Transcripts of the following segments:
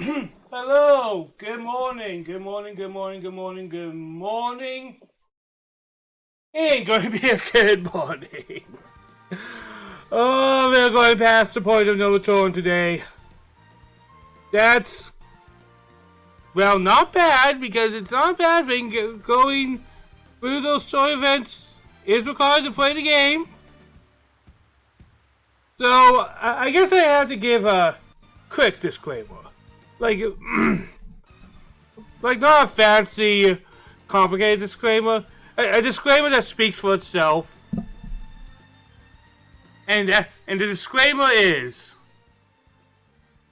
Hello, good morning, good morning, good morning, good morning, good morning. It ain't going to be a good morning. Oh, we're going past the point of no return today. That's, well, not bad, because it's not a bad thing. Going through those story events is required to play the game. So, I guess I have to give a quick disclaimer. Like, not a fancy, complicated disclaimer. A disclaimer that speaks for itself. And the disclaimer is,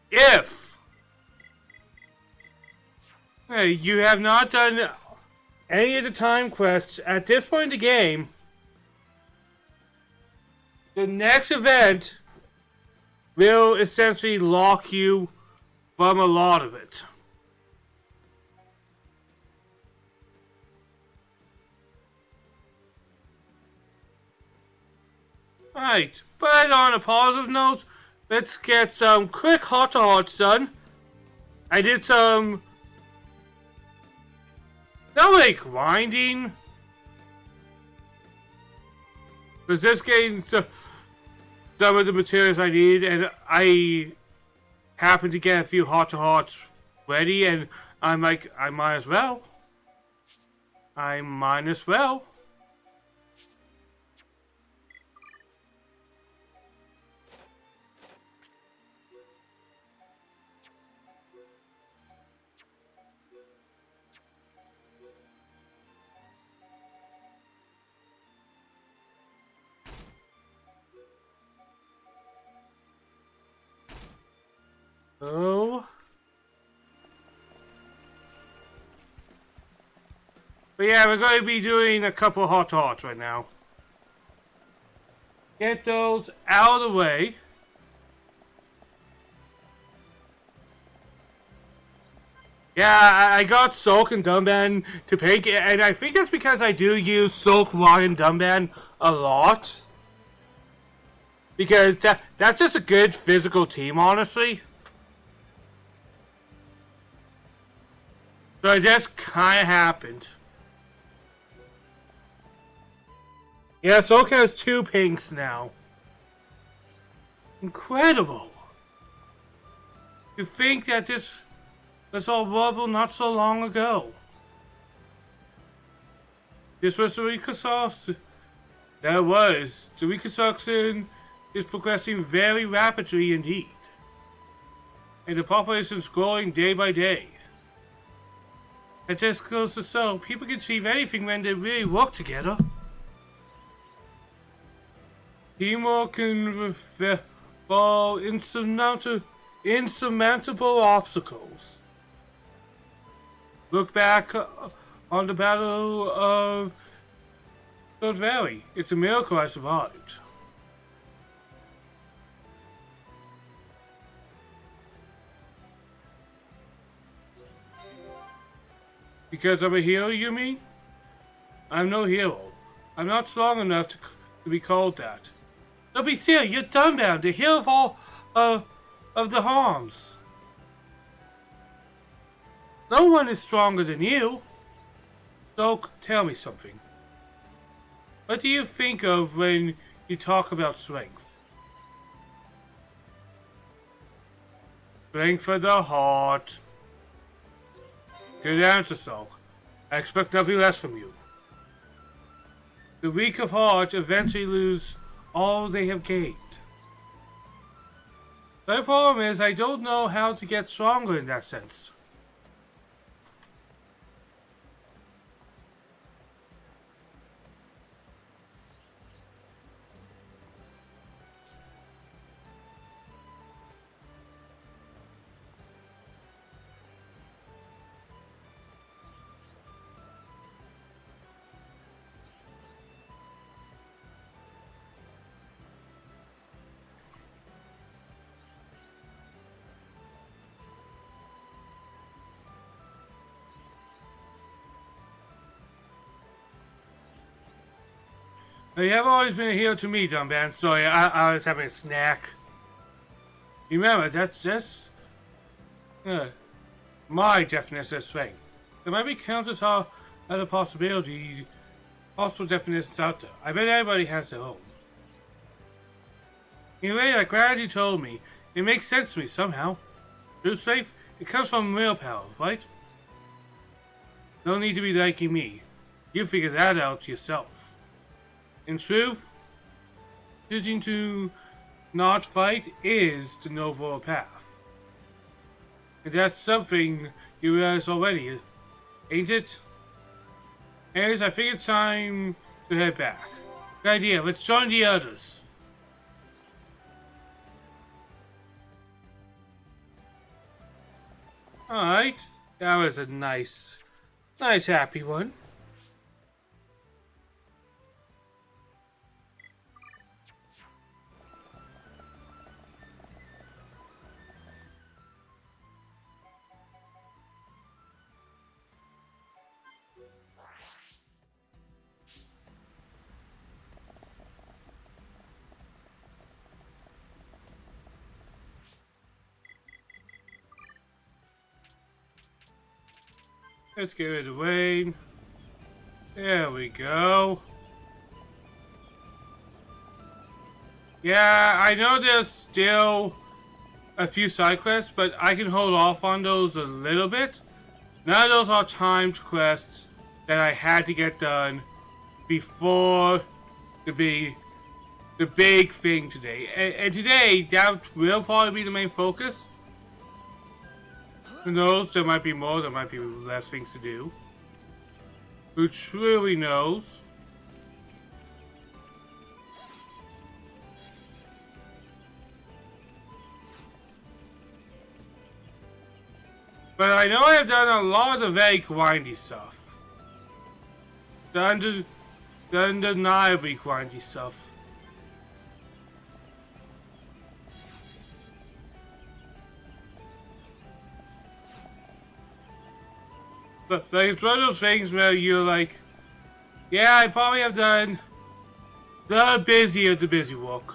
if you have not done any of the time quests at this point in the game, the next event will essentially lock you from a lot of it. Right, but on a positive note, let's get some quick heart-to-hearts done. I did some, not like grinding, because this getting some of the materials I need, and I happened to get a few heart-to-hearts ready, and I'm like, I might as well. I might as well. Oh. But yeah, we're going to be doing a couple of heart-to-hearts right now. Get those out of the way. Yeah, I got Sulk and Dunban to pick, and I think that's because I do use Sulk, Ryan, Dunban a lot. Because that's just a good physical team, honestly. So it just kind of happened. Yeah, Sulk has 2 pinks now. Incredible. You think that this was all rubble not so long ago. This was the reconstruction. That was. The reconstruction is progressing very rapidly indeed. And the population is growing day by day. It just goes to show people can achieve anything when they really work together. Teamwork can fall insurmountable obstacles. Look back on the Battle of Third Valley. It's a miracle I survived. Because I'm a hero, you mean? I'm no hero. I'm not strong enough to be called that. Don't be silly, you're Dunban, the hero of all of the harms. No one is stronger than you. So tell me something. What do you think of when you talk about strength? Strength for the heart. Good answer, Sulk. I expect nothing less from you. The weak of heart eventually lose all they have gained. The problem is I don't know how to get stronger in that sense. You have always been a hero to me, Dunban. Sorry, I was having a snack. Remember, that's just... my definition of strength. There might be countless other possible definitions out there. I bet everybody has their own. Anyway, I'm glad you told me. It makes sense to me somehow. True strength, it comes from real power, right? No need to be liking me. You figure that out yourself. In truth, choosing to not fight is the noble path. And that's something you realize already, ain't it? Anyways, I think it's time to head back. Good idea, let's join the others. Alright, that was a nice happy one. Let's get rid of Wayne. There we go. Yeah, I know there's still a few side quests, but I can hold off on those a little bit. None of those are timed quests that I had to get done before the big thing today. And today, that will probably be the main focus. Who knows? There might be more, there might be less things to do. Who truly knows? But I know I have done a lot of the very grindy stuff. The undeniably grindy stuff. But like, it's one of those things where you're like, yeah, I probably have done the busy of the busy work.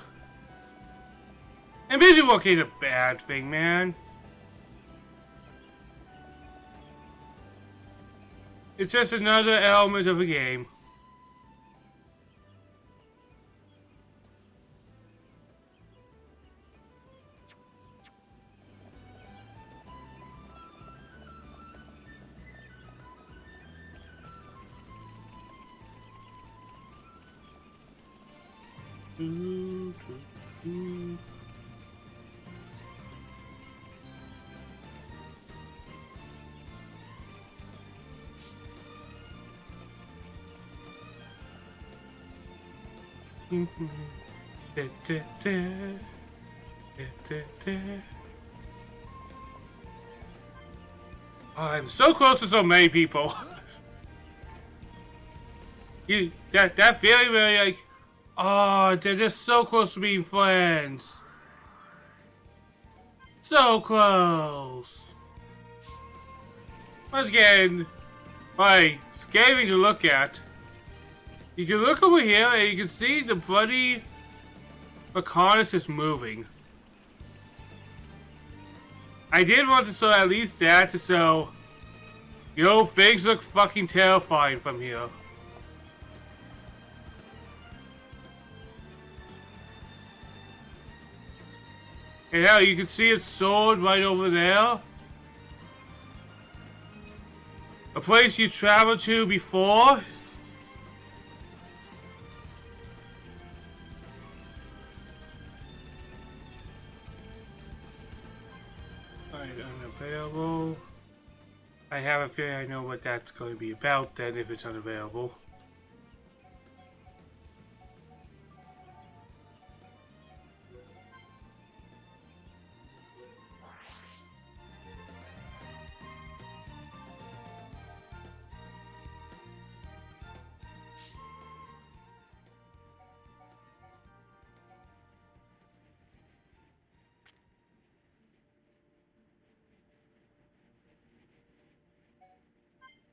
And busy work ain't a bad thing, man. It's just another element of a game. I'm so close to so many people. That feeling where you're like, oh, they're just so close to being friends. So close. Once again, like, scary to look at. You can look over here and you can see the bloody Mechonis is moving. I did want to show at least that to show, yo, things look fucking terrifying from here. And now you can see its sword right over there. A place you traveled to before. Unavailable. I have a feeling I know what that's going to be about then if it's unavailable.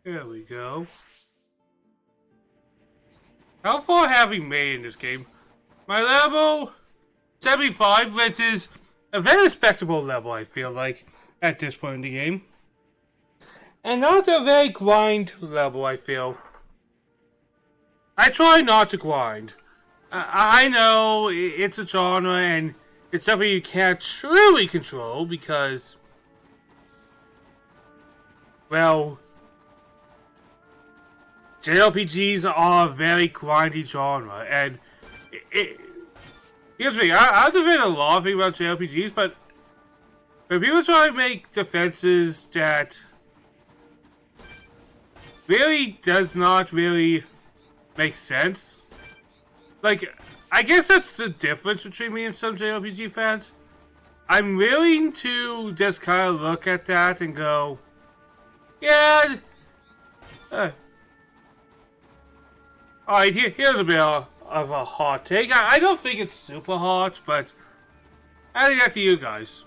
There we go. How far have we made in this game? My level 75, which is a very respectable level, I feel like, at this point in the game. And not a very grind level, I feel. I try not to grind. I know it's a genre and it's something you can't truly control because, well, JRPGs are a very grindy genre, and here's the thing, I've debated a lot of things about JRPGs, but when people try to make defenses that really does not really make sense, like, I guess that's the difference between me and some JRPG fans. I'm willing to just kind of look at that and go, yeah, alright, here's a bit of a hot take. I don't think it's super hot, but I think that's to you guys.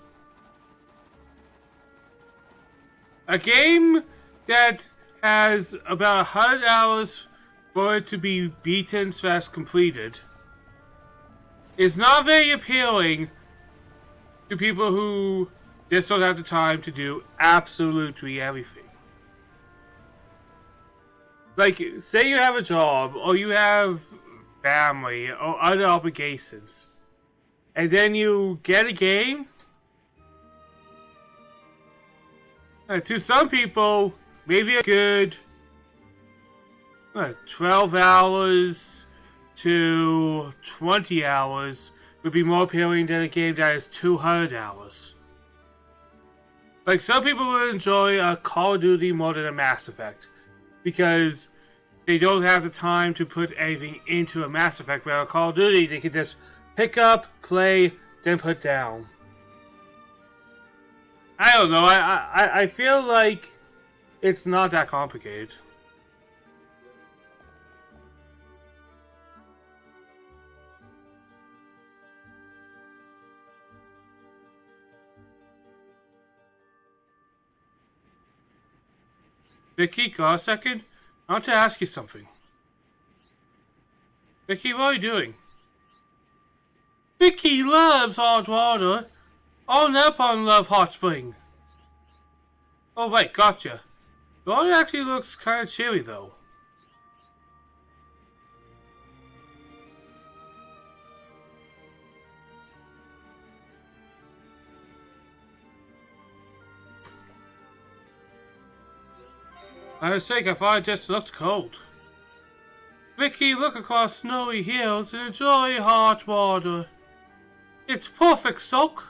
A game that has about 100 hours for it to be beaten / completed is not very appealing to people who just don't have the time to do absolutely everything. Like, say you have a job, or you have family, or other obligations, and then you get a game. To some people, maybe a good 12 hours to 20 hours would be more appealing than a game that is 200 hours. Like, some people would enjoy a Call of Duty more than a Mass Effect, because they don't have the time to put anything into a Mass Effect, where a Call of Duty they can just pick up, play, then put down. I don't know, I feel like it's not that complicated. Vicky, got a second? I want to ask you something. Vicky, what are you doing? Vicky loves hot water. All Nepon love hot spring. Oh wait, gotcha. The water actually looks kind of chilly though. I was sick, I thought it just looked cold. Vicky, look across snowy hills and enjoy hot water. It's perfect soak.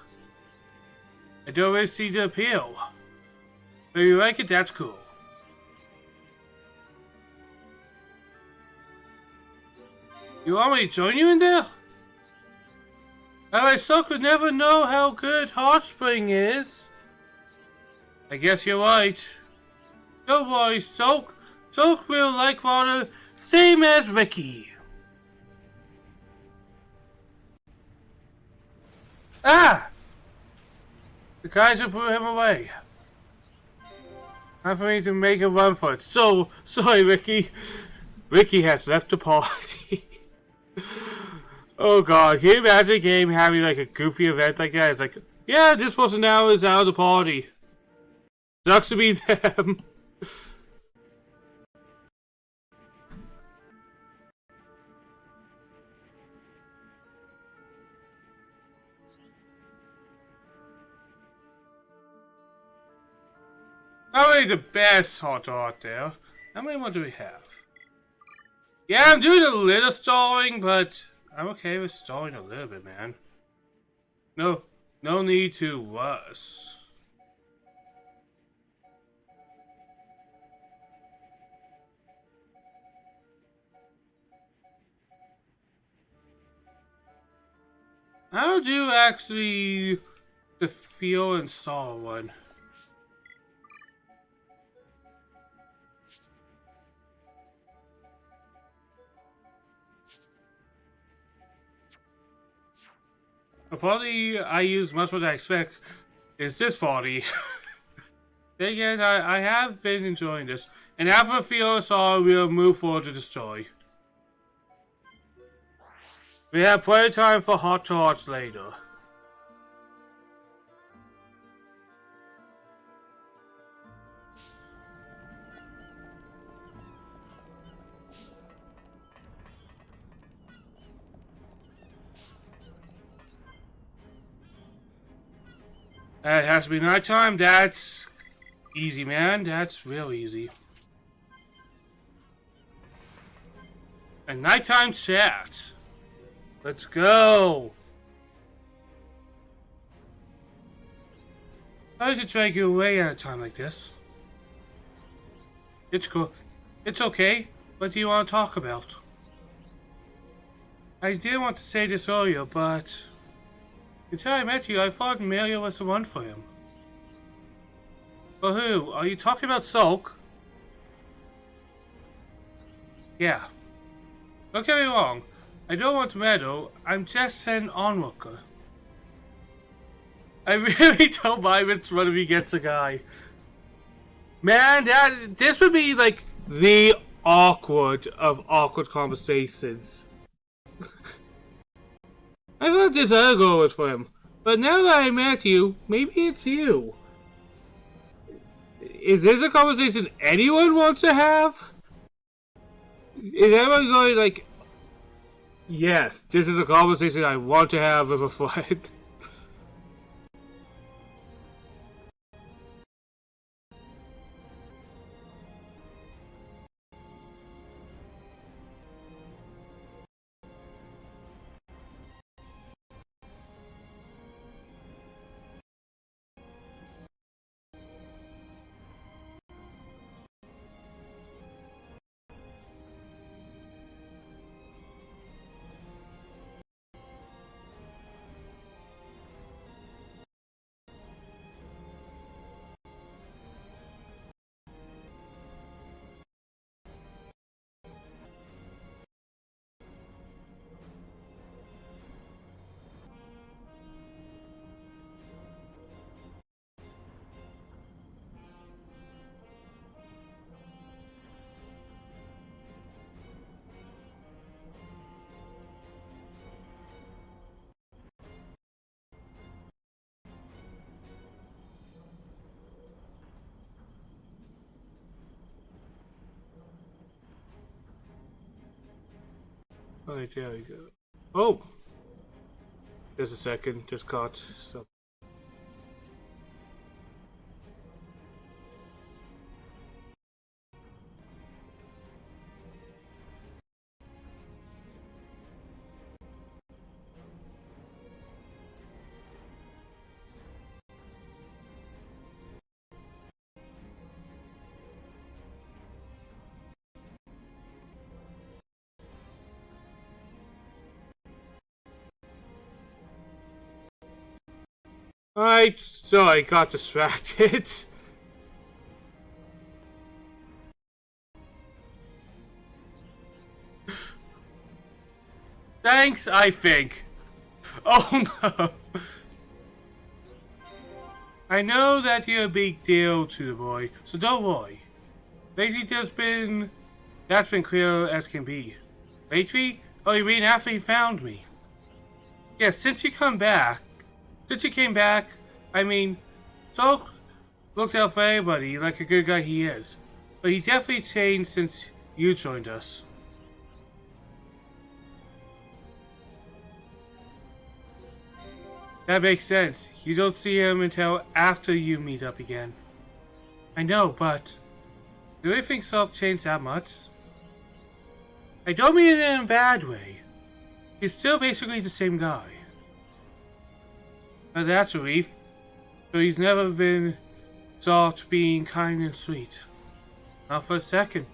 I don't really see the appeal. If you like it, that's cool. You want me to join you in there? I Soak would never know how good hot spring is. I guess you're right. Don't worry, Soak. Soak will like water, same as Ricky. Ah! The Kaiser blew him away. I'm going to make a run for it. So, sorry, Ricky. Ricky has left the party. Oh god, can you imagine a game having like a goofy event like that? It's like, yeah, this person now is out of the party. Sucks to be them. Not really the best hot art there. How many more do we have? Yeah, I'm doing a little stalling, but I'm okay with stalling a little bit, man. No need to rush. How do actually the feel and saw one? The body I use much what I expect is this body. Then again, I have been enjoying this. And after Feel Saw, we'll move forward to destroy. We have plenty of time for hot charts later. It has to be nighttime. That's easy, man. That's real easy. A nighttime chat. Let's go. How does it drag you away at a time like this? It's cool. It's okay. What do you want to talk about? I did want to say this earlier, but until I met you, I thought Mario was the one for him. For who? Are you talking about Sulk? Yeah. Don't get me wrong. I don't want to meddle. I'm just an onlooker. I really don't mind which one of you gets a guy. Man, this would be like the awkward of awkward conversations. I thought this other girl was for him, but now that I met you, maybe it's you. Is this a conversation anyone wants to have? Is everyone going like, yes, this is a conversation I want to have with a friend? Alright, there we go. Oh! Just a second, just caught something. Alright, so I got distracted. Thanks, I think. Oh no. I know that you're a big deal to the boy, so don't worry. Lately that's been clear as can be. Lately? Oh, you mean after you found me? Yes, since you came back, I mean, Sulk looked out for everybody like a good guy he is. But he definitely changed since you joined us. That makes sense. You don't see him until after you meet up again. I know, but do you really think Sulk changed that much? I don't mean it in a bad way. He's still basically the same guy. But that's a relief. So he's never been thought being kind and sweet. Not for a second.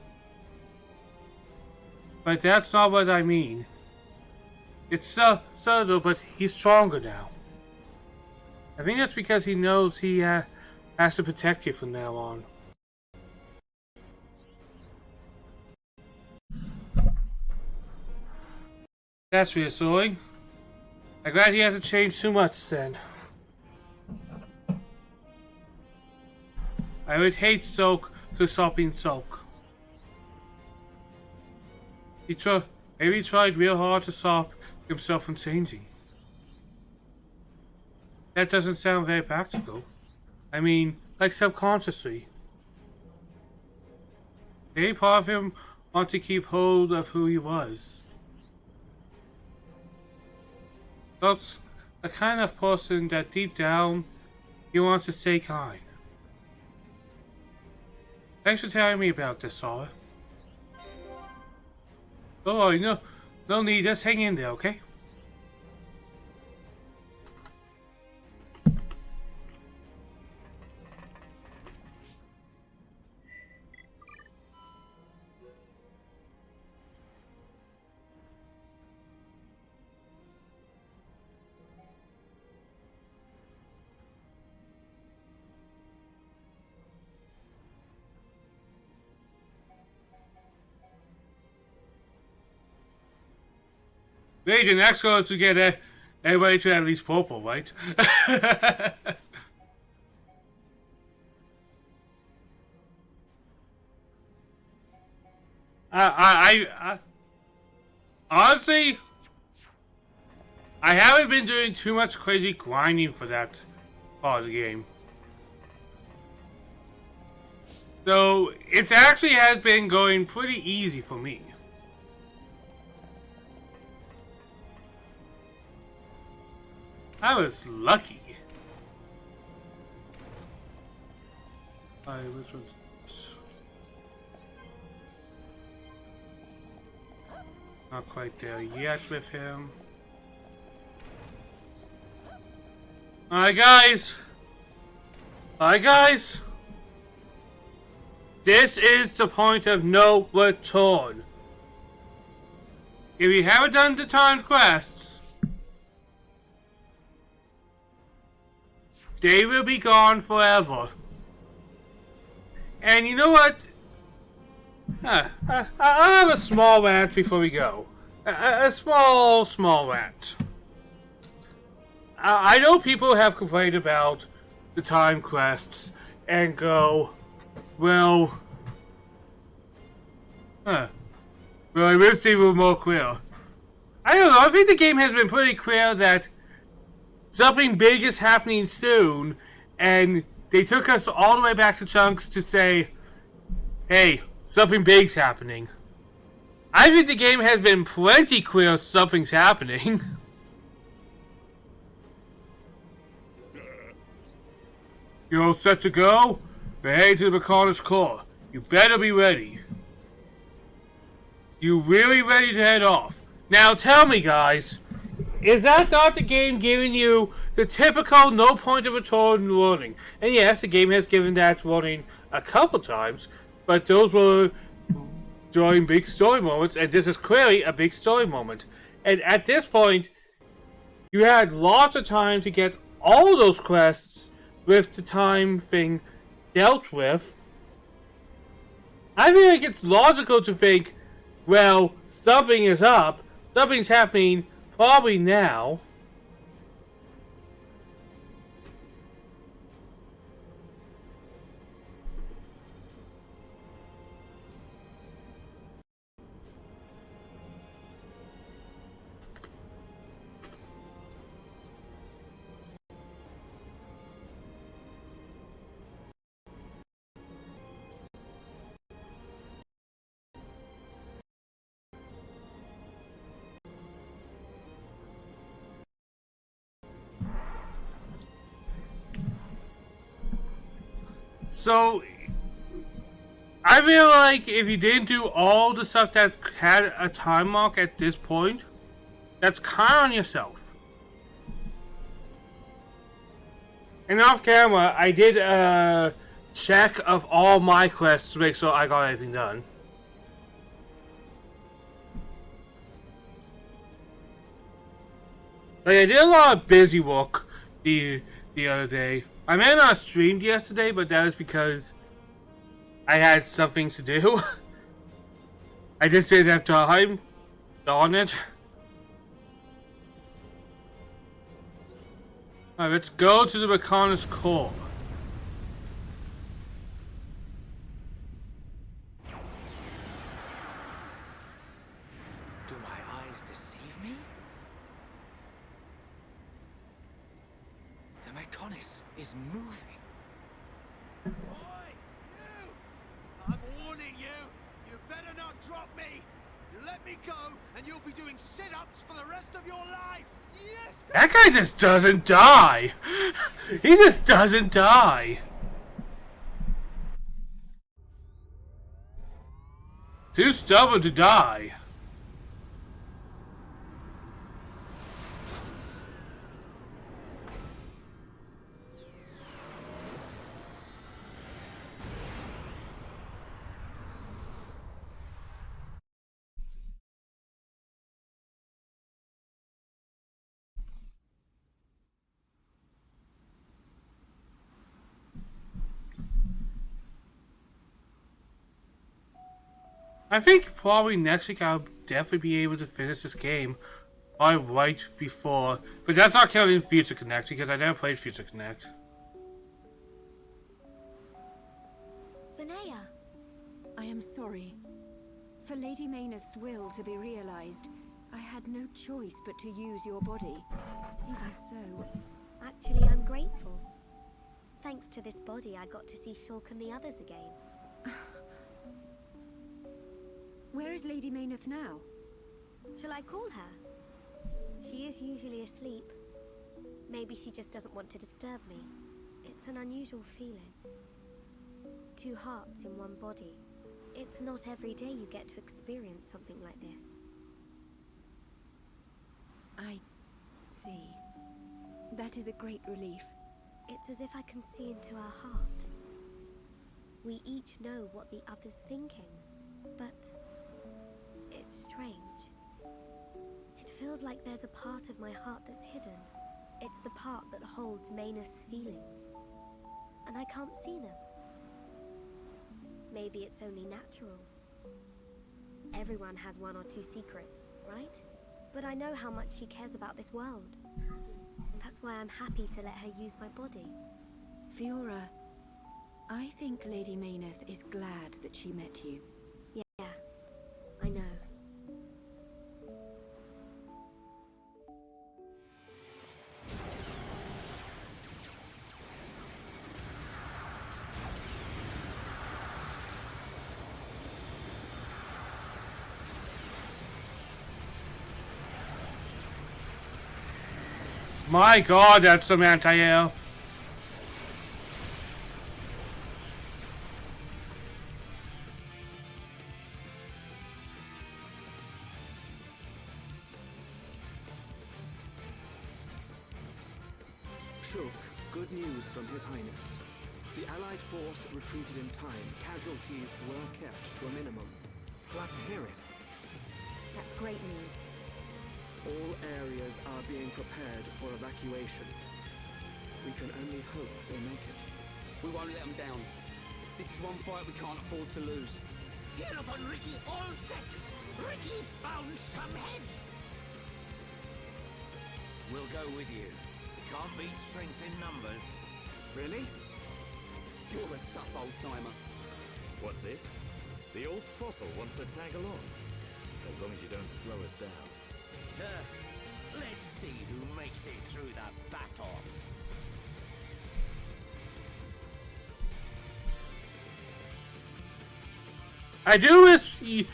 But that's not what I mean. It's subtle, but he's stronger now. I think that's because he knows he has to protect you from now on. That's reassuring. I'm glad he hasn't changed too much then. I would hate Sulk to stop being Sulk. Maybe he tried real hard to stop himself from changing. That doesn't sound very practical. I mean, like subconsciously. Maybe part of him wanted to keep hold of who he was. Sulk's the kind of person that deep down He wants to stay kind. Thanks for telling me about this, Sora. Oh, no need. Just hang in there, okay? Wait, the next goal is to get everybody to at least purple, right? I honestly, I haven't been doing too much crazy grinding for that part of the game. So, it actually has been going pretty easy for me. I was lucky. Which one's this? Not quite there yet with him. Alright guys! Alright guys! This is the point of no return. If you haven't done the timed quests, they will be gone forever. And you know what? I'll have a small rant before we go. A small rant. I know people have complained about the time quests and go, well, I wish they were more clear. I don't know, I think the game has been pretty clear that something big is happening soon, and they took us all the way back to Chunks to say, hey, something big's happening. I think the game has been plenty clear something's happening. You all set to go? We're heading to the Mechonis Core. You better be ready. You really ready to head off? Now tell me guys, is that not the game giving you the typical no point of return warning? And yes, the game has given that warning a couple times, but those were during big story moments, and this is clearly a big story moment. And at this point, you had lots of time to get all those quests with the time thing dealt with. I feel like it's logical to think, well, something is up, something's happening probably now. So, I feel like if you didn't do all the stuff that had a time mark at this point, that's kind of on yourself. And off camera, I did a check of all my quests to make sure I got everything done. Like, I did a lot of busy work the other day. I may not have streamed yesterday, but that was because I had some things to do. I just didn't have time. Darn it. Alright, let's go to the Mechonis Core. Do my eyes deceive me? The Mechonis is moving. Oi, you! I'm warning you! You better not drop me! Let me go, and you'll be doing sit-ups for the rest of your life. Yes. That guy just doesn't die. He just doesn't die. Too stubborn to die. I think probably next week I'll definitely be able to finish this game right before. But that's not counting Future Connect because I never played Future Connect. Linnea, I am sorry. For Lady Mayneth's will to be realized, I had no choice but to use your body. Even so, actually I'm grateful. Thanks to this body, I got to see Shulk and the others again. where is Lady Mayneth now? Shall I call her? She is usually asleep. Maybe she just doesn't want to disturb me. It's an unusual feeling. 2 hearts in one body. It's not every day you get to experience something like this. I see. That is a great relief. It's as if I can see into her heart. We each know what the other's thinking, but it's strange. It feels like there's a part of my heart that's hidden. It's the part that holds Mayneth's feelings, and I can't see them. Maybe it's only natural. Everyone has 1 or 2 secrets, right? But I know how much she cares about this world. That's why I'm happy to let her use my body. Fiora, I think Lady Mayneth is glad that she met you. Yeah, I know. My god, that's some anti-air. Shulk, good news from His Highness. The Allied force retreated in time. Casualties were kept to a minimum. Glad to hear it. That's great news. All areas are being prepared for evacuation. We can only hope they make it. We won't let them down. This is one fight we can't afford to lose. Get up on Ricky, all set. Ricky found some heads. We'll go with you. Can't beat strength in numbers. Really? You're a tough old-timer. What's this? The old fossil wants to tag along. As long as you don't slow us down. Let's see who makes it through the battle. I do wish.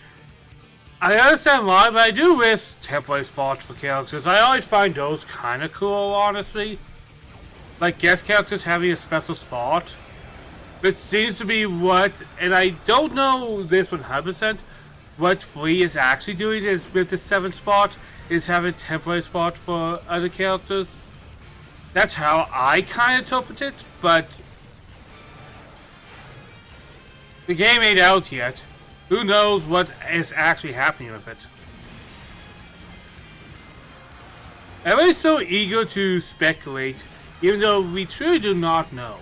I understand why, but I do wish temporary spots for characters. I always find those kind of cool, honestly. Like guest characters having a special spot. Which seems to be what, and I don't know this 100%, what Free is actually doing is with the 7th spot, is having a temporary spot for other characters. That's how I kind of interpret it, but the game ain't out yet. Who knows what is actually happening with it? Everybody's so eager to speculate, even though we truly do not know.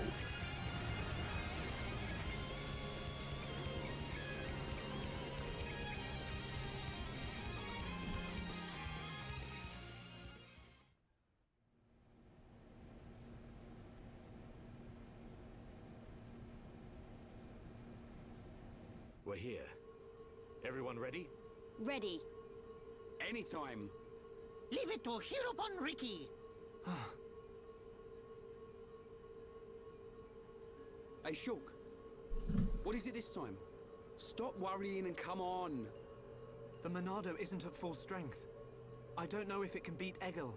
We're here. Everyone ready? Ready. Anytime. Leave it to Hirobon Ricky. Hey, Shulk. What is it this time? Stop worrying and come on. The Monado isn't at full strength. I don't know if it can beat Egil.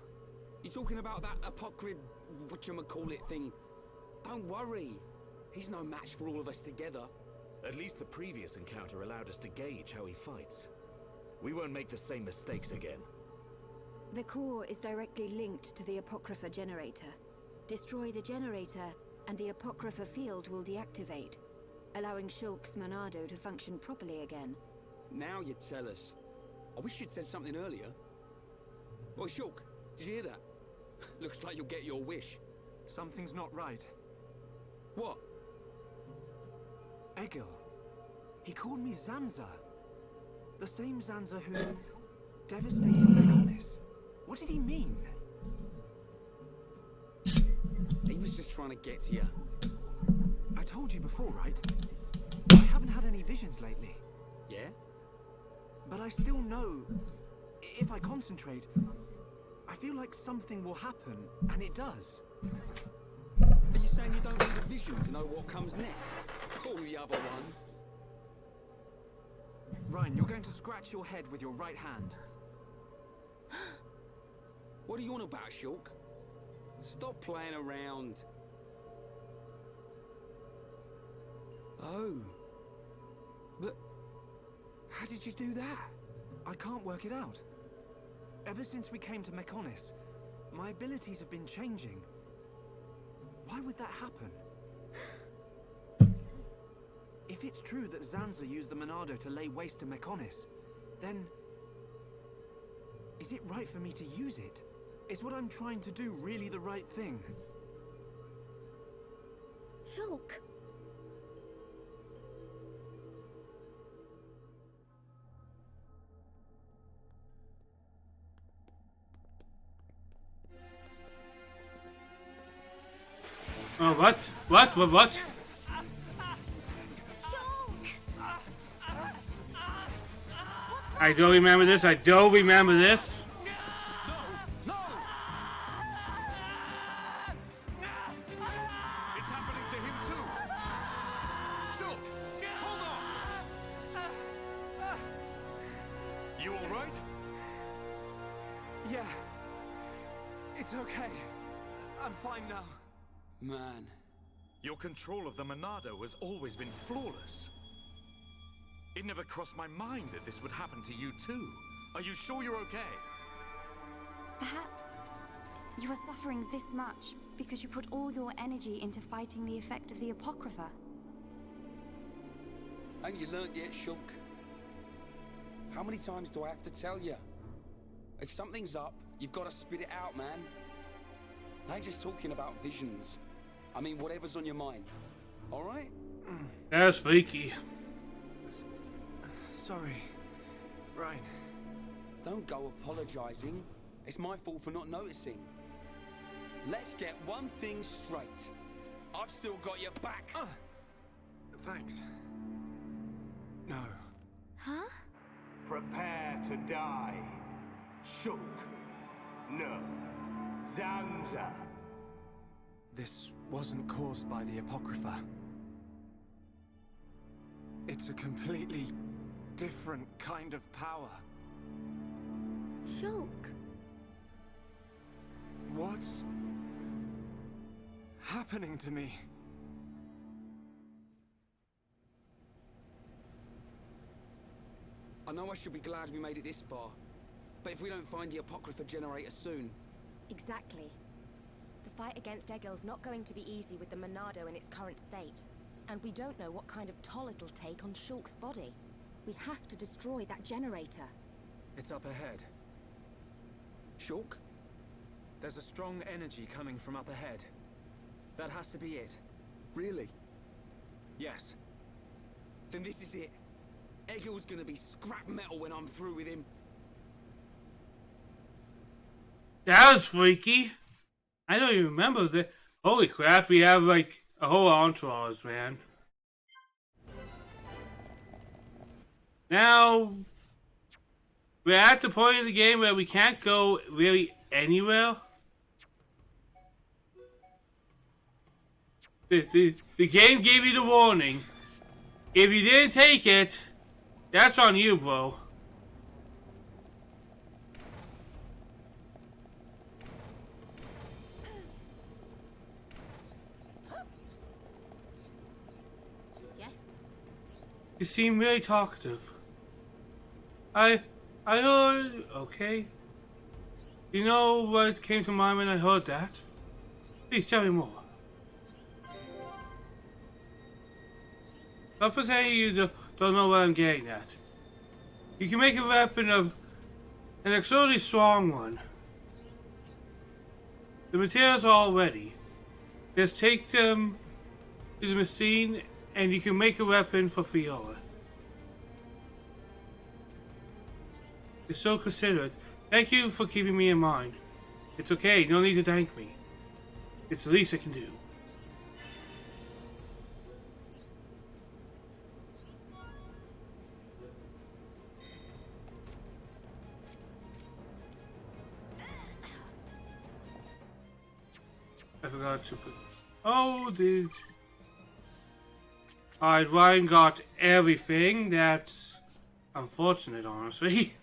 You talking about that apocryph, whatchamacallit thing? Don't worry. He's no match for all of us together. At least the previous encounter allowed us to gauge how he fights. We won't make the same mistakes again. The core is directly linked to the Apocrypha generator. Destroy the generator, and the Apocrypha field will deactivate, allowing Shulk's Monado to function properly again. Now you tell us. I wish you'd said something earlier. Oi, Shulk, did you hear that? Looks like you'll get your wish. Something's not right. What? Egil. He called me Zanza. The same Zanza who devastated Mechonis. What did he mean? He was just trying to get to you. I told you before, right? I haven't had any visions lately. Yeah? But I still know, if I concentrate, I feel like something will happen, and it does. Are you saying you don't need a vision to know what comes next? Call the other one. Ryan, you're going to scratch your head with your right hand. What are you on about, Shulk? Stop playing around. Oh. But how did you do that? I can't work it out. Ever since we came to Mechonis, my abilities have been changing. Why would that happen? If it's true that Zanza used the Monado to lay waste to Mechonis, then is it right for me to use it? Is what I'm trying to do really the right thing? Shulk! Oh, what? What? What? What? I don't remember this. I don't remember this. It's happening to him too. Shulk, hold on. You all right? Yeah. It's okay. I'm fine now. Man. Your control of the Monado has always been flawless. It never crossed my mind that this would happen to you too. Are you sure you're okay? Perhaps you are suffering this much because you put all your energy into fighting the effect of the Apocrypha. Ain't you learnt yet, Shulk? How many times do I have to tell you? If something's up, you've got to spit it out, man. I ain't just talking about visions. I mean, whatever's on your mind. All right? That's freaky. Sorry, Ryan. Don't go apologizing. It's my fault for not noticing. Let's get one thing straight. I've still got your back. Thanks. No. Huh? Prepare to die. Shulk. No. Zanza. This wasn't caused by the Apocrypha. It's a completely different kind of power. Shulk. What's happening to me? I know I should be glad we made it this far, but if we don't find the Apocrypha generator soon... Exactly. The fight against Egil's not going to be easy with the Monado in its current state. And we don't know what kind of toll it'll take on Shulk's body. We have to destroy that generator. It's up ahead. Shulk? There's a strong energy coming from up ahead. That has to be it. Really? Yes. Then this is it. Egil's gonna be scrap metal when I'm through with him. That was freaky. I don't even remember that. Holy crap, we have like a whole entourage, man. Now, we're at the point of the game where we can't go really anywhere. The game gave you the warning. If you didn't take it, that's on you, bro. You seem really talkative. I heard... Okay. You know what came to mind when I heard that? Please tell me more. Don't pretend you don't know what I'm getting at. You can make a weapon of an extremely strong one. The materials are all ready. Just take them to the machine and you can make a weapon for Fiora. You're so considerate. Thank you for keeping me in mind. It's okay, no need to thank me. It's the least I can do. I forgot to put... Oh, dude. Alright, Ryan got everything. That's unfortunate, honestly.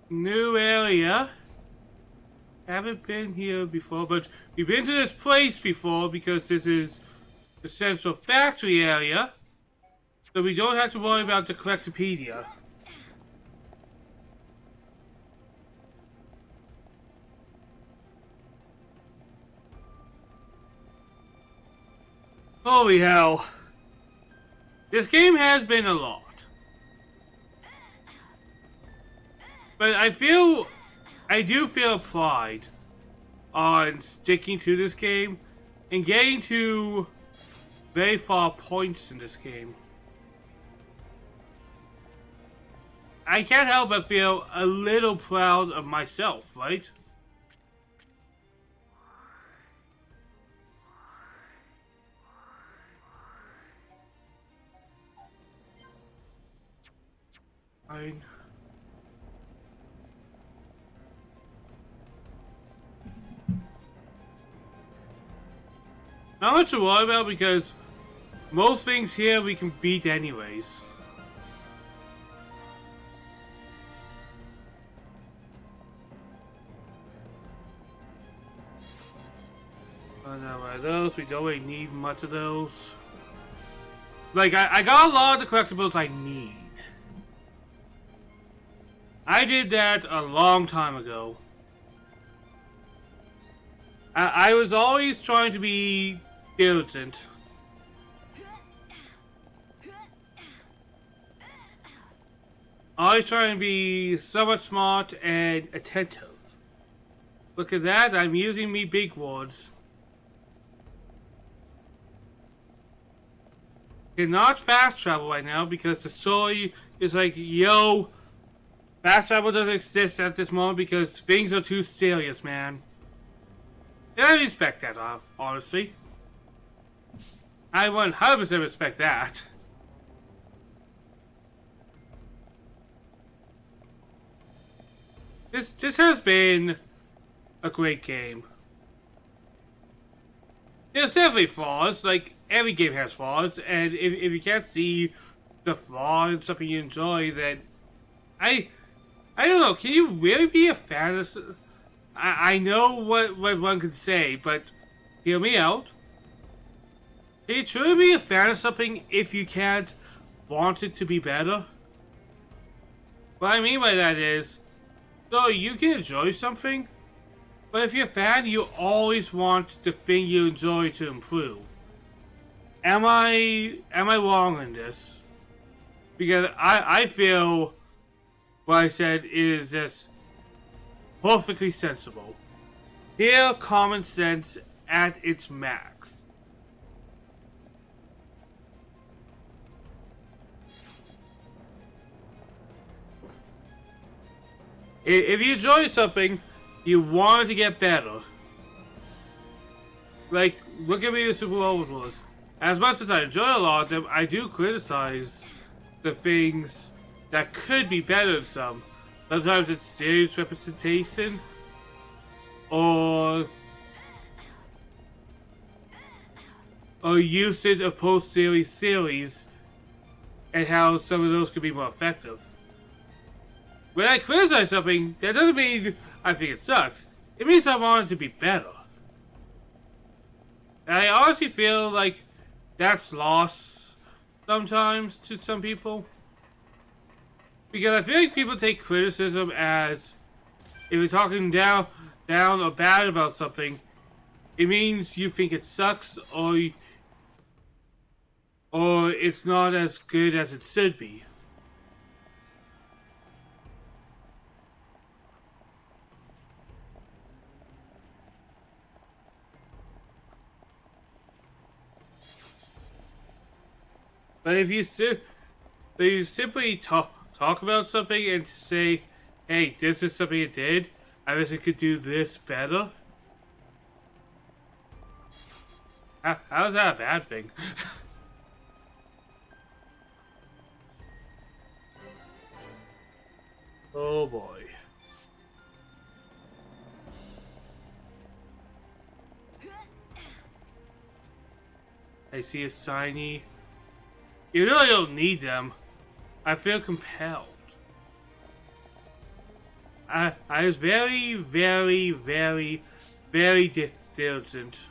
New area. Haven't been here before, but we've been to this place before because this is the central factory area. So we don't have to worry about the Collectopedia. Holy hell. This game has been a lot. But I do feel pride on sticking to this game and getting to very far points in this game. I can't help but feel a little proud of myself, right? Fine. Not much to worry about because most things here we can beat anyways. Not one of those. We don't really need much of those. Like, I got a lot of the collectibles I need. I did that a long time ago. I was always trying to be diligent. Always trying to be somewhat smart and attentive. Look at that, I'm using me big words. Cannot fast travel right now because the story is like, yo, fast travel doesn't exist at this moment because things are too serious, man. And I respect that, honestly. I 100% respect that. This has been a great game. There's definitely flaws, like every game has flaws, and if you can't see the flaw in something you enjoy, then I don't know, can you really be a fan of... I know what one could say, but hear me out. Can you truly be a fan of something if you can't want it to be better? What I mean by that is, so you can enjoy something, but if you're a fan, you always want the thing you enjoy to improve. Am I wrong in this? Because I feel what I said is just perfectly sensible. Here, common sense at its max. If you enjoy something, you want it to get better. Like, look at me with Super Overlords. As much as I enjoy a lot of them, I do criticize the things that could be better in some. Sometimes it's serious representation, or usage of post-series series, and how some of those could be more effective. When I criticize something, that doesn't mean I think it sucks. It means I want it to be better. And I honestly feel like that's lost sometimes to some people. Because I feel like people take criticism as, if you're talking down or bad about something, it means you think it sucks, or it's not as good as it should be. But if you simply talk about something and say, hey, this is something it did, I wish it could do this better. How is that a bad thing? Oh boy. I see a shiny. Even though I don't need them, I feel compelled. I was very, very, very, very diligent.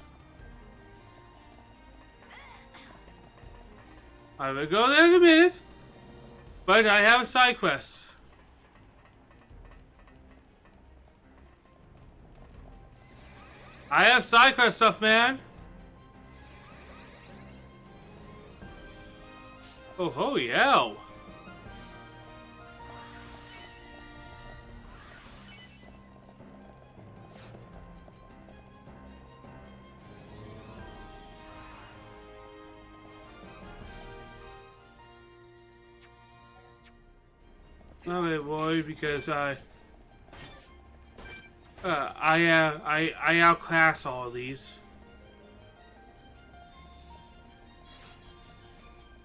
I will go there in a minute, but I have a side quest. I have side quest stuff, man. Oh, holy hell. Not really worried because I outclass all of these.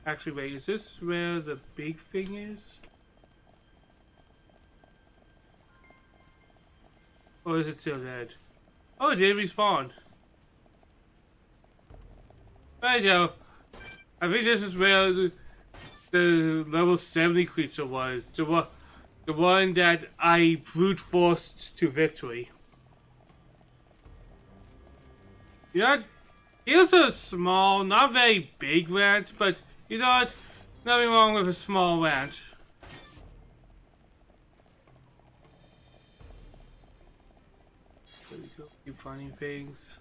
Actually, wait, is this where the big thing is? Or is it still dead? Oh, it did respawn. Right now, I think this is where the level 70 creature was. The one that I brute forced to victory. You know what? Here's a small, not very big rant, but you know what? Nothing wrong with a small rant. There we go. Keep finding things.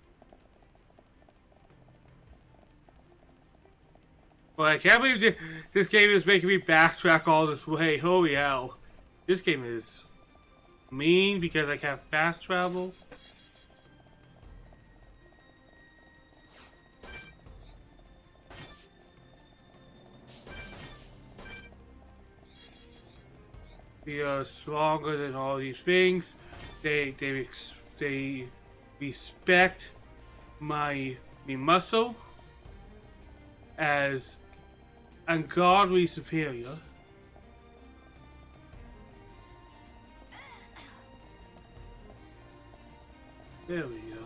Well, I can't believe this game is making me backtrack all this way. Holy hell. This game is mean because I can't fast travel. We are stronger than all these things. They respect my muscle as ungodly superior. There we go.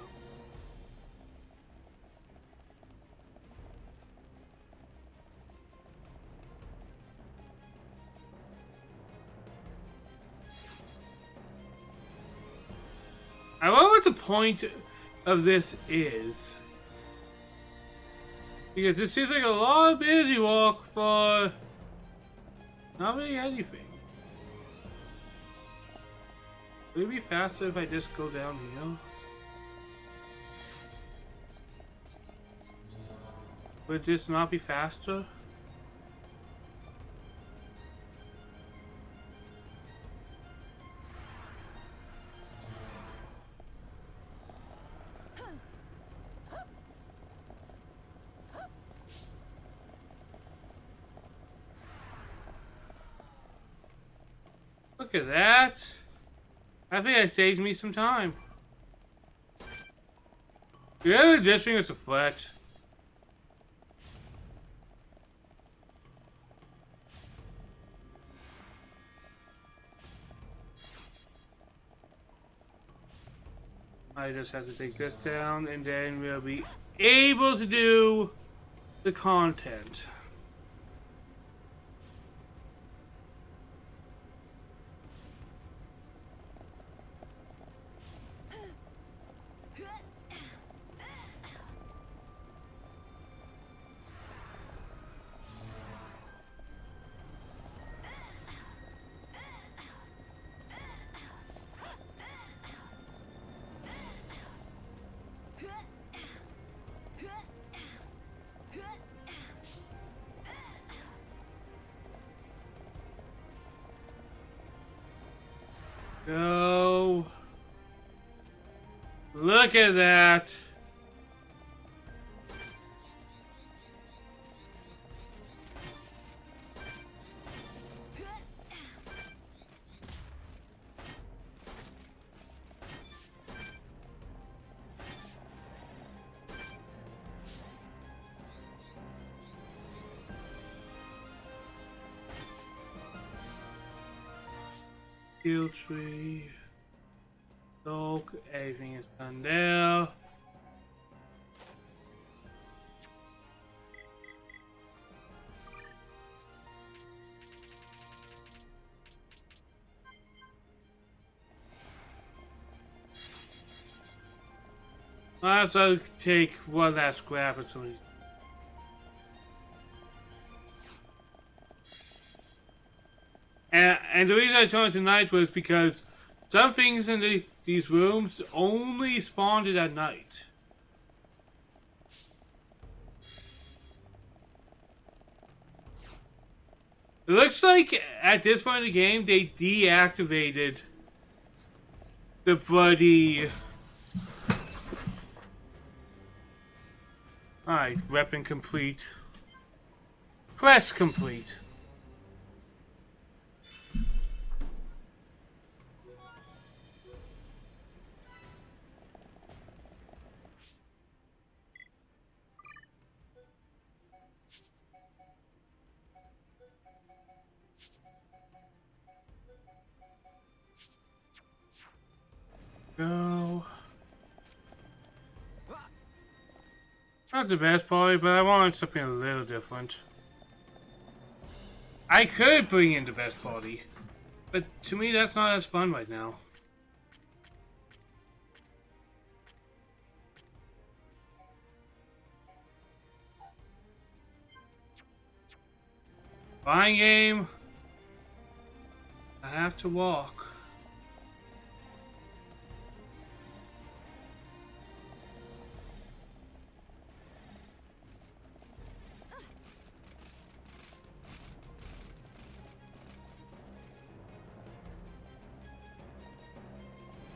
I wonder what the point of this is. Because this seems like a lot of busy work for not really anything. Would it be faster if I just go down here? Would this not be faster? Look at that. I think that saved me some time. Yeah, this thing is a flex. I just have to take this down and then we'll be able to do the content. Go. Look at that. Kill tree. Soak, everything is done there. Let's take one last grab at some of these. And the reason I chose tonight was because some things in these rooms only spawned at night. It looks like at this point in the game they deactivated the bloody... Alright, weapon complete. Quest complete. Go. Not the best party, but I wanted something a little different. I could bring in the best party, but to me that's not as fun right now. Fine game. I have to walk.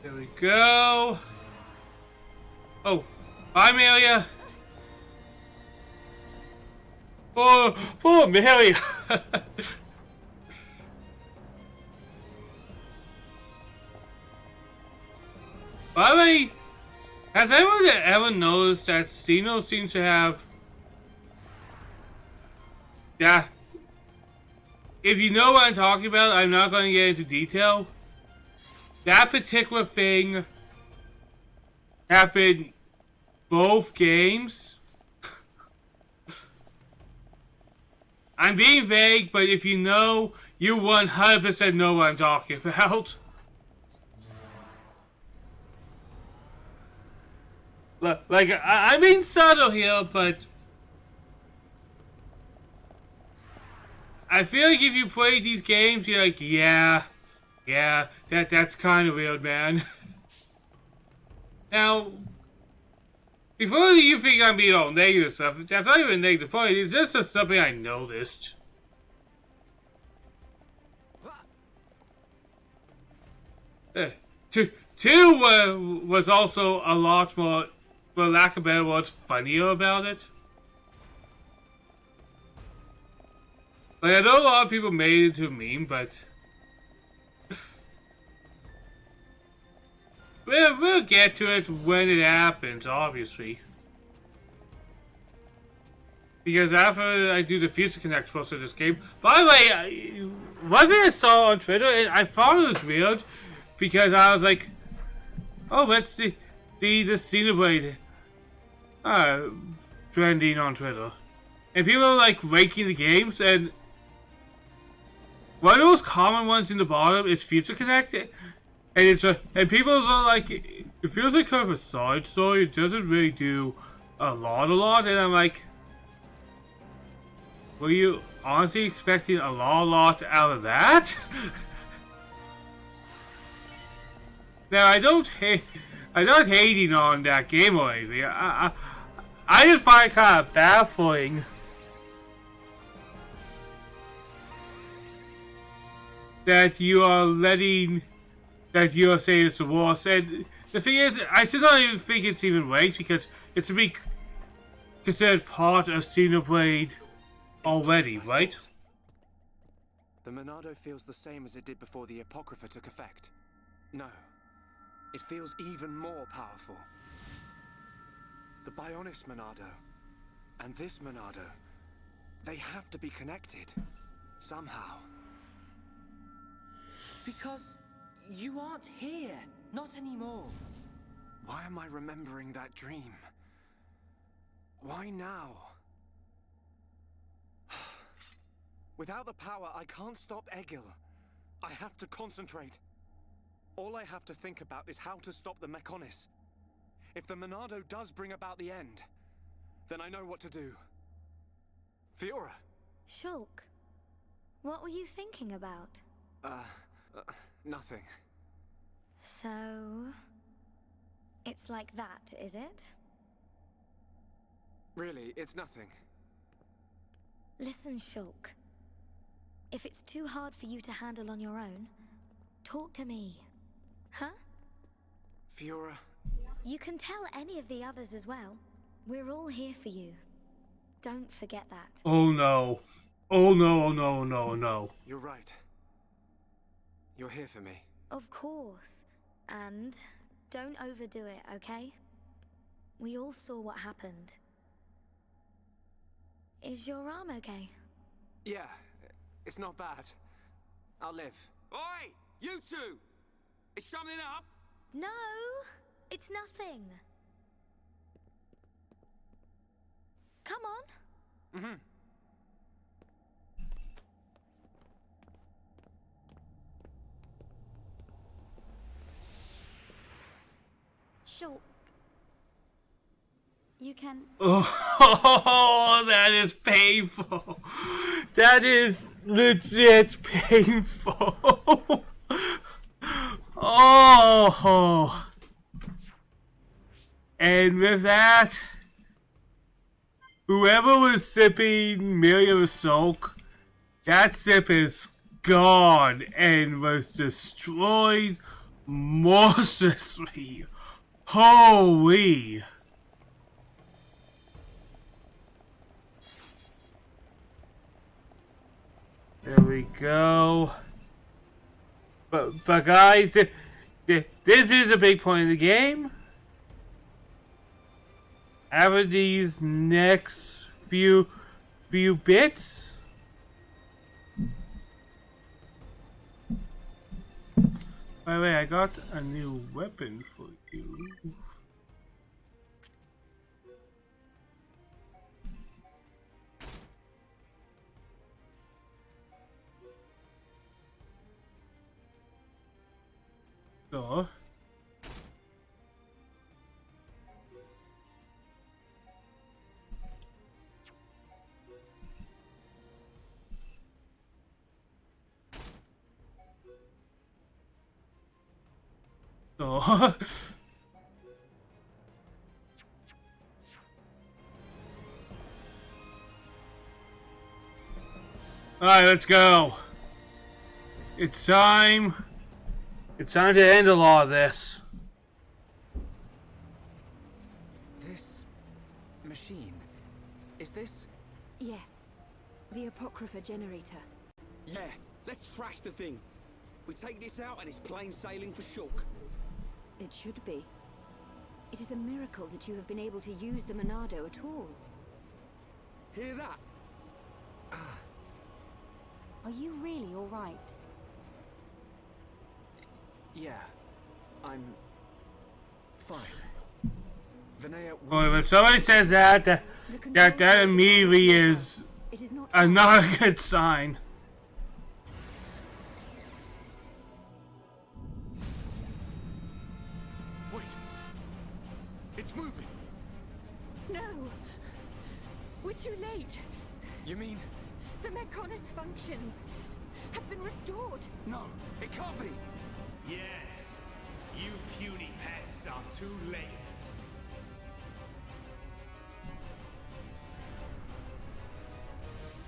There we go. Oh, bye, Amelia. Oh, poor Amelia. By the way, has anyone ever noticed that Xeno seems to have... Yeah. If you know what I'm talking about, I'm not going to get into detail. That particular thing happened both games. I'm being vague, but if you know, you 100% know what I'm talking about. Like, I'm being subtle here, but I feel like if you play these games, you're like, yeah, that's kind of weird, man. Now, before you think I'm being all negative stuff, that's not even a negative point, it's just something I noticed. Two was also a lot more, for lack of better words, funnier about it. Like, I know a lot of people made it into a meme, but... we'll get to it when it happens, obviously. Because after I do the Future Connect post of this game. By the way, one thing I saw on Twitter, and I thought it was weird, because I was like, oh, let's see the Xenoblade trending on Twitter. And people are like ranking the games, and one of those common ones in the bottom is Future Connect, and it's and people are like, it feels like kind of a side story. It doesn't really do a lot, and I'm like, were you honestly expecting a lot out of that? Now I'm not hating on that game or anything. I just find it kind of baffling that you are saying it's the worst. And the thing is, I still don't even think it's even ranked because it's to be considered part of Xenoblade already, right? The Monado feels the same as it did before the Apocrypha took effect. No, it feels even more powerful. The Bionis Monado and this Monado, they have to be connected somehow. Because you aren't here, not anymore. Why am I remembering that dream? Why now? Without the power, I can't stop Egil. I have to concentrate. All I have to think about is how to stop the Mechonis. If the Monado does bring about the end, then I know what to do. Fiora! Shulk, what were you thinking about? Nothing. So... it's like that, is it? Really, it's nothing. Listen, Shulk. If it's too hard for you to handle on your own, talk to me. Huh? Fiora... You can tell any of the others as well. We're all here for you. Don't forget that. Oh no. Oh no, oh no, no, no. You're right. You're here for me. Of course. And don't overdo it, okay? We all saw what happened. Is your arm okay? Yeah, it's not bad. I'll live. Oi! You two! Is something up? No! It's nothing. Come on. Mm-hmm. Shulk, you can... Oh, that is painful. That is legit painful. Oh. And with that, whoever was sipping Miriam Soak, that sip is gone and was destroyed mercilessly. Holy. There we go. But guys, this is a big point of the game. After these next few bits, by the way, I got a new weapon for you. So. Alright, let's go. It's time. It's time to end a lot of this. This machine, is this? Yes. The Apocrypha generator. Yeah, let's trash the thing. We take this out and it's plain sailing for Shulk. It should be. It is a miracle that you have been able to use the Monado at all. Hear that? Are you really all right? Yeah, I'm fine. Vinaya, Well, if somebody says that immediately is It is not not a good sign. Wait! It's moving! No! We're too late! you mean? The Mechonis functions have been restored! No, it can't be. Yes. You puny pests are too late.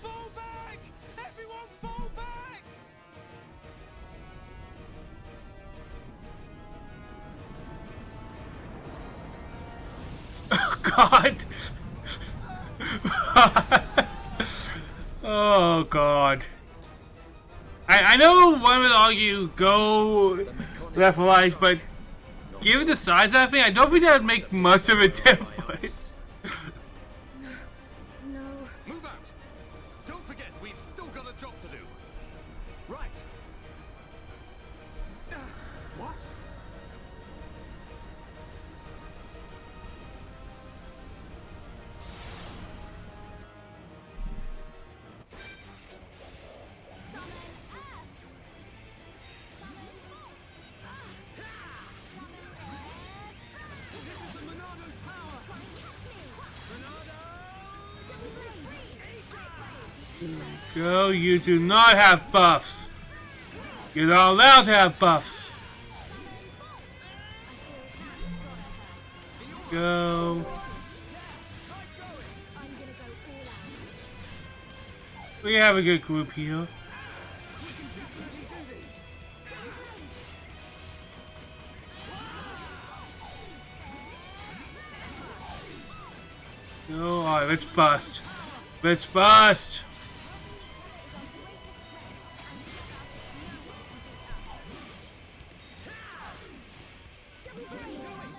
Fall back! Everyone fall back! God. Oh God. I know one would argue go left or right, but given the size of that thing, I don't think that would make much of a difference. No. Move out! Don't forget, we've still got a job to do. Right. What? Go, you do not have buffs. You're not allowed to have buffs. Go. We have a good group here. Go, alright, let's bust. Let's bust.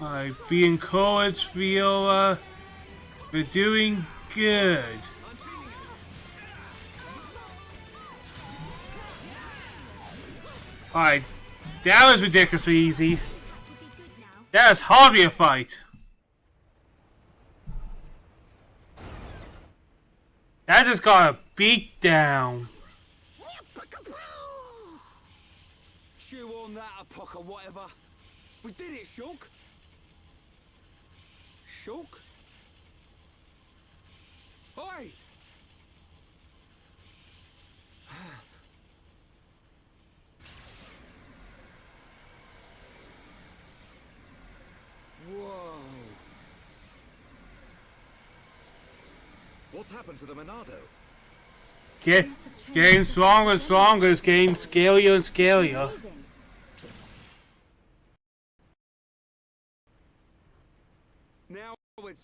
Alright, be encouraged, Viola. We're doing good. Alright, that was ridiculously easy. That is hardly a fight. That just got a beat down. Chew on that, Apoca, whatever. We did it, Shulk. Shulk? Oi! Whoa. What's happened to the Monado? Getting stronger and stronger is getting scarier and scarier. Amazing. Now we're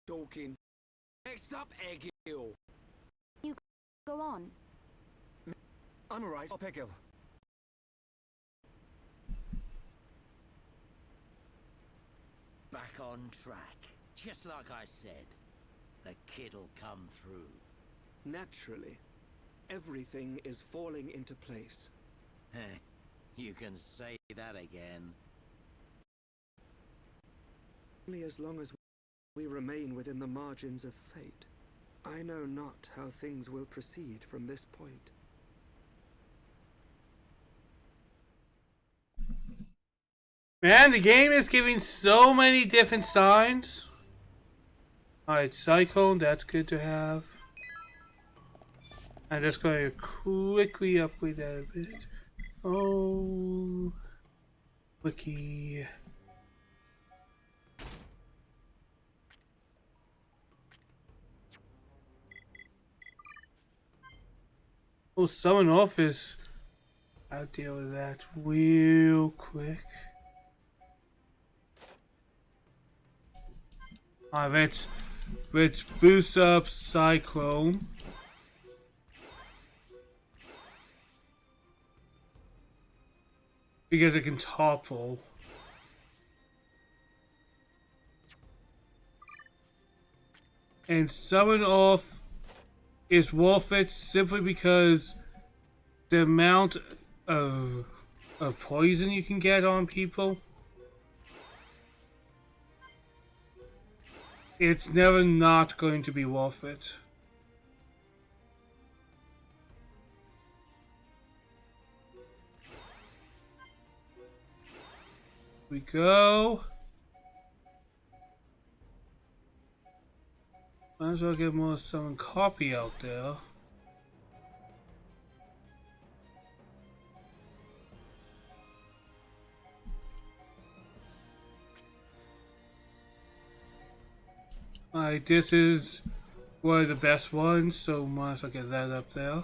talking. Next up, Egil. You go on. I'm alright, Peggle. Back on track. Just like I said. The kid'll come through. Naturally. Everything is falling into place. Heh. You can say that again. Only as long as we remain within the margins of fate. I know not how things will proceed from this point. Man, the game is giving so many different signs. Alright, Cyclone, that's good to have. I'm just going to quickly upgrade that a bit. Oh, Wiki. Oh, Summon Office. I'll deal with that real quick. Alright, let's boost up Cyclone. Because it can topple. And summon off is worth it simply because the amount of poison you can get on people. It's never not going to be worth it. We go. Might as well get more summon copy out there. Alright, this is one of the best ones, so might as well get that up there.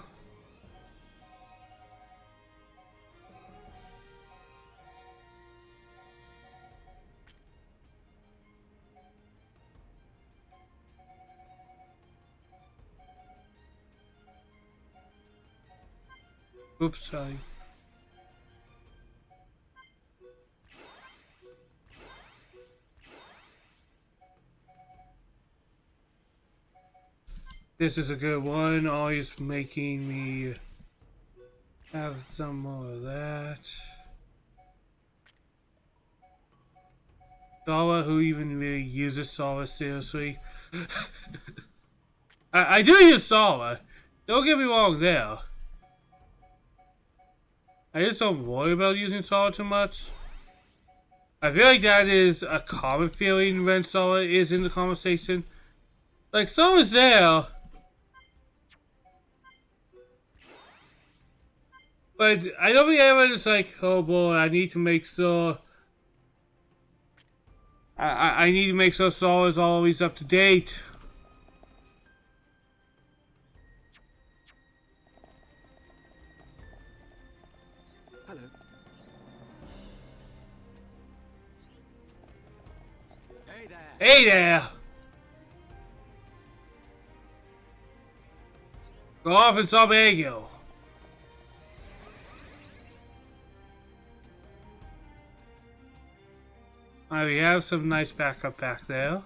Oops, sorry. This is a good one, always making me have some more of that. Sora, who even really uses Sora seriously? I do use Sora, don't get me wrong there. I just don't worry about using Sora too much. I feel like that is a common feeling when Sora is in the conversation. Like, Sora's there, but I don't think everyone is like, oh boy, I need to make sure I need to make sure Sora is always up to date. Hello. Hey there. Hey there! Go off and solve Egil. Alright, we have some nice backup back there.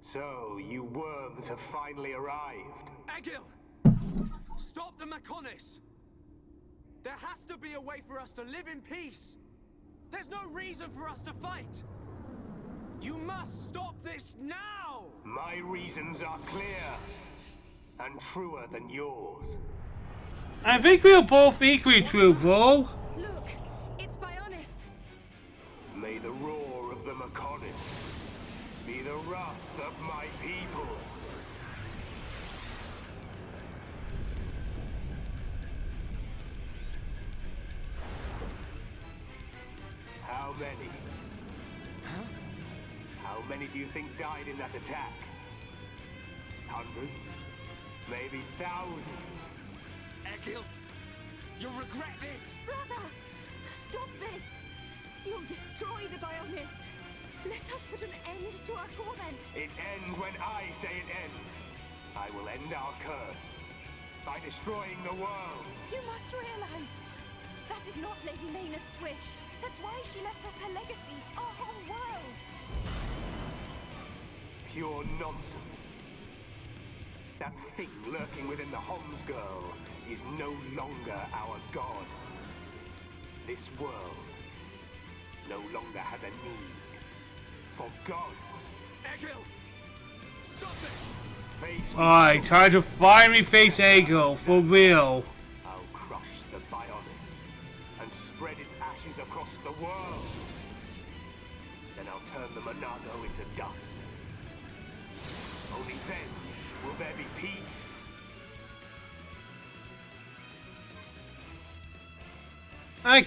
So, you worms have finally arrived. Egil! Stop the Mechonis! There has to be a way for us to live in peace! There's no reason for us to fight! You must stop this now! My reasons are clear, and truer than yours. I think we are both equally true, bro. Look, it's Bionis. May the roar of the Mechonis be the wrath of my people. How many? Huh? How many do you think died in that attack? Hundreds? Maybe thousands? Egil, you'll regret this! Brother! Stop this! You'll destroy the Bionis! Let us put an end to our torment! It ends when I say it ends. I will end our curse by destroying the world. You must realize that is not Lady Maynard's wish. That's why she left us her legacy, our whole world. Pure nonsense. That thing lurking within the Homs girl is no longer our god. This world no longer has a need for gods. Egil! Stop this! Face Alright, time to finally face Egil, for real. I'll crush the Bionis and spread its ashes across the world. Then I'll turn the Monado into dust. Only then will there be peace. I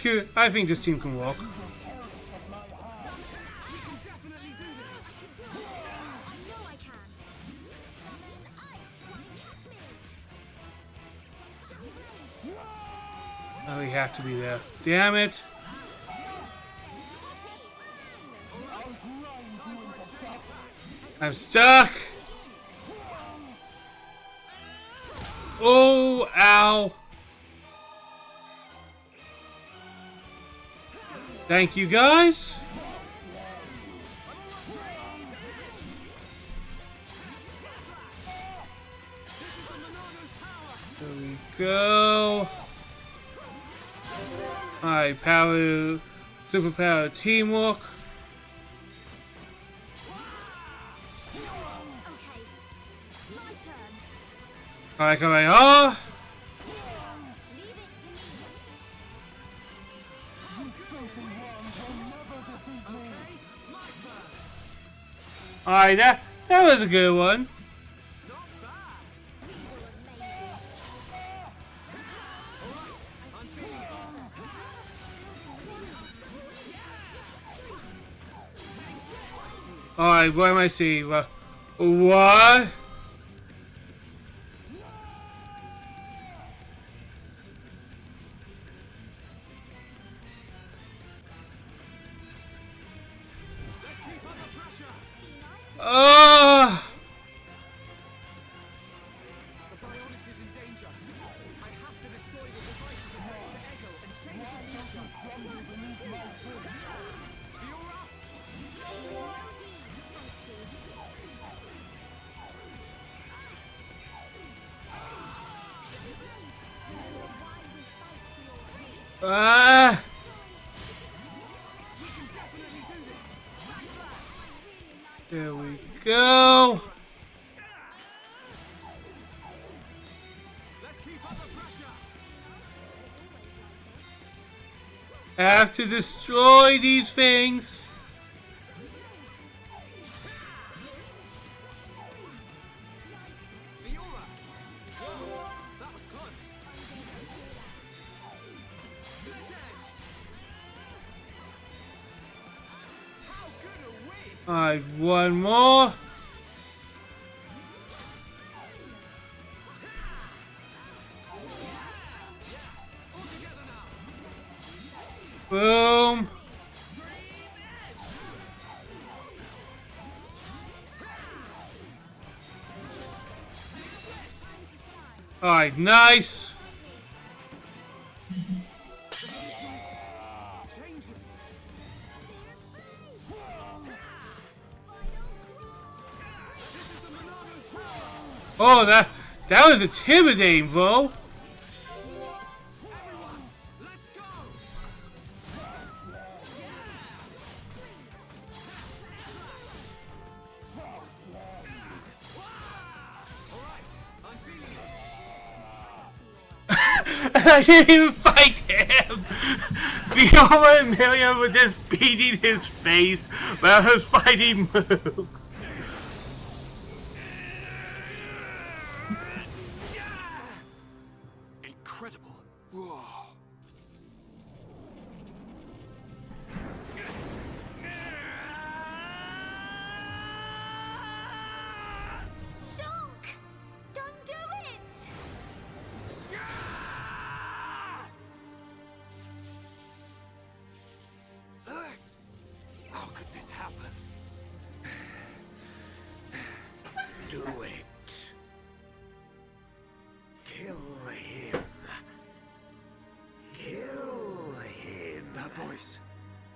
think this team can work. Oh, we have to be there. Damn it! I'm stuck! Oh, ow! Thank you, guys! There we go. Alright, power, superpower teamwork. Alright, come on. Oh! Alright, that was a good one. Alright, what am I seeing? What? Oh! The Bionis is in danger. I have to destroy the devices attached to Egil and change the future. Ah! There we go. I have to destroy these things. Alright, one more. Boom. Alright, nice. Oh, that was intimidating, bro. I didn't even fight him. Fiora and Miriam were just beating his face while I was fighting Mooks. Incredible. Whoa. Shulk! Don't do it! How could this happen? Do it. Kill him. Kill him. That voice.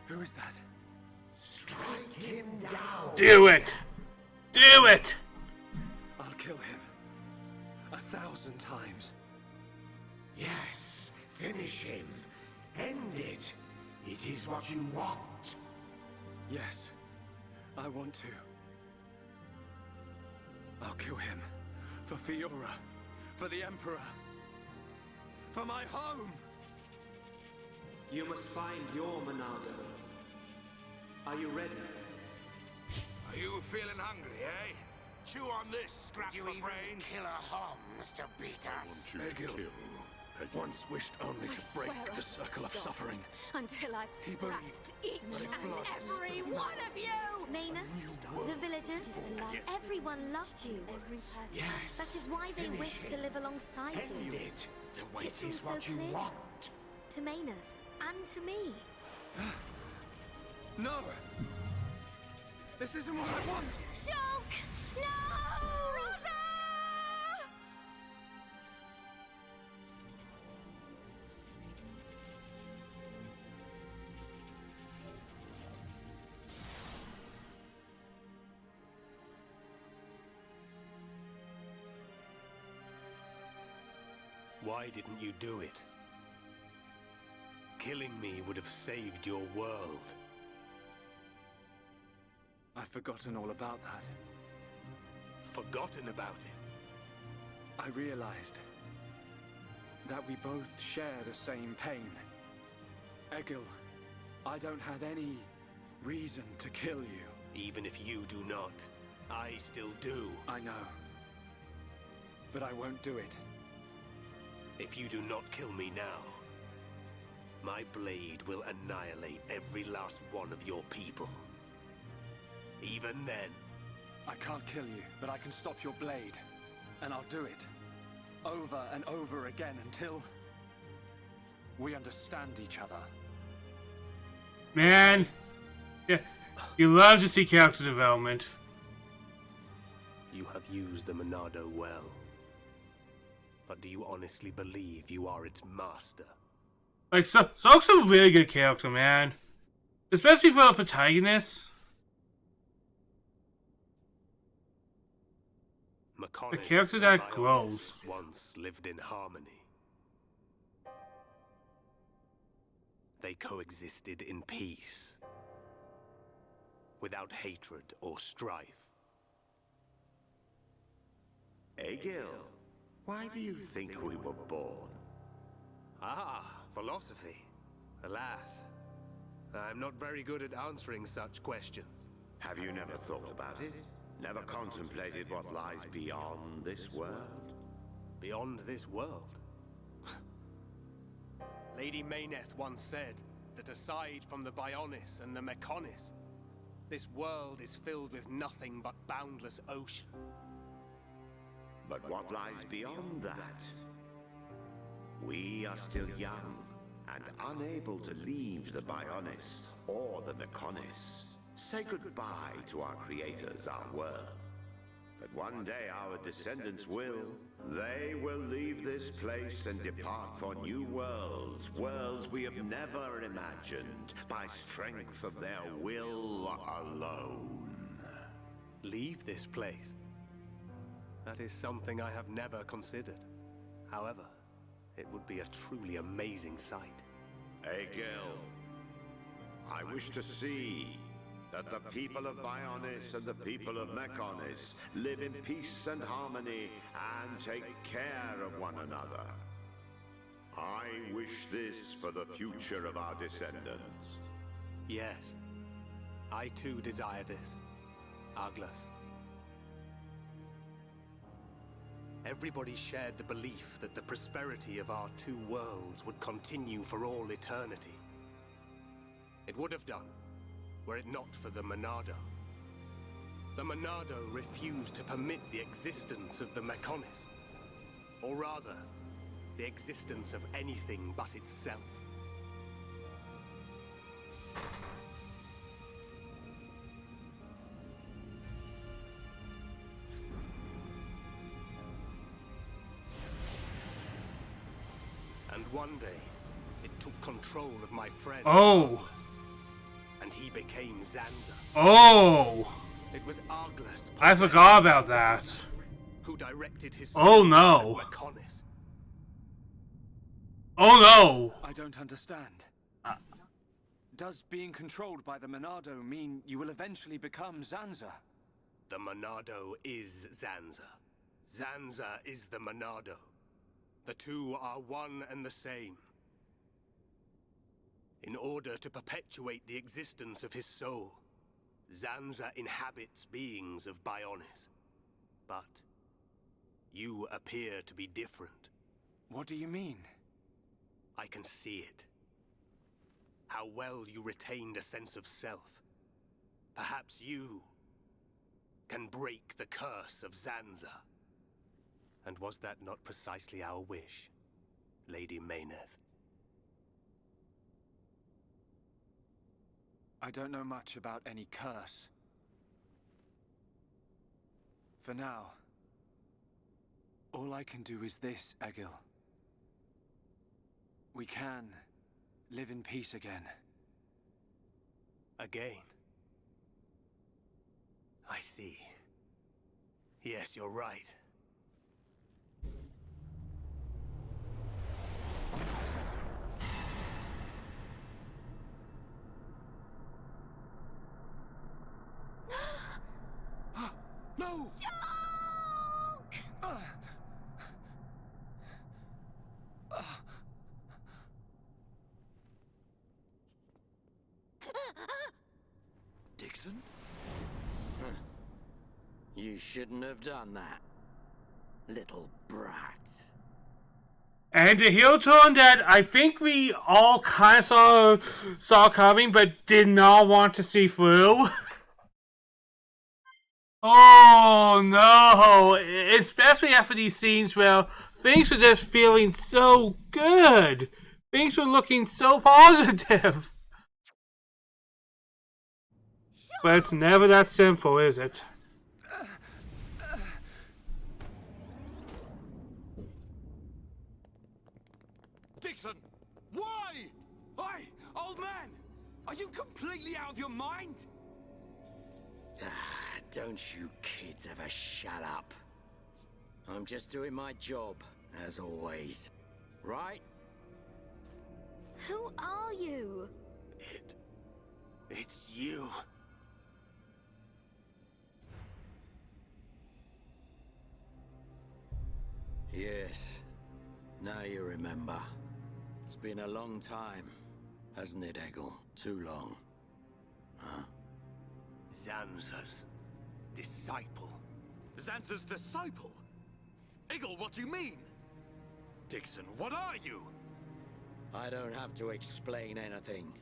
Who is that? Strike him down. Do it. Do it. I'll kill him. 1,000 times. Yes, finish him. End it. It is what you want. Yes, I want to. I'll kill him. For Fiora. For the Emperor. For my home. You must find your Monado. Are you ready? Are you feeling hungry, eh? Chew on this, scrap for brains. Kill a Homs to beat us. Egil once wished only to break the circle of suffering. Until I've He scrapped each believed and blood every one of you! Maynard, the villagers, everyone loved you. Every person. Yes. That is why they Finish wished to him. live alongside End you. it. The It is what you want. To Maynard and to me. No! This isn't what I want! Shulk! No! Brother! Why didn't you do it? Killing me would have saved your world. I've forgotten all about that. Forgotten about it? I realized that we both share the same pain. Egil, I don't have any reason to kill you. Even if you do not, I still do. I know. But I won't do it. If you do not kill me now, my blade will annihilate every last one of your people. Even then... I can't kill you, but I can stop your blade. And I'll do it. Over and over again until... we understand each other. Man! Yeah, you love to see character development. You have used the Monado well. But do you honestly believe you are its master? Like, Zulk's a really good character, man. Especially for a protagonist. A character that grows. Once lived in harmony. They coexisted in peace, without hatred or strife. Egil, why do you think we were born? Ah, philosophy. Alas, I'm not very good at answering such questions. Have you never thought about it? Never contemplated what lies beyond this world? Beyond this world? Lady Mayneth once said that aside from the Bionis and the Mechonis, this world is filled with nothing but boundless ocean. But what lies beyond that? We are still young and unable to leave the Bionis or the Mechonis. Say goodbye to our creators, our world. But one day our descendants will. They will leave this place and depart for new worlds. Worlds we have never imagined, by strength of their will alone. Leave this place? That is something I have never considered. However, it would be a truly amazing sight. Egil, I wish to see that the people of Bionis and the people of Mechonis live in peace and harmony and take care of one another. I wish this for the future of our descendants. Yes, I too desire this, Arglas. Everybody shared the belief that the prosperity of our two worlds would continue for all eternity. It would have done, were it not for the Monado. The Monado refused to permit the existence of the Mechonis. Or rather, the existence of anything but itself. And one day, it took control of my friend. Oh! And he became Zanza. Oh! It was Arglas. I forgot about that. Who directed his oh no! Mechonis. Oh no! I don't understand. Does being controlled by the Monado mean you will eventually become Zanza? The Monado is Zanza. Zanza is the Monado. The two are one and the same. In order to perpetuate the existence of his soul, Zanza inhabits beings of Bionis. But you appear to be different. What do you mean? I can see it. How well you retained a sense of self. Perhaps you can break the curse of Zanza. And was that not precisely our wish, Lady Mayneth? I don't know much about any curse. For now, all I can do is this, Egil. We can live in peace again. Again? I see. Yes, you're right. You shouldn't have done that, little brat. And a heel turn that I think we all kind of saw coming, but did not want to see through. Oh no! Especially after these scenes where things were just feeling so good. Things were looking so positive. But it's never that simple, is it? Dixon! Why? Hey, old man! Are you completely out of your mind? Don't you kids ever shut up. I'm just doing my job, as always. Right? Who are you? It's you. Yes. Now you remember. It's been a long time, hasn't it, Eggle? Too long. Huh? Zanza's disciple. Zanza's disciple? Eggle, what do you mean? Dixon, what are you? I don't have to explain anything.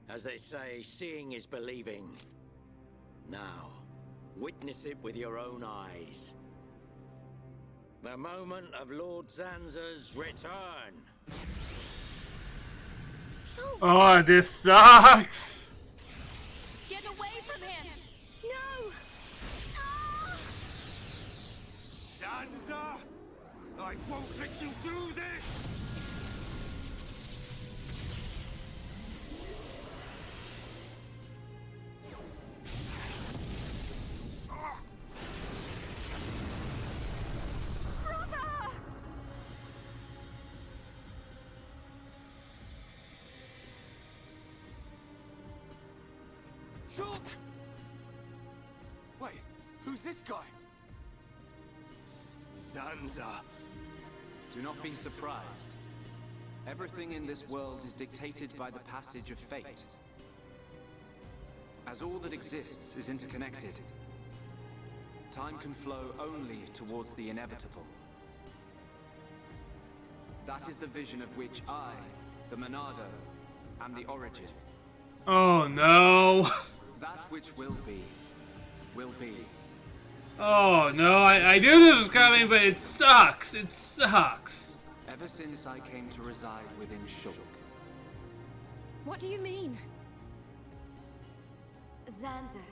As they say, seeing is believing. Now, witness it with your own eyes. The moment of Lord Zanza's return. Oh, this sucks! Get away from him! No! Zanza! I won't let you do this! Shulk! Wait, who's this guy? Zanza. Do not be surprised. Everything in this world is dictated by the passage of fate. As all that exists is interconnected, time can flow only towards the inevitable. That is the vision of which I, the Monado, am the origin. Oh no! That which will be, will be. Oh no, I knew this was coming, but it sucks! It sucks! Ever since I came to reside within Shulk. What do you mean? Zanza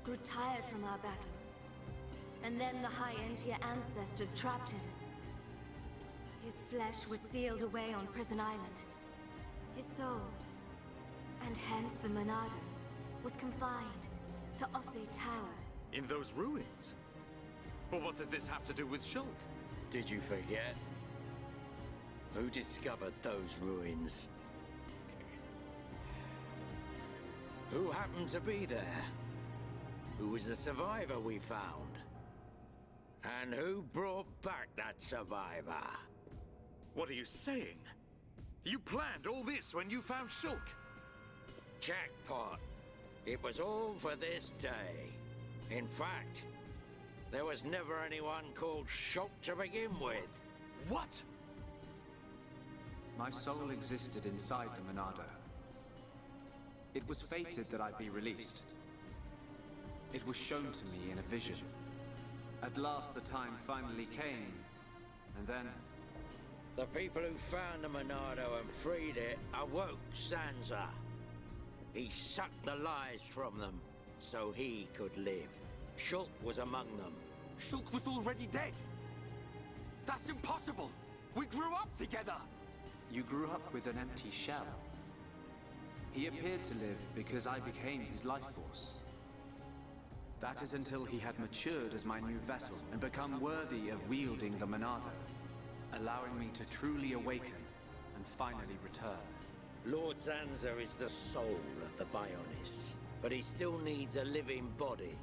grew tired from our battle. And then the High Entier ancestors trapped him. His flesh was sealed away on Prison Island. His soul, and hence the Monado, was confined to Osse Tower. In those ruins? But what does this have to do with Shulk? Did you forget? Who discovered those ruins? Who happened to be there? Who was the survivor we found? And who brought back that survivor? What are you saying? You planned all this when you found Shulk? Jackpot. It was all for this day. In fact, there was never anyone called Shulk to begin with. What? My soul existed inside the Monado. It was fated that I be released. It was shown to me in a vision. At last the time finally came, and then... The people who found the Monado and freed it awoke Zanza. He sucked the lives from them, so he could live. Shulk was among them. Shulk was already dead! That's impossible! We grew up together! You grew up with an empty shell. He appeared to live because I became his life force. That is until he had matured as my new vessel and become worthy of wielding the Monado, allowing me to truly awaken and finally return. Lord Zanza is the soul of the Bionis, but he still needs a living body.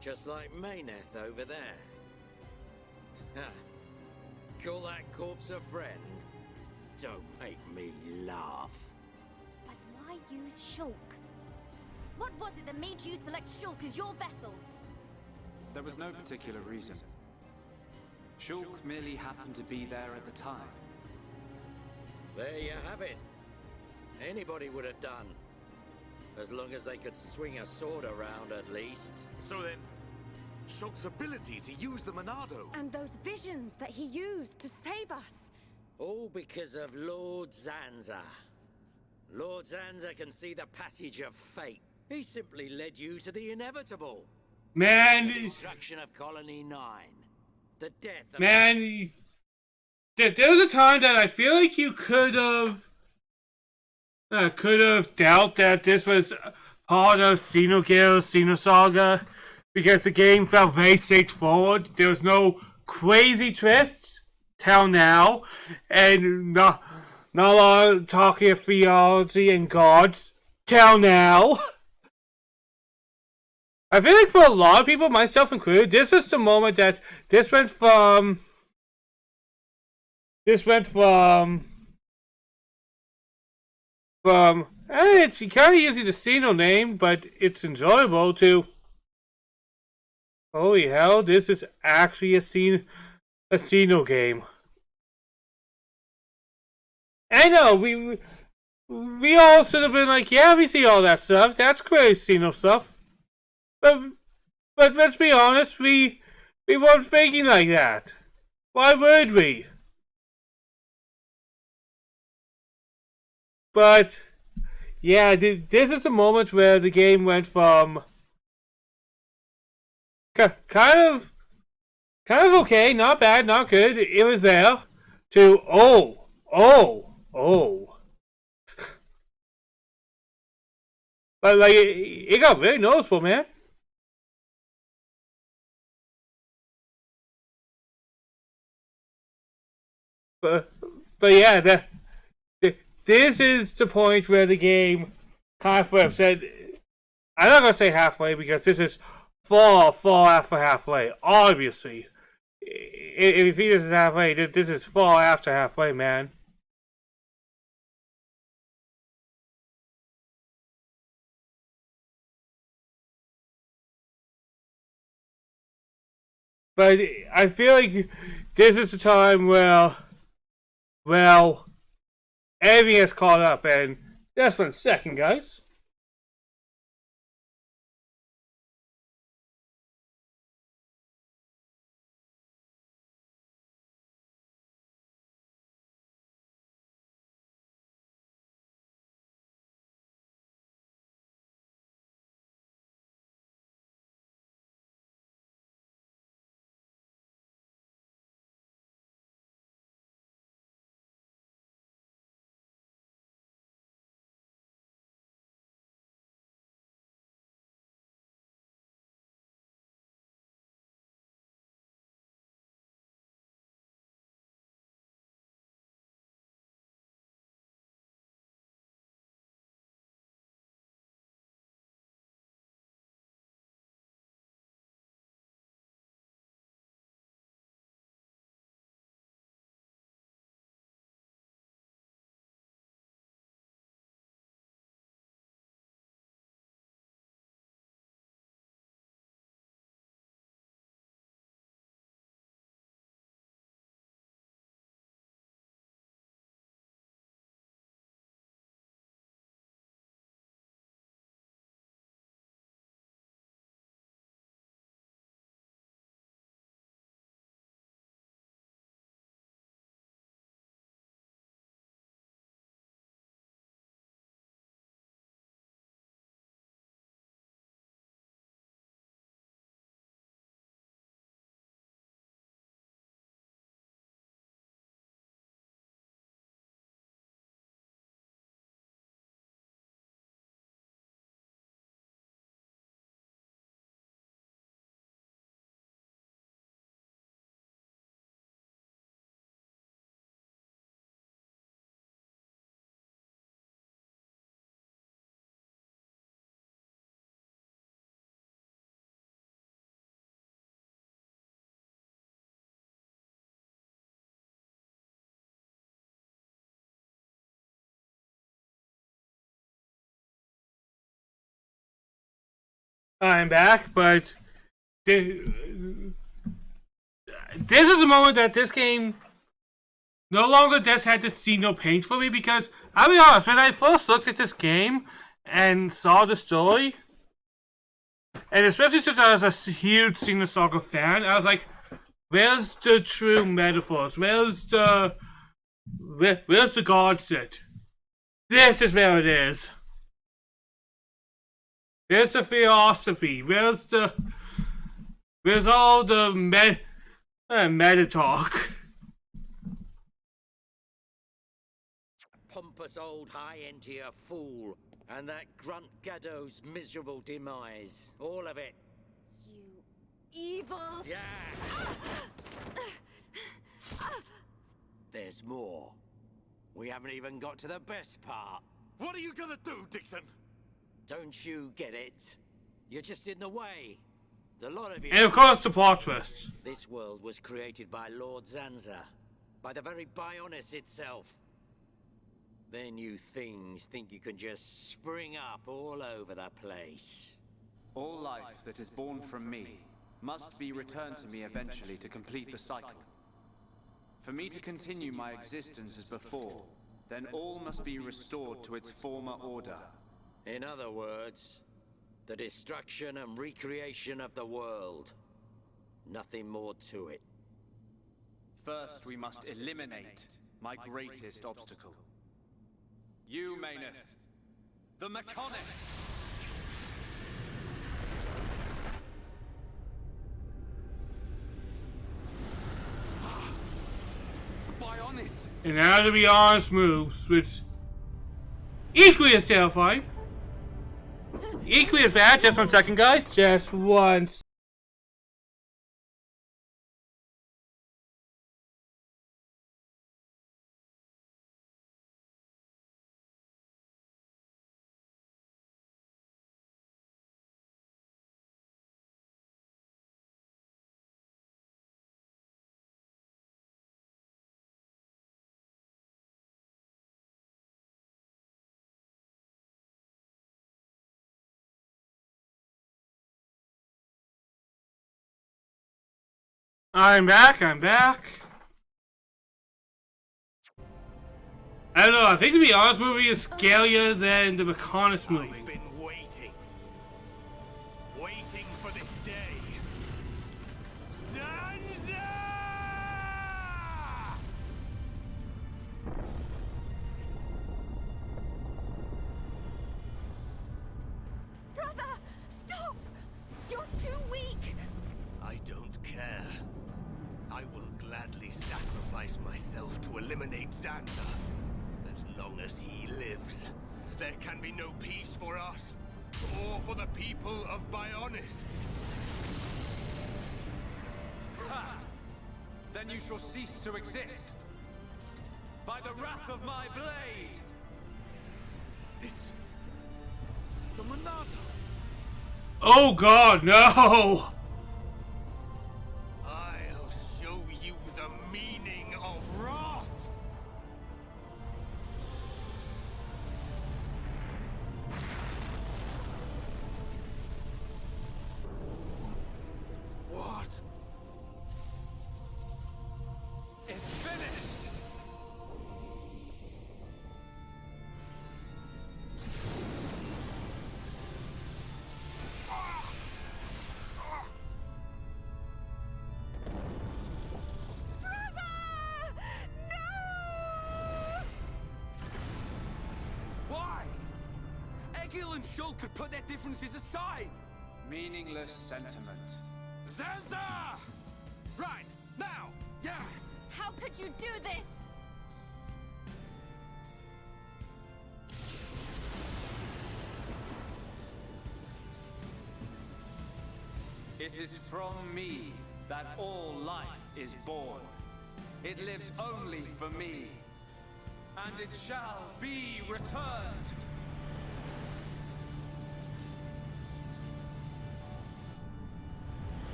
Just like Mayneth over there. Ha. Call that corpse a friend? Don't make me laugh. But why use Shulk? What was it that made you select Shulk as your vessel? There was no particular reason. Shulk merely happened to be there at the time. There you have it. Anybody would have done. As long as they could swing a sword around, at least. So then, Shulk's ability to use the Monado. And those visions that he used to save us. All because of Lord Zanza. Lord Zanza can see the passage of fate. He simply led you to the inevitable. Man, the destruction of Colony 9. The death of... Man, there was a time that I feel like you could have doubt that this was part of Xenogears Xenosaga, because the game felt very straightforward. There was no crazy twists till now, and not a lot of talking of theology and gods till now. I feel like for a lot of people, myself included, this is the moment that this went from it's kind of using the Xeno name, but it's enjoyable, to holy hell, this is actually a Xeno game. I know, we all should have been like, yeah, we see all that stuff, that's great Xeno stuff. But let's be honest, we weren't thinking like that. Why would we? But yeah, this is the moment where the game went from kind of okay, not bad, not good, it was there, to oh. But like, it got very noticeable, man. But yeah, this is the point where the game kind of flips. And I'm not gonna say halfway, because this is far after halfway. Obviously, if he is halfway, this is far after halfway, man. But I feel like this is the time where, well, everything has caught up, and just 1 second, guys. I'm back, but this is the moment that this game no longer just had to see no pain for me, because I'll be honest, when I first looked at this game and saw the story, and especially since I was a huge Xena Saga fan, I was like, where's the true metaphors? Where's the god set? This is where it is. Where's the philosophy? Where's all the meta talk? Pompous old high-entier fool, and that grunt Gaddo's miserable demise. All of it. Evil! Yeah! There's more. We haven't even got to the best part. What are you gonna do, Dixon? Don't you get it? You're just in the way. The lot of you... And of course the plot twist. This world was created by Lord Zanza. By the very Bionis itself. Then you things think you can just spring up all over the place. All life that is born from me must be returned to me eventually to complete the cycle. For me to continue my existence as before, then all must be restored to its former order. In other words, the destruction and recreation of the world. Nothing more to it. First, we must eliminate my greatest obstacle. You, Mayneth, the Mechonis! Bionis! And now to be honest moves, which equally as terrifying. Equally as bad. Just 1 second, guys. Just once. I'm back. I don't know, I think to be honest, movie is scarier than the Mechonis movie. I've been waiting for this day. Zanza! Brother, stop! You're too weak! I don't care. I will gladly sacrifice myself to eliminate Zanza. As long as he lives, there can be no peace for us, or for the people of Bionis. Ha! Then you shall cease to exist. By the wrath of my blade! It's... the Monado. Oh god, no! I'll show you the meaning of wrath! What? It's finished! Why? Egil and Shulk could put their differences aside! Meaningless sentiment. Zanza! Right, now! Yeah! How could you do this? It is from me that all life is born. It lives only for me, and it shall be returned.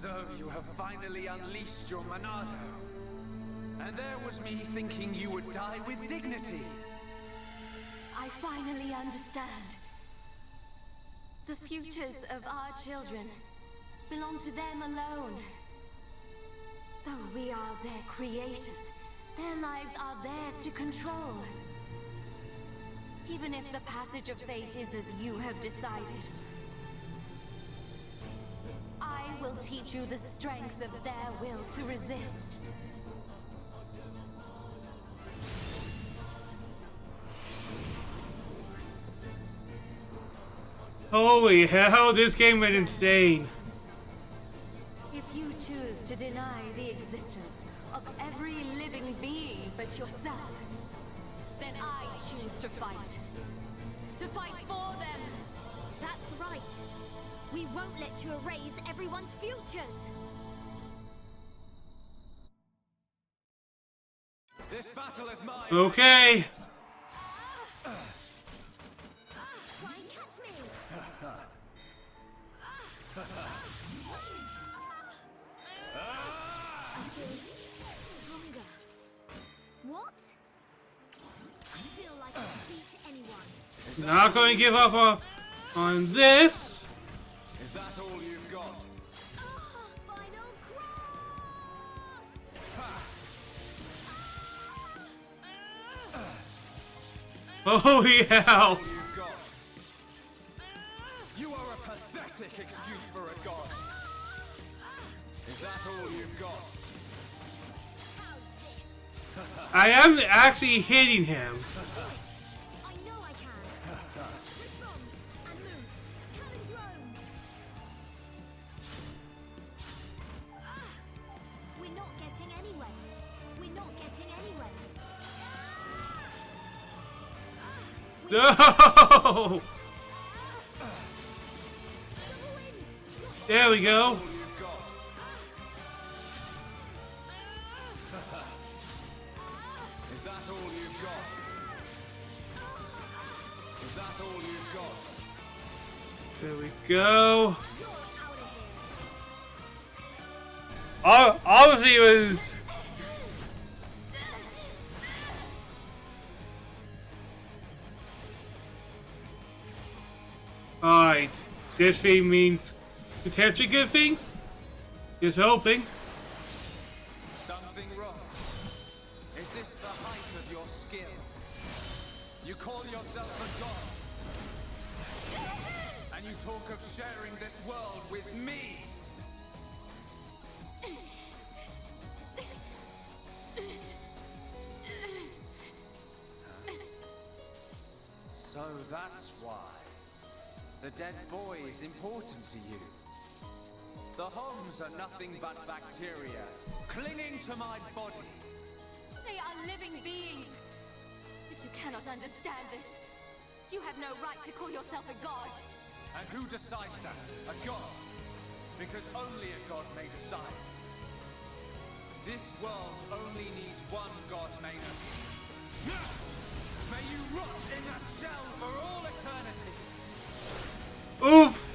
So you have finally unleashed your Monado. And there was me thinking you would die with dignity. I finally understand. The futures of our children belong to them alone. Though we are their creators, their lives are theirs to control. Even if the passage of fate is as you have decided, I will teach you the strength of their will to resist. Holy hell, this game went insane. If you choose to deny the existence of every living being but yourself, then I choose to fight. To fight for them! That's right. We won't let you erase everyone's futures. This battle is mine. Okay. Try and catch me. Stronger. What? I feel like I can beat anyone. Not going to give up on this. Is that all you've got? Final cross! Holy hell. You've got. You are a pathetic excuse for a god. Is that all you've got? I am actually hitting him. I know I can. Respond and move. Cannon drones. We're not getting anywhere. We're not getting anywhere. No! There we go. Is that all you've got? Is that all you've got? There we go. Obviously it was... Alright. This thing means potentially good things? Just hoping. Something wrong? Is this the height of your skill? You call yourself a god? And you talk of sharing this world with me? So that's why. The dead boy is important to you. The Homs are nothing but bacteria, clinging to my body. They are living beings. If you cannot understand this, you have no right to call yourself a god. And who decides that? A god? Because only a god may decide. This world only needs one god, Maynard. May you rot in that shell for all eternity. Oof!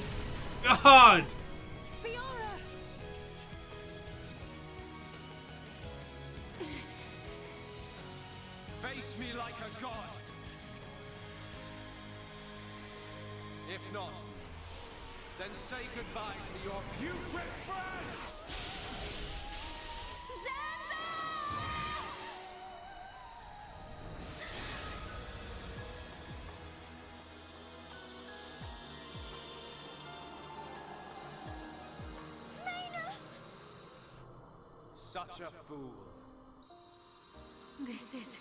God! Fiora! Face me like a god. If not, then say goodbye to your putrid friends! Such a fool. This is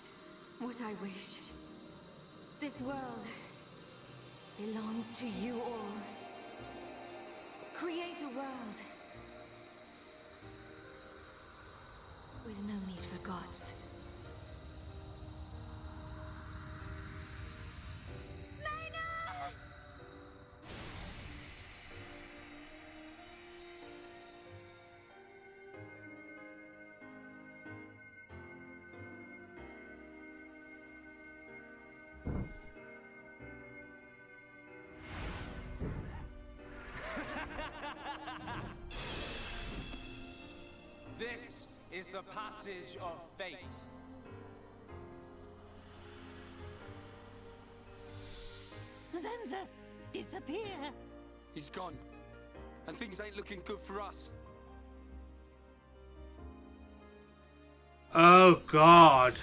what I wish. This world belongs to you all. Create a world with no need for gods. is the passage of fate. Zanza, disappear. He's gone. And things ain't looking good for us. Oh God.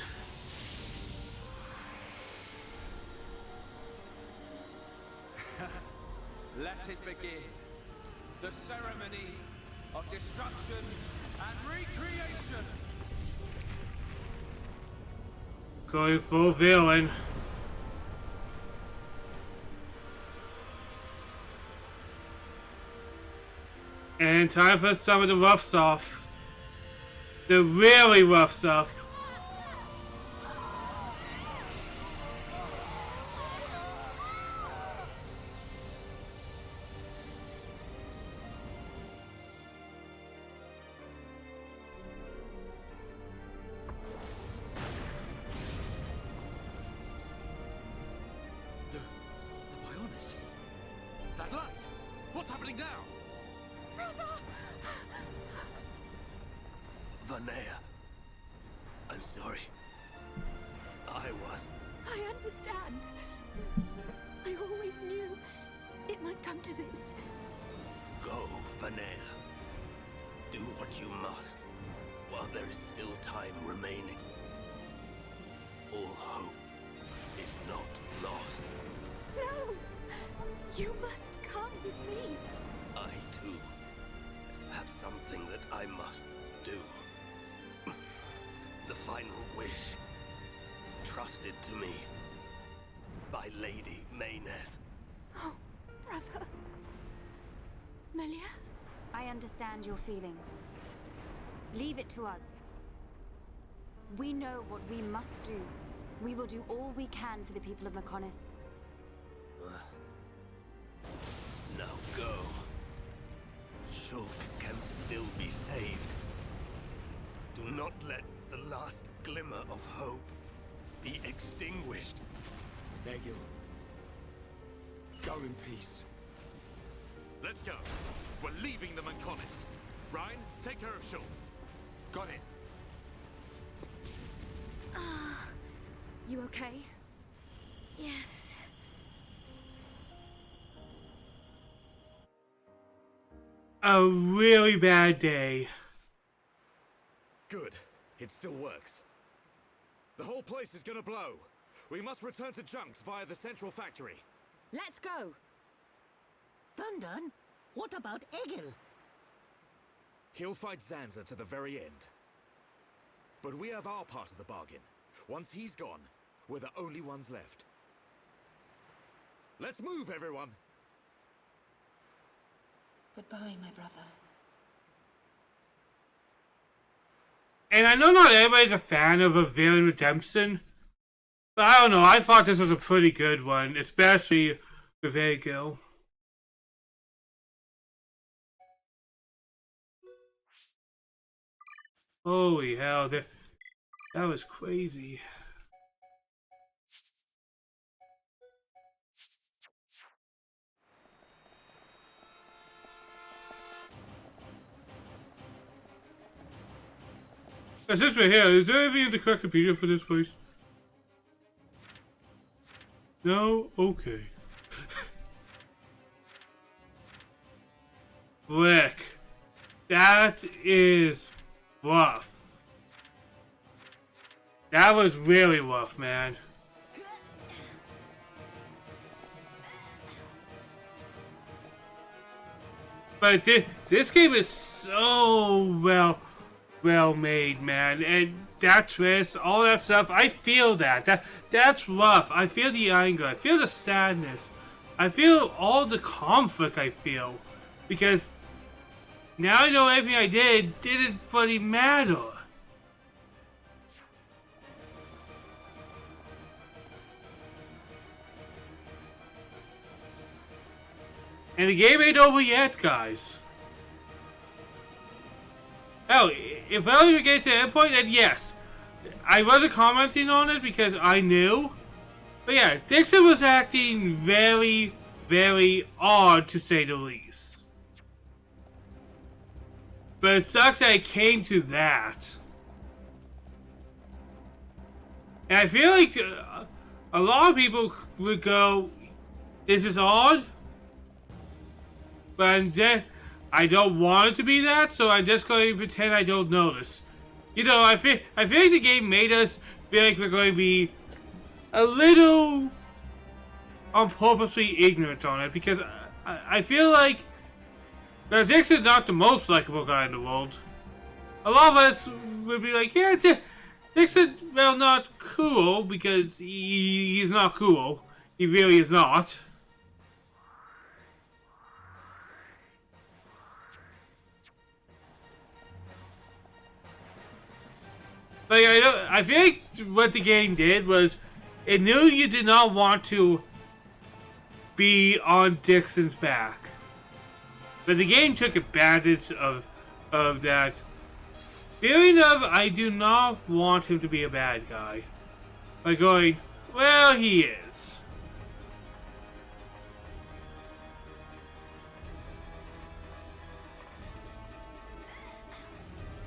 Let it begin. The ceremony of destruction and recreation. Going full villain. And time for some of the rough stuff. The really rough stuff. The Bionis. That light. What's happening now? Vanea. I'm sorry. I understand. I always knew it might come to this. Go, Vanea. Do what you must, while there is still time remaining. All hope is not lost. No! You must come with me. I, too, have something that I must do. The final wish, trusted to me by Lady Mayneth. Oh, brother. Melia? I understand your feelings. Leave it to us. We know what we must do. We will do all we can for the people of Mechonis. Now go. Shulk can still be saved. Do not let the last glimmer of hope be extinguished. Egil. Go in peace. Let's go. We're leaving the Mechonis. Ryan, take care of Shulk. Got it. You okay? Yes. A really bad day. Good. It still works. The whole place is gonna blow. We must return to Junks via the central factory. Let's go! Dun-Dun, what about Egil? He'll fight Zanza to the very end. But we have our part of the bargain. Once he's gone, we're the only ones left. Let's move, everyone! Goodbye, my brother. And I know not everybody's a fan of a villain redemption, but I don't know, I thought this was a pretty good one, especially with Egil. Holy hell, that was crazy. That's this right here. Is there anything in the Correctopedia for this place? No? Okay. Brick. That is rough. That was really rough, man. But this game is so well made, man, and that twist, all that stuff, I feel that's rough. I feel the anger, I feel the sadness, I feel all the conflict I feel, because now I know everything I didn't fully matter. And the game ain't over yet, guys. Oh, if I was get to that point, then yes. I wasn't commenting on it because I knew. But yeah, Dixon was acting very, very odd to say the least. But it sucks that it came to that. And I feel like a lot of people would go, this is odd. But I don't want it to be that, so I'm just going to pretend I don't notice. You know, I feel like the game made us feel like we're going to be a little purposely ignorant on it, because I feel like Dixon's not the most likable guy in the world. A lot of us would be like, yeah, Dixon, well, not cool, because he's not cool. He really is not. Like, I feel like what the game did was it knew you did not want to be on Dixon's back. But the game took advantage of that feeling of I do not want him to be a bad guy. By going, well, he is.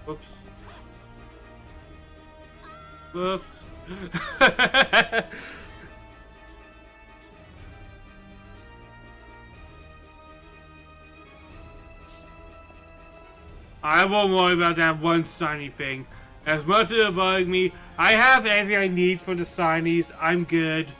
Whoops. Whoops. I won't worry about that one shiny thing. As much as it bugs me, I have everything I need for the shinies. I'm good.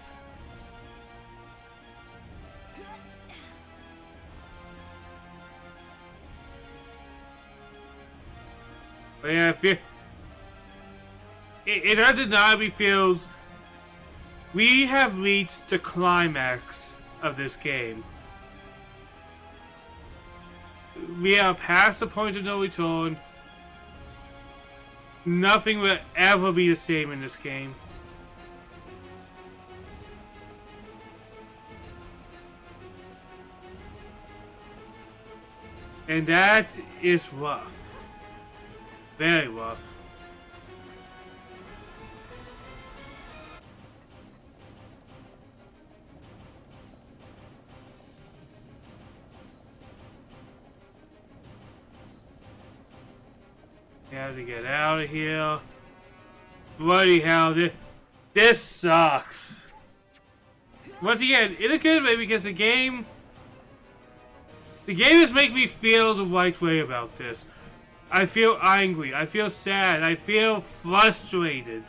But yeah, it undeniably feels we have reached the climax of this game. We are past the point of no return. Nothing will ever be the same in this game. And that is rough. Very rough. We have to get out of here. Bloody hell, this sucks. Once again, in a good way, because the game is making me feel the right way about this. I feel angry, I feel sad, I feel frustrated.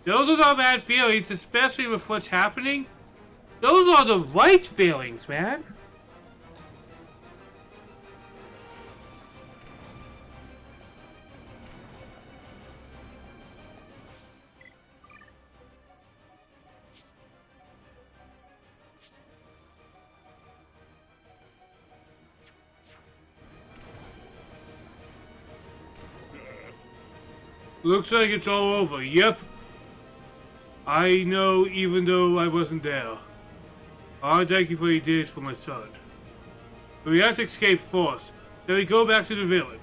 Those are not bad feelings, especially with what's happening. Those are the right feelings, man. Looks like it's all over. Yep. I know, even though I wasn't there. I thank you for what you did for my son. But we have to escape first. So we go back to the village.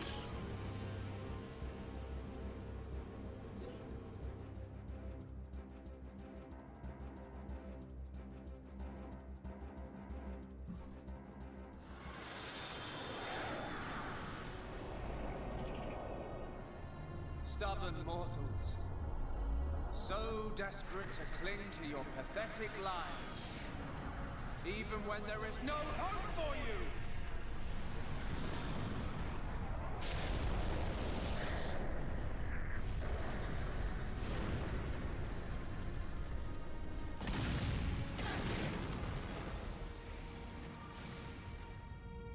Stubborn mortals, so desperate to cling to your pathetic lives, even when there is no hope for you!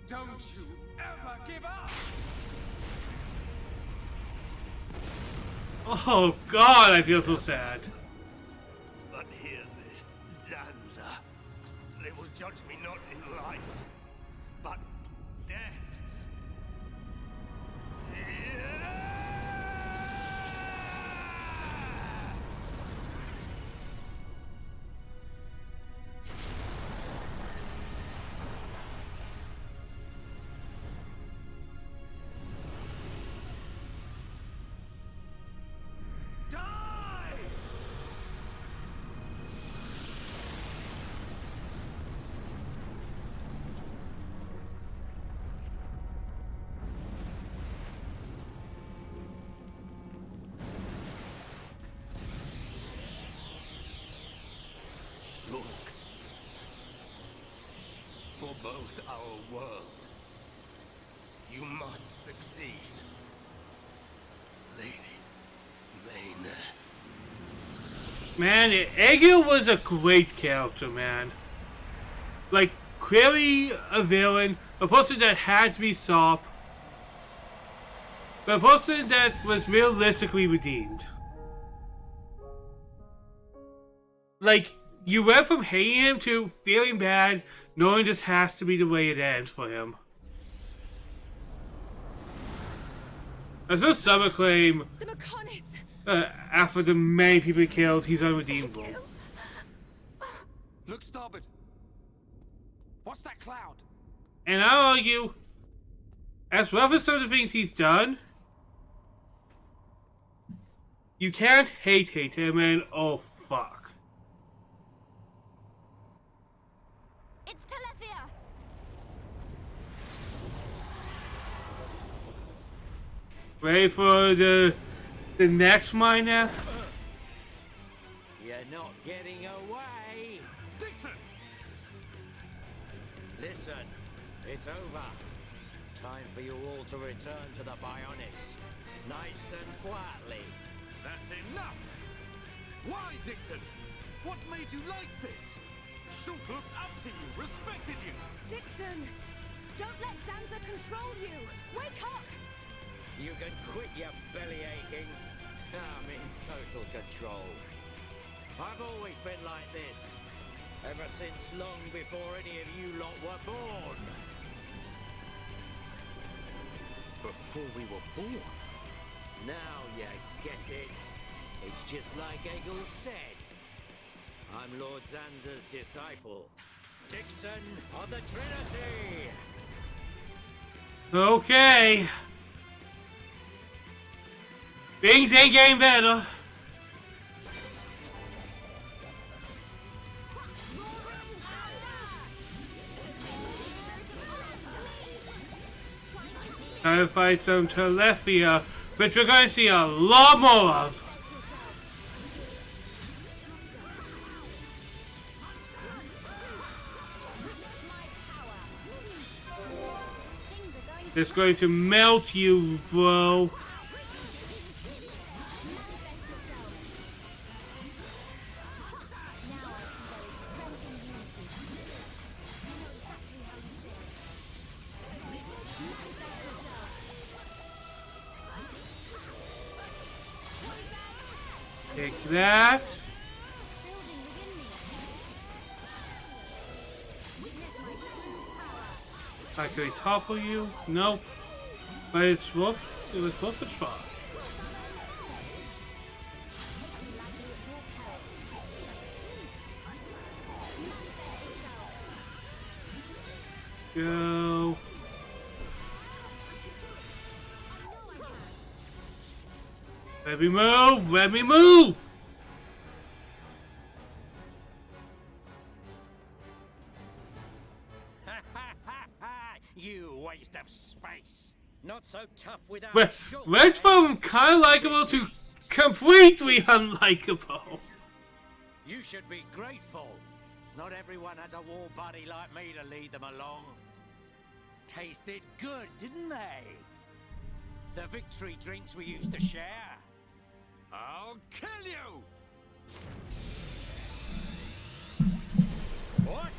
Don't you ever give up! Oh God, I feel so sad. But hear this, Zanza. They will judge me not in life, but death. both our worlds. You must succeed. Lady Mayneth. Man, Egil was a great character, man. Like, clearly a villain, a person that had to be stopped, but a person that was realistically redeemed. Like, you went from hating him to feeling bad, knowing this has to be the way it ends for him. As though some claim, after the many people he killed, he's unredeemable. Look starboard. What's that cloud? And I'll argue, as rough as some of the things he's done, you can't hate him, and oh fuck. It's Telethia! Ready for the next Mayneth? You're not getting away. Dixon! Listen, it's over. Time for you all to return to the Bionis. Nice and quietly. That's enough! Why, Dixon? What made you like this? Shulk looked up to you, respected you. Dixon! Don't let Zanza control you! Wake up! You can quit your belly aching. I'm in total control. I've always been like this. Ever since long before any of you lot were born. Before we were born? Now you get it. It's just like Egil said. I'm Lord Zanza's disciple. Dixon of the Trinity! Okay. Things ain't getting better. Time to fight some Telethia, which we're going to see a lot more of. It's going to melt you, bro. Take that. I can topple you? Nope. But it's worth a try. Go. Let me move! Let me move! You waste of space. Not so tough without Went from kind of likable to completely unlikable. You should be grateful. Not everyone has a war buddy like me to lead them along. Tasted good, didn't they? The victory drinks we used to share. I'll kill you! What?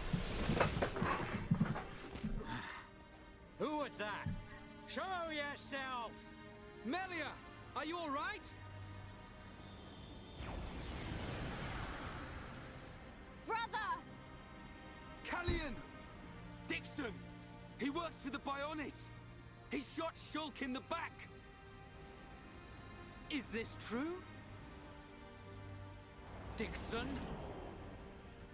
Who was that? Show yourself! Melia, are you all right? Brother! Callian! Dixon! He works for the Bionis! He shot Shulk in the back! Is this true? Dixon?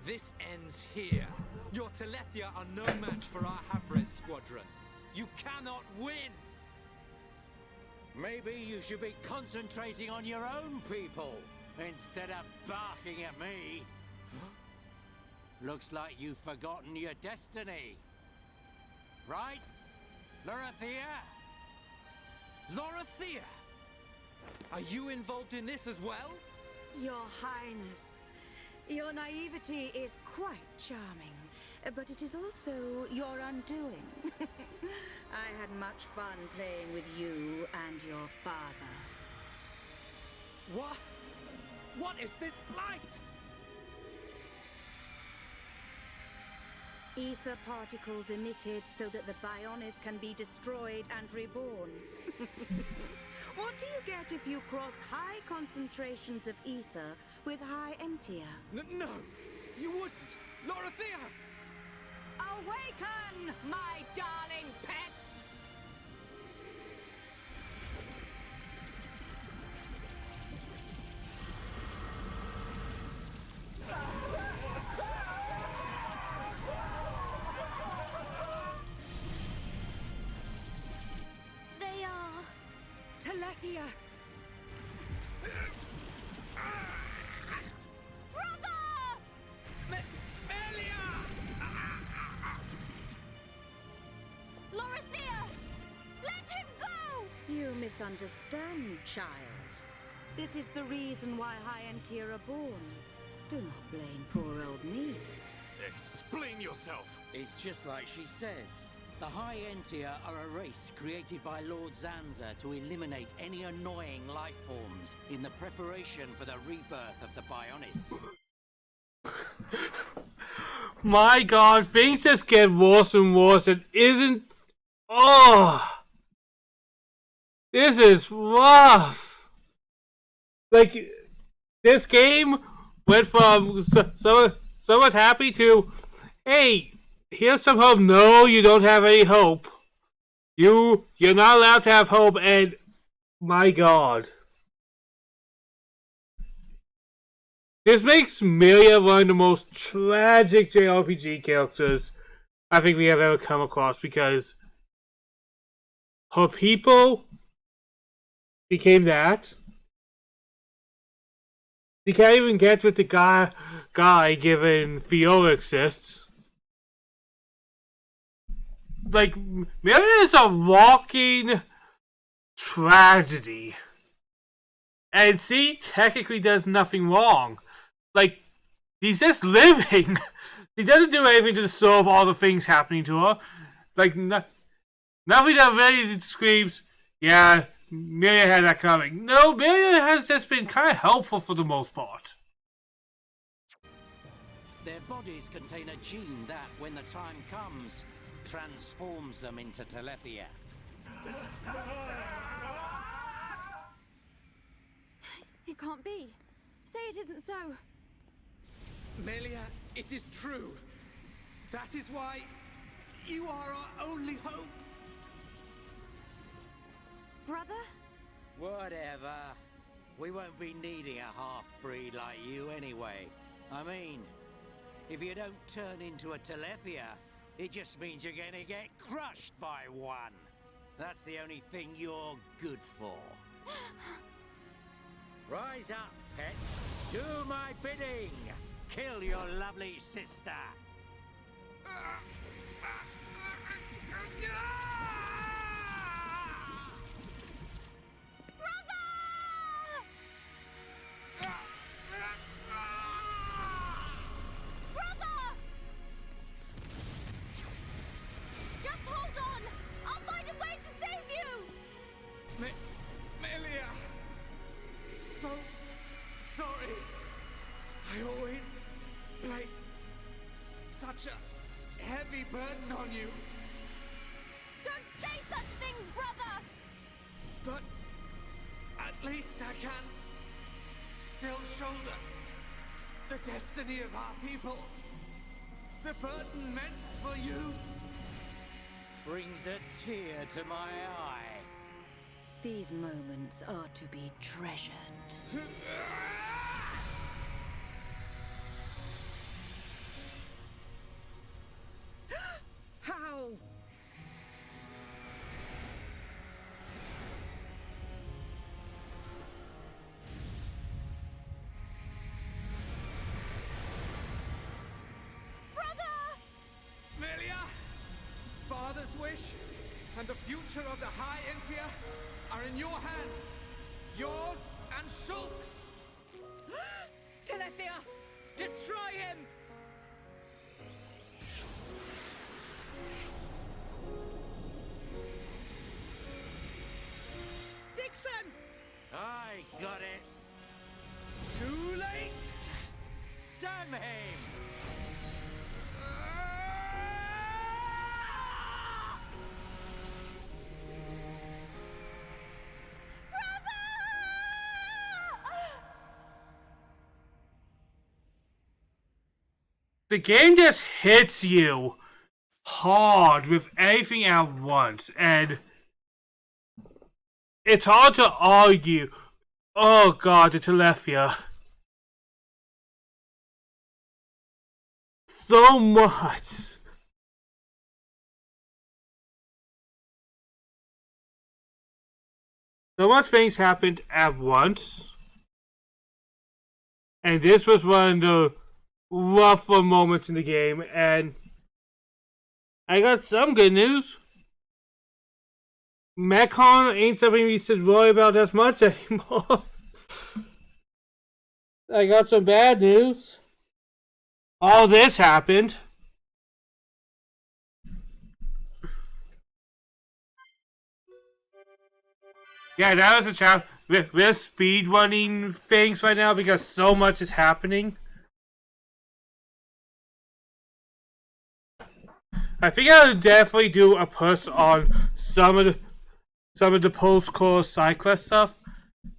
This ends here. Your Telethia are no match for our Havres squadron. You cannot win! Maybe you should be concentrating on your own people instead of barking at me. Looks like you've forgotten your destiny. Right? Lorithia? Lorithia! Are you involved in this as well? Your Highness, your naivety is quite charming, but it is also your undoing. I had much fun playing with you and your father. What? What is this light? Ether particles emitted so that the Bionis can be destroyed and reborn. What do you get if you cross high concentrations of ether with high entia? No, you wouldn't. Lorithia! Awaken, my darling pets! They are... Telethia! Lorithia! Let him go! You misunderstand, child. This is the reason why high entia are born. Do not blame poor old me. Explain yourself! It's just like she says. The High Entia are a race created by Lord Zanza to eliminate any annoying life forms in the preparation for the rebirth of the Bionis. My god, things just get worse and worse. It isn't... Oh! This is rough. Like, this game went from somewhat happy to, hey, here's some hope. No, you don't have any hope. You're not allowed to have hope, and my god. This makes Milia one of the most tragic JRPG characters I think we have ever come across, because her people became that. You can't even get with the guy given Fiora exists. Like, Milia is a walking tragedy. And C technically does nothing wrong. Like, he's just living. He doesn't do anything to solve all the things happening to her. Like, nothing that really screams, yeah, Milia had that coming. No, Milia has just been kind of helpful for the most part. Their bodies contain a gene that, when the time comes, transforms them into Telethia. It can't be. Say it isn't so. Melia, it is true. That is why you are our only hope. Brother? Whatever. We won't be needing a half-breed like you anyway. I mean, if you don't turn into a Telethia, it just means you're gonna get crushed by one. That's the only thing you're good for. Rise up, pets. Do my bidding. Kill your lovely sister. Just hold on! I'll find a way to save you! Melia! So sorry. I always placed such a heavy burden on you. Don't say such things, brother! But at least I can still shoulder the destiny of our people. The burden meant for you brings a tear to my eye. These moments are to be treasured. How? Melia! Father's wish and the future of the High Entia are in your hands. Yours and Shulk's. Telethia! Destroy him! got it. Too late! Jamheim! The game just hits you hard with everything at once, and it's hard to argue. Oh god, the Telethia. So much. So much things happened at once. And this was one of the rougher moments in the game, and I got some good news. Mechon ain't something we should worry about as much anymore. I got some bad news. All this happened. Yeah, that was a challenge. We're speedrunning things right now because so much is happening. I think I'll definitely do a push on some of the post-core side quest stuff,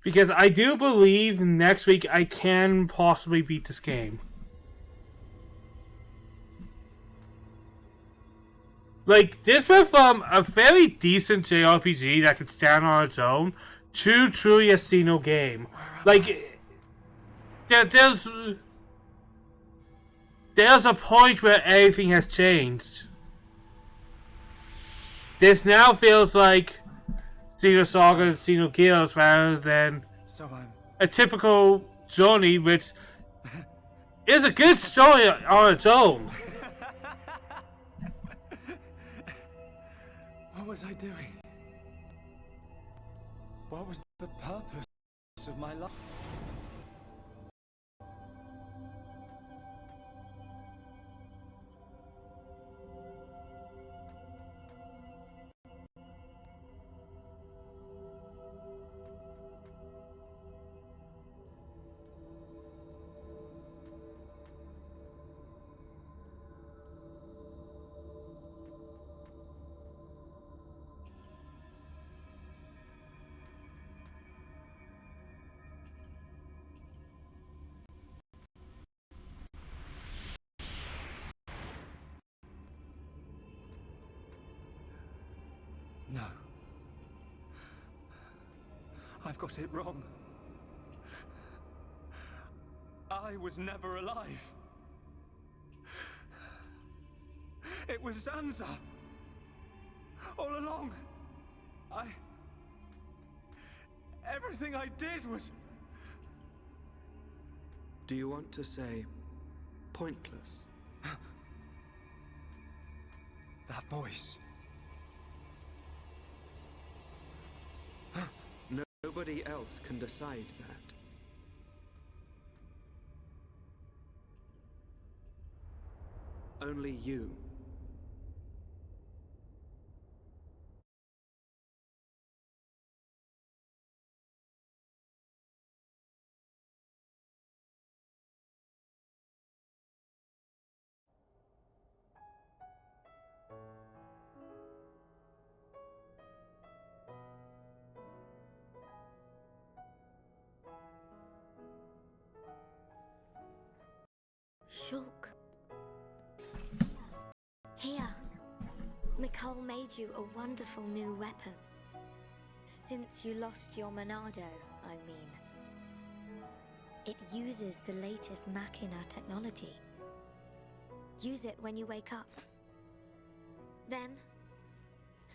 because I do believe next week I can possibly beat this game. Like, this went from a fairly decent JRPG that could stand on its own to truly a Sinnoh game. Like, there's a point where everything has changed. This now feels like Xenosaga and Xenogears rather than a typical journey, which is a good story on its own. What was I doing? What was the purpose of my life? No. I've got it wrong. I was never alive. It was Zanza. All along. Everything I did was... Do you want to say pointless? That voice. Nobody else can decide that. Only you. Shulk. Here. Mikael made you a wonderful new weapon. Since you lost your Monado, I mean. It uses the latest Machina technology. Use it when you wake up. Then,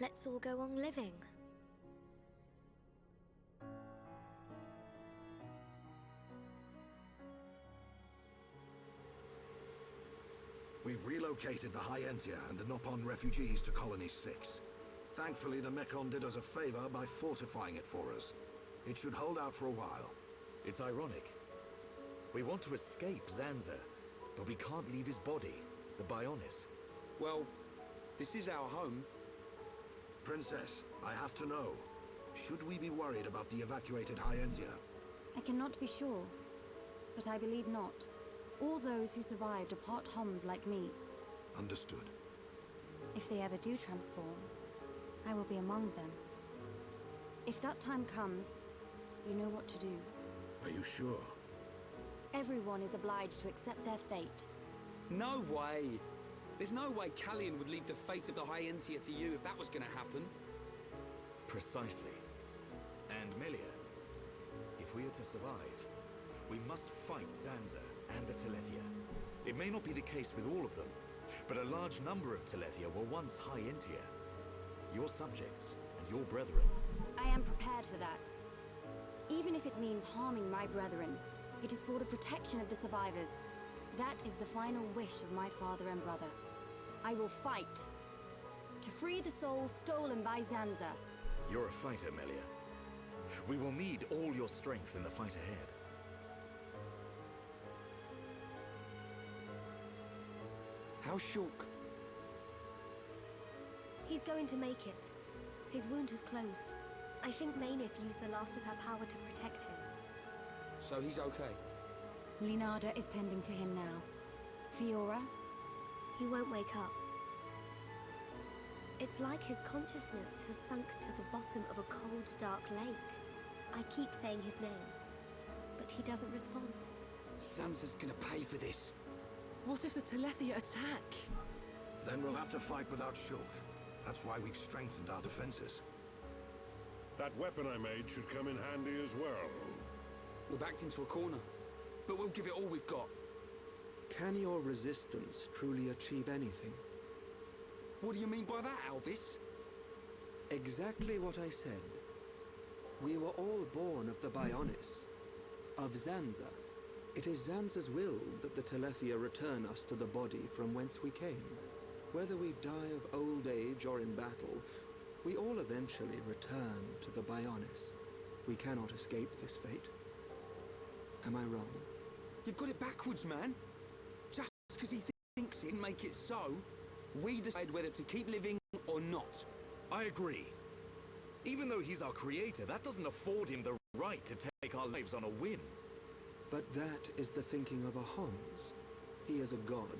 let's all go on living. We've relocated the Hyentia and the Nopon refugees to Colony 6. Thankfully, the Mechon did us a favor by fortifying it for us. It should hold out for a while. It's ironic. We want to escape Zanza, but we can't leave his body, the Bionis. Well, this is our home. Princess, I have to know. Should we be worried about the evacuated Hyentia? I cannot be sure, but I believe not. All those who survived are part Homs like me. Understood. If they ever do transform, I will be among them. If that time comes, you know what to do. Are you sure? Everyone is obliged to accept their fate. No way! There's no way Callian would leave the fate of the High Entia to you if that was gonna happen. Precisely. And Melia, if we are to survive, we must fight Zanza and the Telethia. It may not be the case with all of them, but a large number of Telethia were once High Entia. Your subjects and your brethren. I am prepared for that. Even if it means harming my brethren, it is for the protection of the survivors. That is the final wish of my father and brother. I will fight to free the souls stolen by Zanza. You're a fighter, Melia. We will need all your strength in the fight ahead. How's Shulk? He's going to make it. His wound has closed. I think Mayneth used the last of her power to protect him. So he's okay? Linada is tending to him now. Fiora? He won't wake up. It's like his consciousness has sunk to the bottom of a cold, dark lake. I keep saying his name, but he doesn't respond. Zanza's gonna pay for this. What if the Telethia attack? Then we'll have to fight without Shulk. That's why we've strengthened our defenses. That weapon I made should come in handy as well. We're backed into a corner, but we'll give it all we've got. Can your resistance truly achieve anything? What do you mean by that, Alvis? Exactly what I said. We were all born of the Bionis, of Zanza. It is Zanza's will that the Telethia return us to the body from whence we came. Whether we die of old age or in battle, we all eventually return to the Bionis. We cannot escape this fate. Am I wrong? You've got it backwards, man. Just because he thinks it can make it so, we decide whether to keep living or not. I agree. Even though he's our creator, that doesn't afford him the right to take our lives on a whim. But that is the thinking of a Homs. He is a god.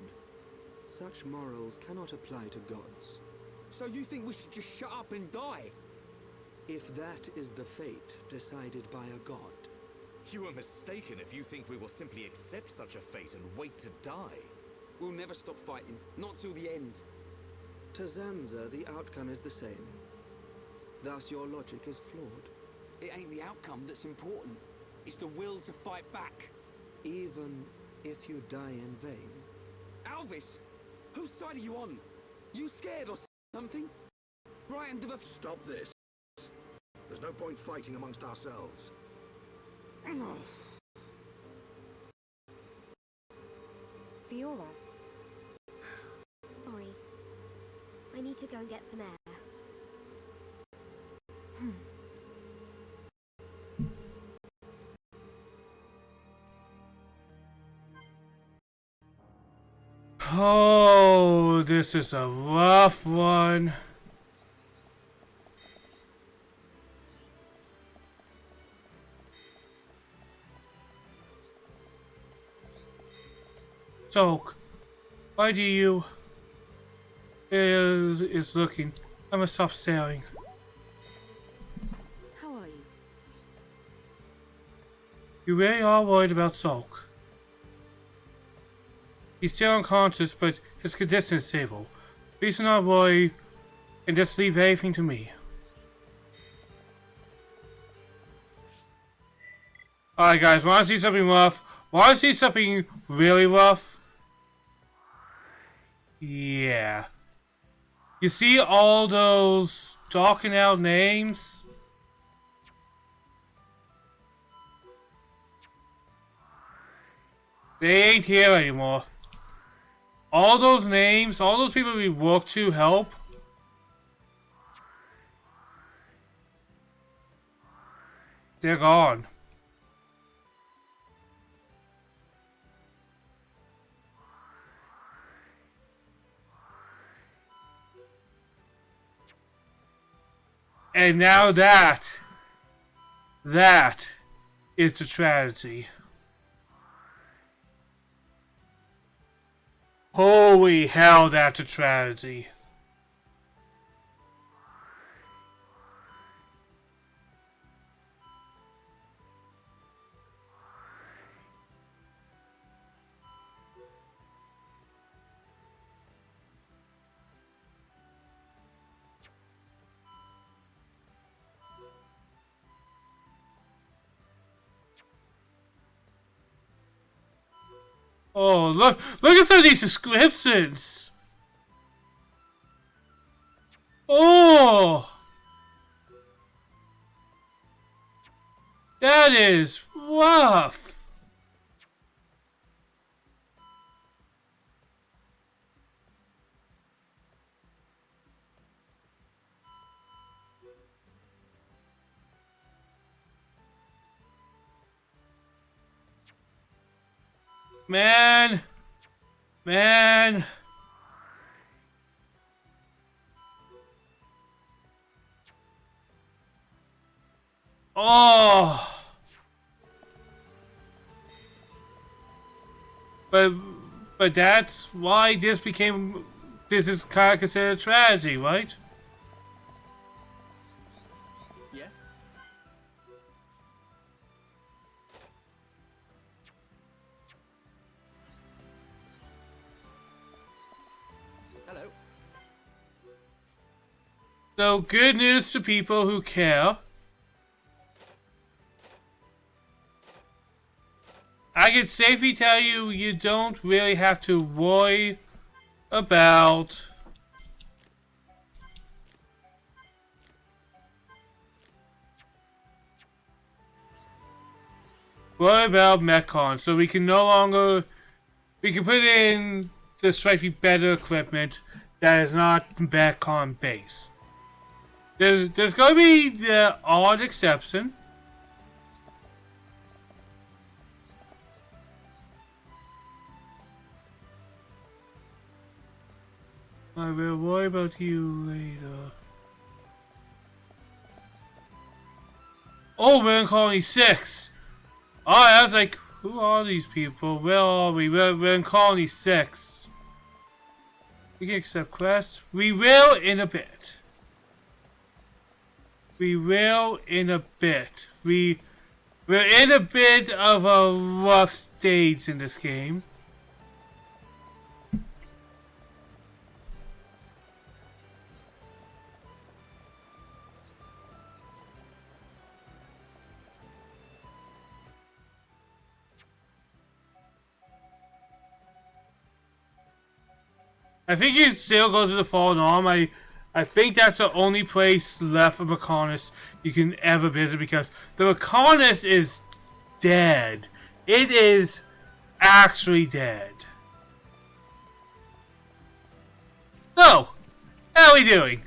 Such morals cannot apply to gods. So you think we should just shut up and die? If that is the fate decided by a god. You are mistaken if you think we will simply accept such a fate and wait to die. We'll never stop fighting, not till the end. To Zanza, the outcome is the same. Thus your logic is flawed. It ain't the outcome that's important. It's the will to fight back. Even if you die in vain. Alvis, whose side are you on? You scared or something? Right under the... Stop this. There's no point fighting amongst ourselves. Fiora? Sorry. I need to go and get some air. Oh, this is a rough one. Soak, why do you... It's looking. I must stop staring. How are you? You really are worried about Soak. He's still unconscious, but his condition is stable. Please do not worry, and just leave everything to me. Alright guys, wanna see something rough? Wanna see something really rough? Yeah. You see all those talking out names? They ain't here anymore. All those names, all those people we worked to help. They're gone. And now that is the tragedy. Holy hell, that's a tragedy. Oh, look at some of these descriptions. Oh, that is rough. Man. Oh. But that's why this is kind of considered a tragedy, right? Yes? Hello. So, good news to people who care. I can safely tell you, you don't really have to worry about Metcon. So we can put in the slightly better equipment that is not Metcon based. There's going to be the odd exception. I will worry about you later. Oh, we're in Colony 6! Oh, I was like, who are these people? Where are we? We're in Colony 6. We can accept quests. We will in a bit. We're in a bit of a rough stage in this game. I think you still go to the Fallen Arm. I think that's the only place left of Mechonis you can ever visit, because the Mechonis is dead. It is actually dead. So, how are we doing?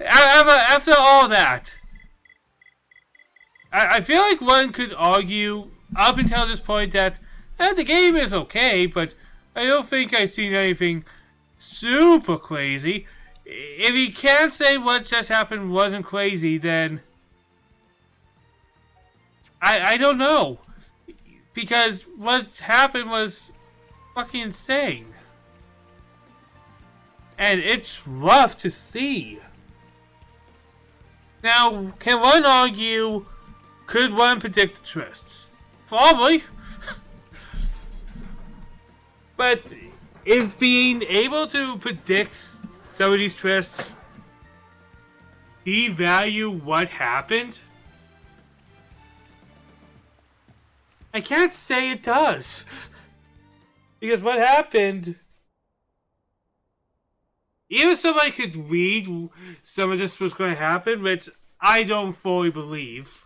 After all that, I feel like one could argue up until this point that the game is okay, but I don't think I've seen anything super crazy. If you can't say what just happened wasn't crazy, then I don't know, because what happened was fucking insane, and it's rough to see. Now, can one argue, could one predict the twists? Probably. But is being able to predict some of these twists devalue what happened? I can't say it does. Because what happened, even somebody could read some of this was going to happen, which I don't fully believe.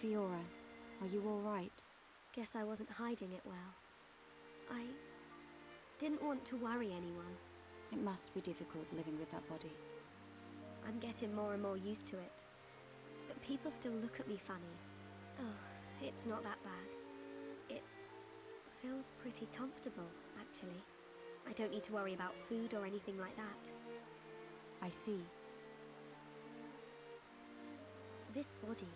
Fiora, are you all right? Guess I wasn't hiding it well. I didn't want to worry anyone. It must be difficult living with that body. I'm getting more and more used to it. But people still look at me funny. Oh, it's not that bad. It feels pretty comfortable, actually. I don't need to worry about food or anything like that. I see. This body,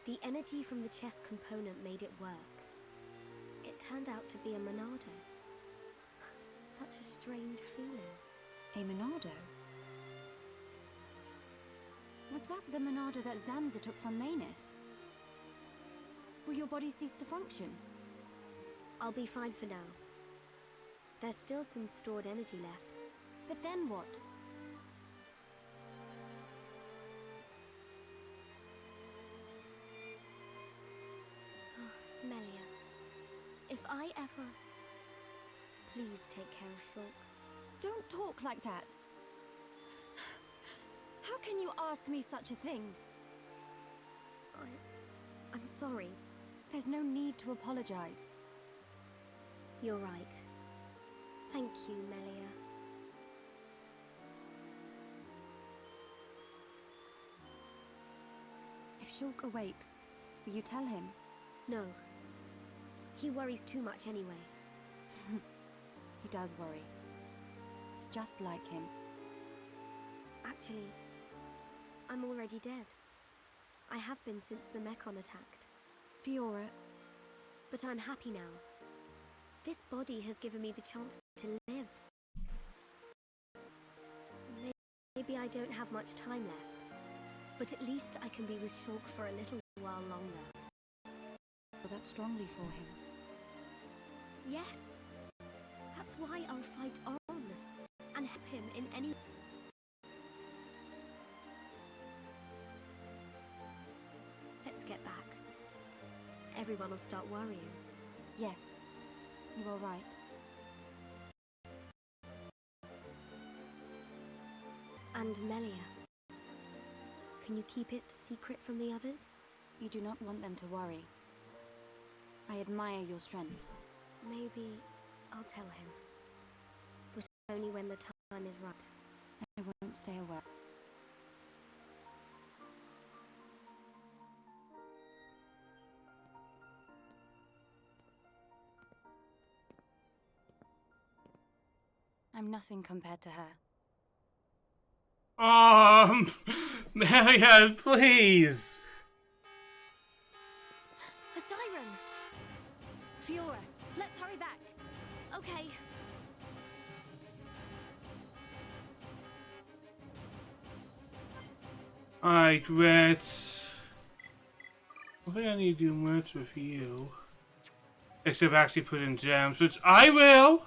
the energy from the chest component made it work. It turned out to be a Monado. Such a strange feeling. A Monado? Was that the Monado that Zanza took from Mayneth? Will your body cease to function? I'll be fine for now. There's still some stored energy left. But then what? Oh, Melia, if I ever... Please take care of Shulk. Don't talk like that. How can you ask me such a thing? I'm sorry. There's no need to apologize. You're right. Thank you, Melia. If Shulk awakes, will you tell him? No. He worries too much anyway. He does worry. It's just like him. Actually, I'm already dead. I have been since the Mechon attacked. Fiora. But I'm happy now. This body has given me the chance to live. Maybe I don't have much time left, but at least I can be with Shulk for a little while longer. Well, that's strongly for him. Yes. That's why I'll fight on and help him in any... Let's get back. Everyone will start worrying. Yes, you are right. And Melia, can you keep it secret from the others? You do not want them to worry. I admire your strength. Maybe I'll tell him. But only when the time is right. I won't say a word. I'm nothing compared to her. Melia, please! A siren! Fiora, let's hurry back. Okay. Alright, Reds. I think I need to do much with you. Except actually put in gems, which I will!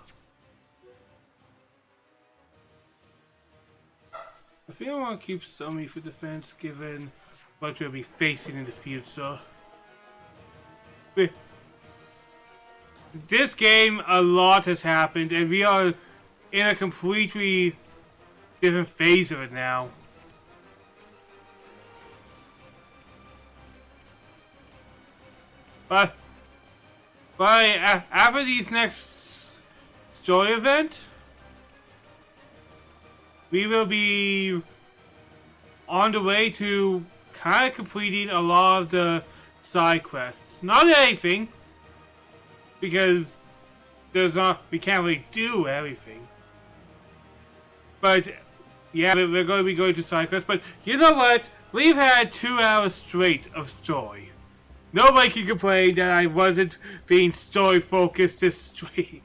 I think I want to keep Summy for defense given what we'll be facing in the future. This game, a lot has happened, and we are in a completely different phase of it now. But after these next story event, we will be on the way to kind of completing a lot of the side quests. Not anything, because we can't really do everything. But yeah, we're going to be going to side quests. But you know what? We've had 2 hours straight of story. Nobody can complain that I wasn't being story focused this stream.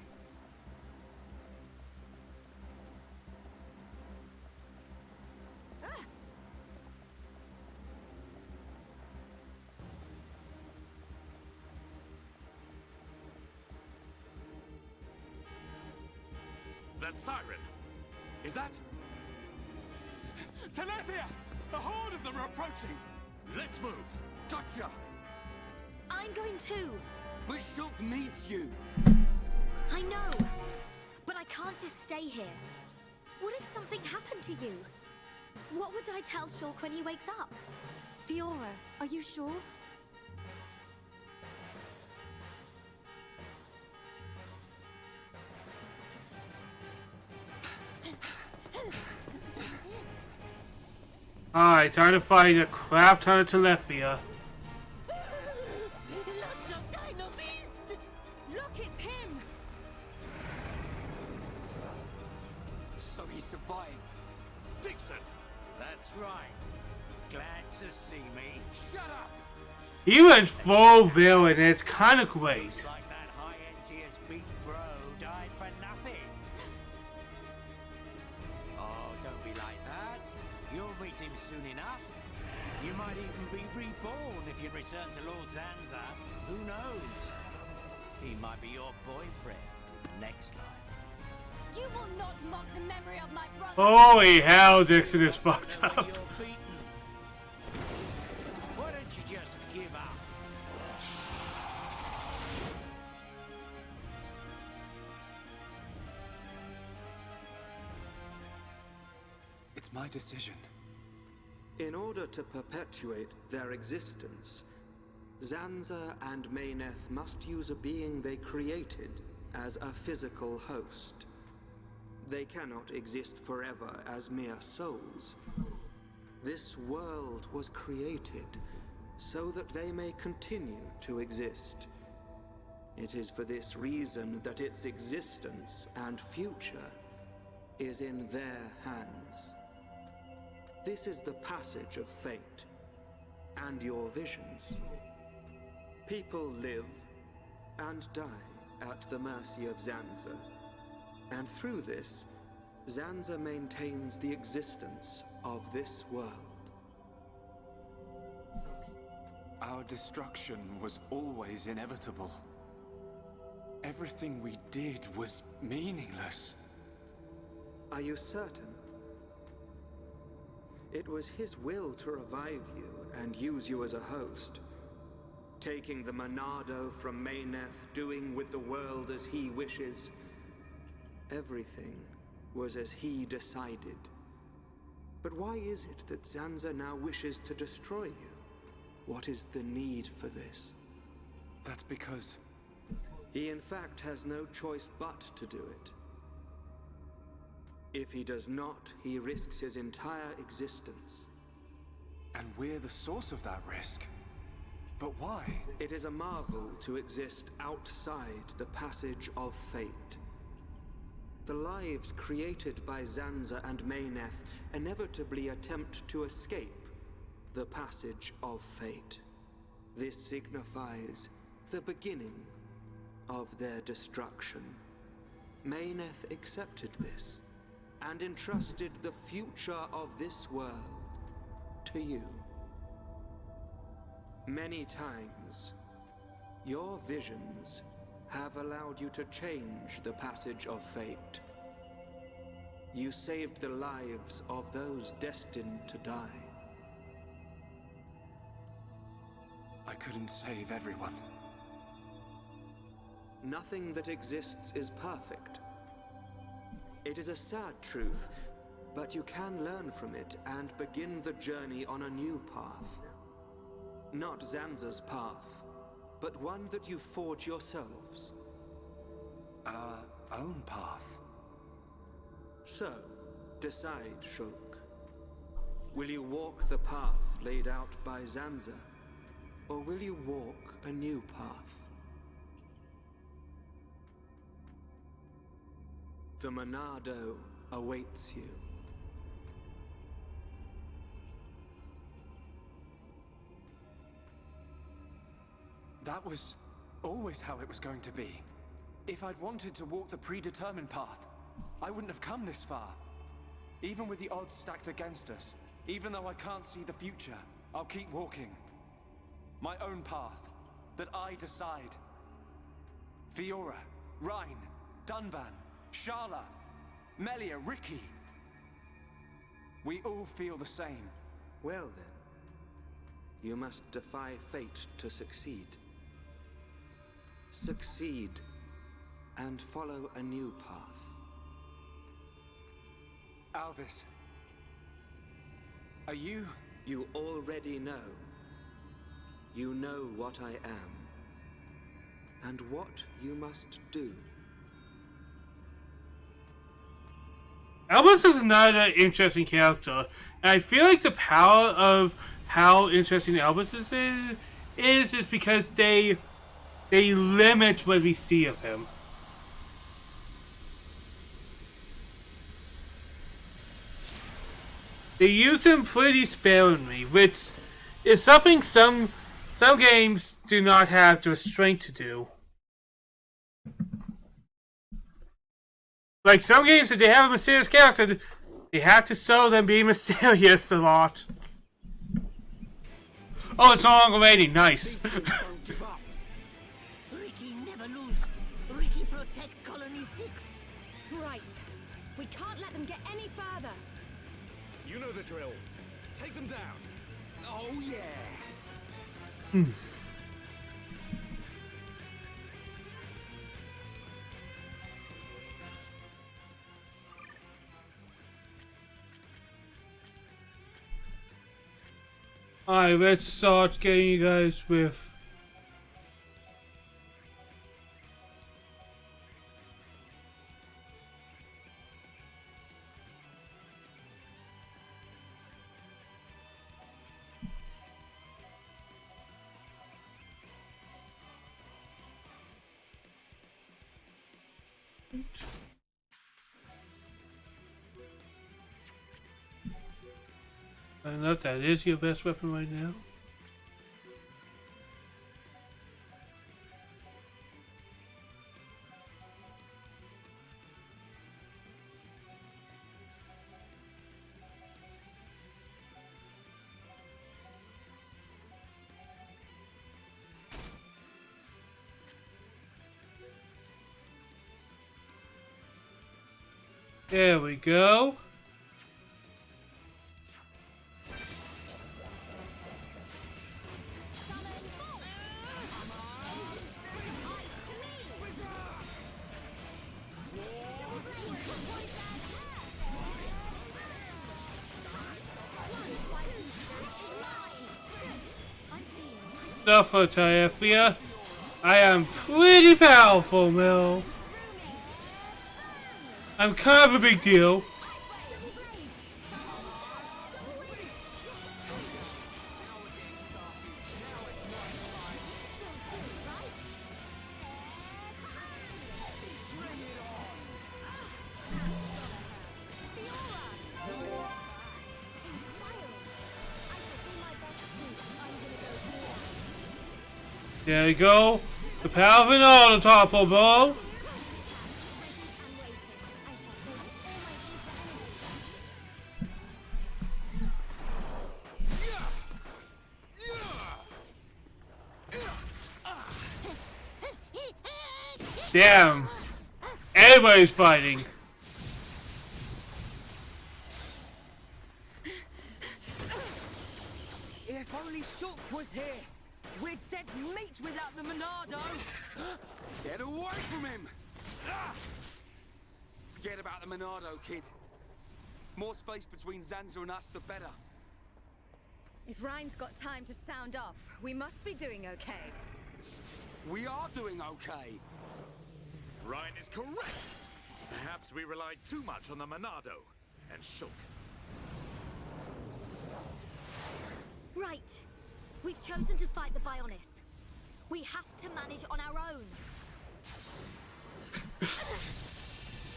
That siren! Is that... Telethia! A horde of them are approaching! Let's move! Gotcha! I'm going too! But Shulk needs you! I know! But I can't just stay here. What if something happened to you? What would I tell Shulk when he wakes up? Fiora, are you sure? Alright, time to find a crap ton of Telethia. Look, it's him! So he survived. Dixon! That's right. Glad to see me. Shut up! He went full villain, and it's kind of great. Looks like that high-NTS big bro died for nothing. Oh, don't be like that. You'll meet him soon enough. You might even be reborn if you return to Lord Zanza. Who knows? He might be your boyfriend next life. You will not mock the memory of my brother. Holy hell, Dixon is fucked up. Why don't you just give up? It's my decision. In order to perpetuate their existence, Zanza and Mayneth must use a being they created as a physical host. They cannot exist forever as mere souls. This world was created so that they may continue to exist. It is for this reason that its existence and future is in their hands. This is the passage of fate and your visions. People live and die at the mercy of Zanza. And through this, Zanza maintains the existence of this world. Our destruction was always inevitable. Everything we did was meaningless. Are you certain? It was his will to revive you and use you as a host. Taking the Monado from Mayneth, doing with the world as he wishes. Everything was as he decided. But why is it that Zanza now wishes to destroy you? What is the need for this? That's because... He in fact has no choice but to do it. If he does not, he risks his entire existence. And we're the source of that risk. But why? It is a marvel to exist outside the passage of fate. The lives created by Zanza and Mayneth inevitably attempt to escape the passage of fate. This signifies the beginning of their destruction. Mayneth accepted this and entrusted the future of this world to you. Many times, your visions have allowed you to change the passage of fate. You saved the lives of those destined to die. I couldn't save everyone. Nothing that exists is perfect. It is a sad truth, but you can learn from it and begin the journey on a new path. Not Zanza's path, but one that you forge yourselves. Our own path. So, decide, Shulk. Will you walk the path laid out by Zanza, or will you walk a new path? The Monado awaits you. That was always how it was going to be. If I'd wanted to walk the predetermined path, I wouldn't have come this far. Even with the odds stacked against us, even though I can't see the future, I'll keep walking. My own path, that I decide. Fiora, Rhine, Dunban, Sharla, Melia, Ricky. We all feel the same. Well then, you must defy fate to succeed. Succeed and follow a new path. Alvis, are you... You already know. You know what I am, and what you must do. Albus is another interesting character, and I feel like the power of how interesting Albus is because they limit what we see of him. they use him pretty sparingly, which is something some games do not have the restraint to do. Like some games, if they have a mysterious character, they have to show them being mysterious a lot. Oh, it's no longer raining. Nice. Ricky never lose. Ricky protect Colony 6. Right. We can't let them get any further. You know the drill. Take them down. Oh, yeah. Alright, let's start getting you guys with... I don't know if that is your best weapon right now. There we go. Suffer, Taefia. I am pretty powerful, Mel. I'm kind of a big deal. There we go. The power of an auto topple ball. Damn. Everybody's fighting. If only Shulk was here. We're dead meat without the Monado. Get away from him! Forget about the Monado, kid. More space between Zanza and us, the better. If Ryan's got time to sound off, we must be doing okay. We are doing okay. Ryan is correct. Perhaps we relied too much on the Monado and Shulk. Right. We've chosen to fight the Bionis. We have to manage on our own.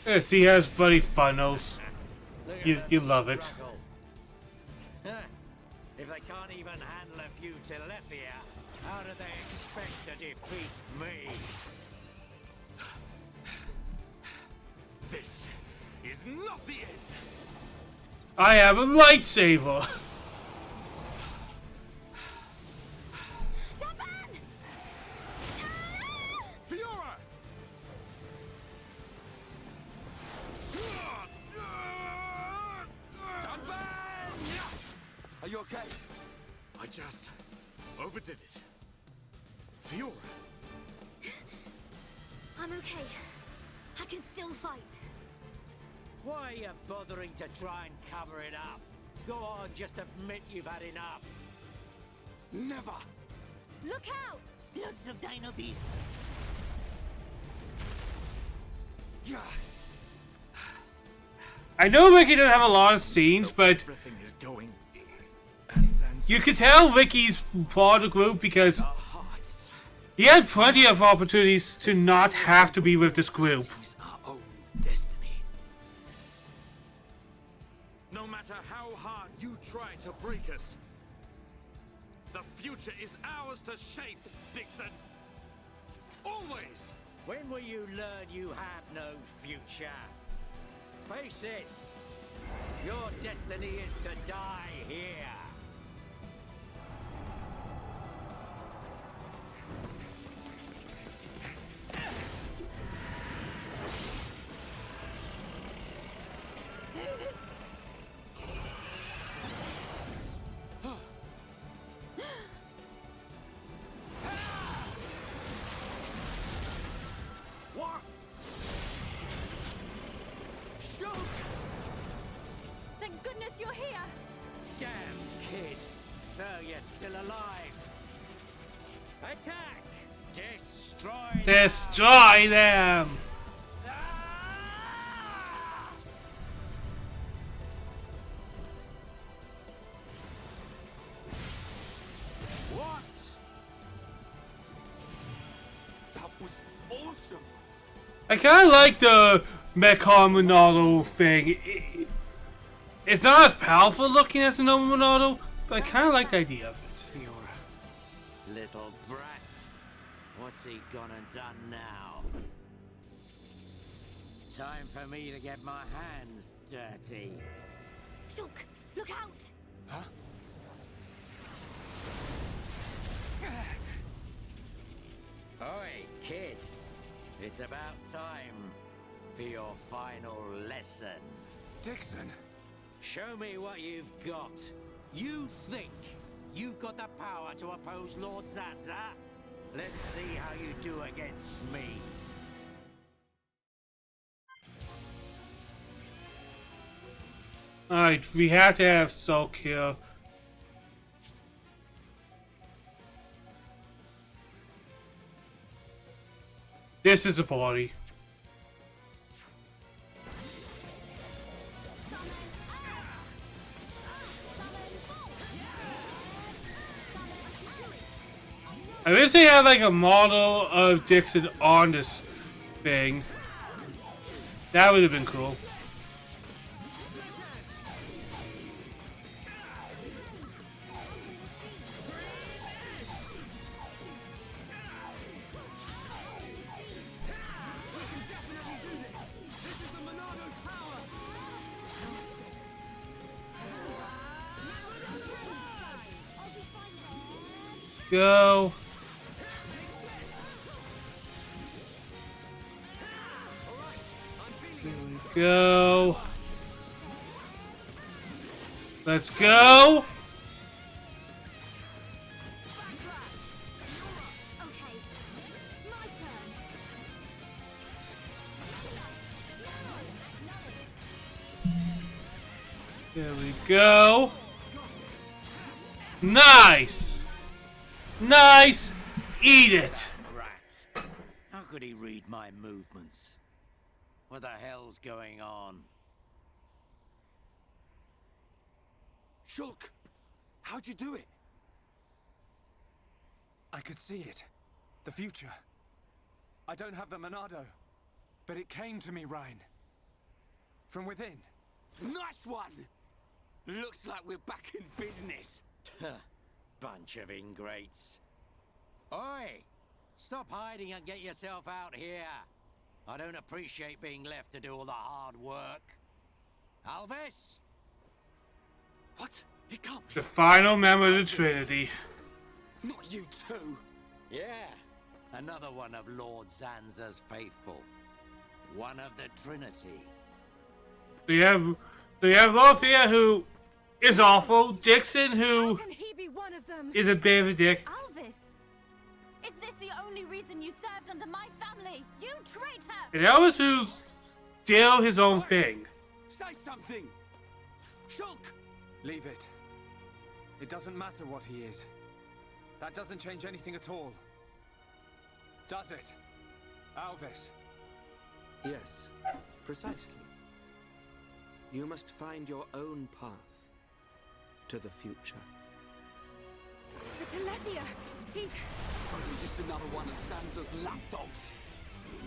Yes, he has bloody funnels. You love it. If they can't even handle a few Telethia, how do they expect to defeat me? This is not the end. I have a lightsaber. Fiora! Are you okay? I just overdid it. Fiora! I'm okay. I can still fight. Why are you bothering to try and cover it up? Go on, just admit you've had enough. Never! Look out! Loads of dino beasts. I know Ricky doesn't have a lot of scenes, but Everything is going you could tell Ricky's part of the group because he had plenty of opportunities to not have to be with this group. our own destiny. No matter how hard try to break us. The future is ours to shape, Dixon. Always! When will you learn you have no future? Face it! Your destiny is to die here! Thank goodness you're here! Damn kid! So you're still alive! Attack! Destroy! Destroy them! What? That was awesome! I kind of like the Mechon Monado thing. It's not as powerful looking as the normal Monado, but I kind of like the idea of it. Fiora. Little brat. What's he gonna done now? Time for me to get my hands dirty. Shulk, look out! Huh? Oi, kid. It's about time for your final lesson. Dixon! Show me what you've got. You think you've got the power to oppose Lord Zanza? Let's see how you do against me. Alright, we have to have Sulk here. This is a party. I wish they had like a model of Dixon on this thing. That would have been cool. Go. Here we go. Let's go. There we go. Nice. Nice. Eat it. Rat. How could he read my movements? What the hell's going on? Shulk, how'd you do it? I could see it. The future. I don't have the Monado, but it came to me, Reyn. From within. Nice one! Looks like we're back in business. Bunch of ingrates. Oi! Stop hiding and get yourself out here. I don't appreciate being left to do all the hard work. Alvis? What? He can't be. The final member of the Trinity. Not you too. Yeah. Another one of Lord Zanza's faithful. One of the Trinity. We have Lothair, who is awful. Dixon, who How can he be one of them? is a bit of a dick. Alvis! Is this the only reason you served under my family? You traitor! And Elvis, who's still his own thing. Say something! Shulk! Leave it. It doesn't matter what he is. That doesn't change anything at all. Does it? Alvis? Yes, precisely. You must find your own path to the future. The Telethia! He's... So you're just another one of Sansa's lapdogs.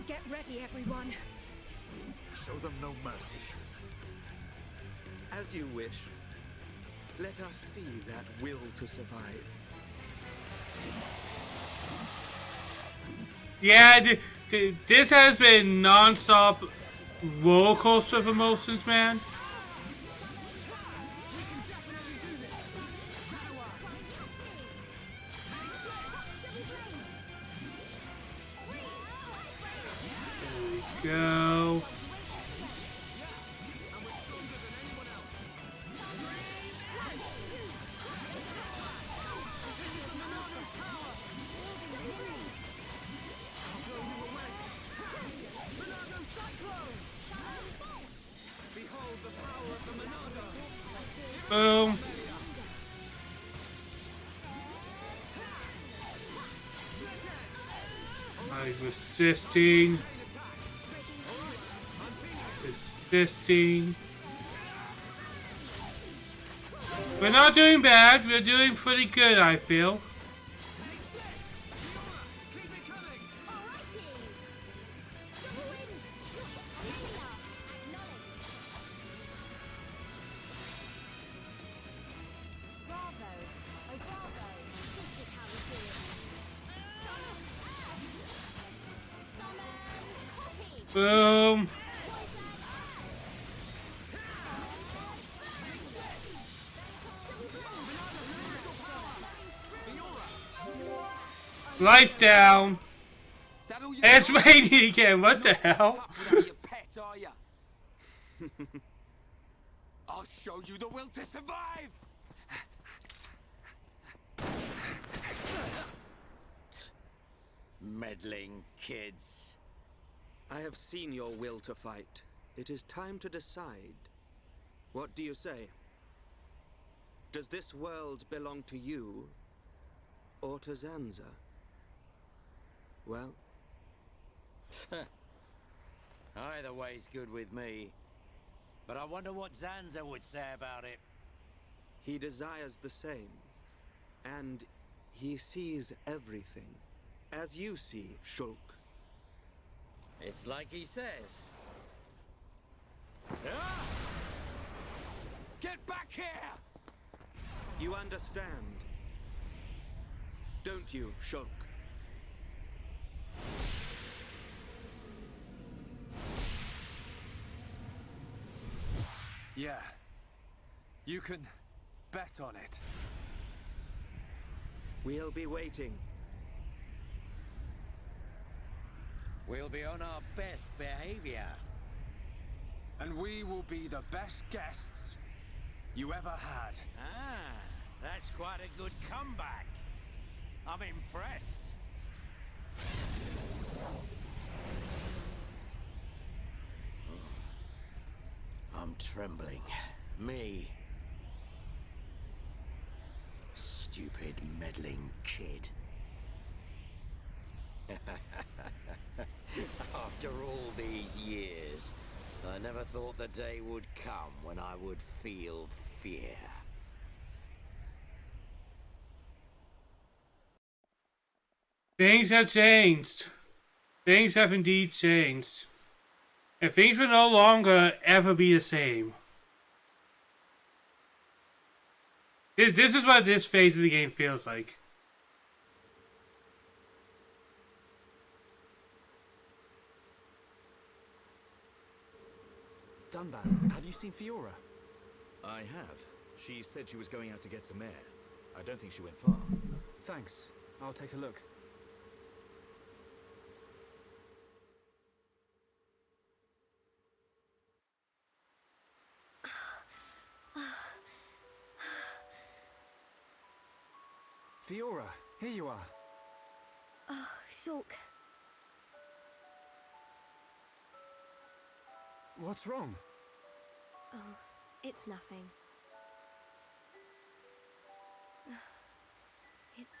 Get ready, everyone. Show them no mercy. As you wish. Let us see that will to survive. Yeah, this has been non-stop roller coaster of emotions, man. There we go. Boom. I'm resisting. Resisting. We're not doing bad. We're doing pretty good, I feel. Boom. Lights down. It's raining again. What the hell? I'll show you the will to survive. Meddling kids. I have seen your will to fight. It is time to decide. What do you say? Does this world belong to you, or to Zanza? Well? Either way's good with me. But I wonder what Zanza would say about it. He desires the same. And he sees everything. As you see, Shulk. It's like he says. Get back here! You understand, don't you, Shulk? Yeah. You can bet on it. We'll be waiting. We'll be on our best behavior. And we will be the best guests you ever had. Ah, that's quite a good comeback. I'm impressed. I'm trembling. Me. Stupid meddling kid. After all these years, I never thought the day would come when I would feel fear. Things have changed. Things have indeed changed. And things will no longer ever be the same. This is what this phase of the game feels like. Dunban, have you seen Fiora? I have. She said she was going out to get some air. I don't think she went far. Thanks. I'll take a look. Fiora, here you are. Oh, Shulk. What's wrong? Oh, it's nothing. It's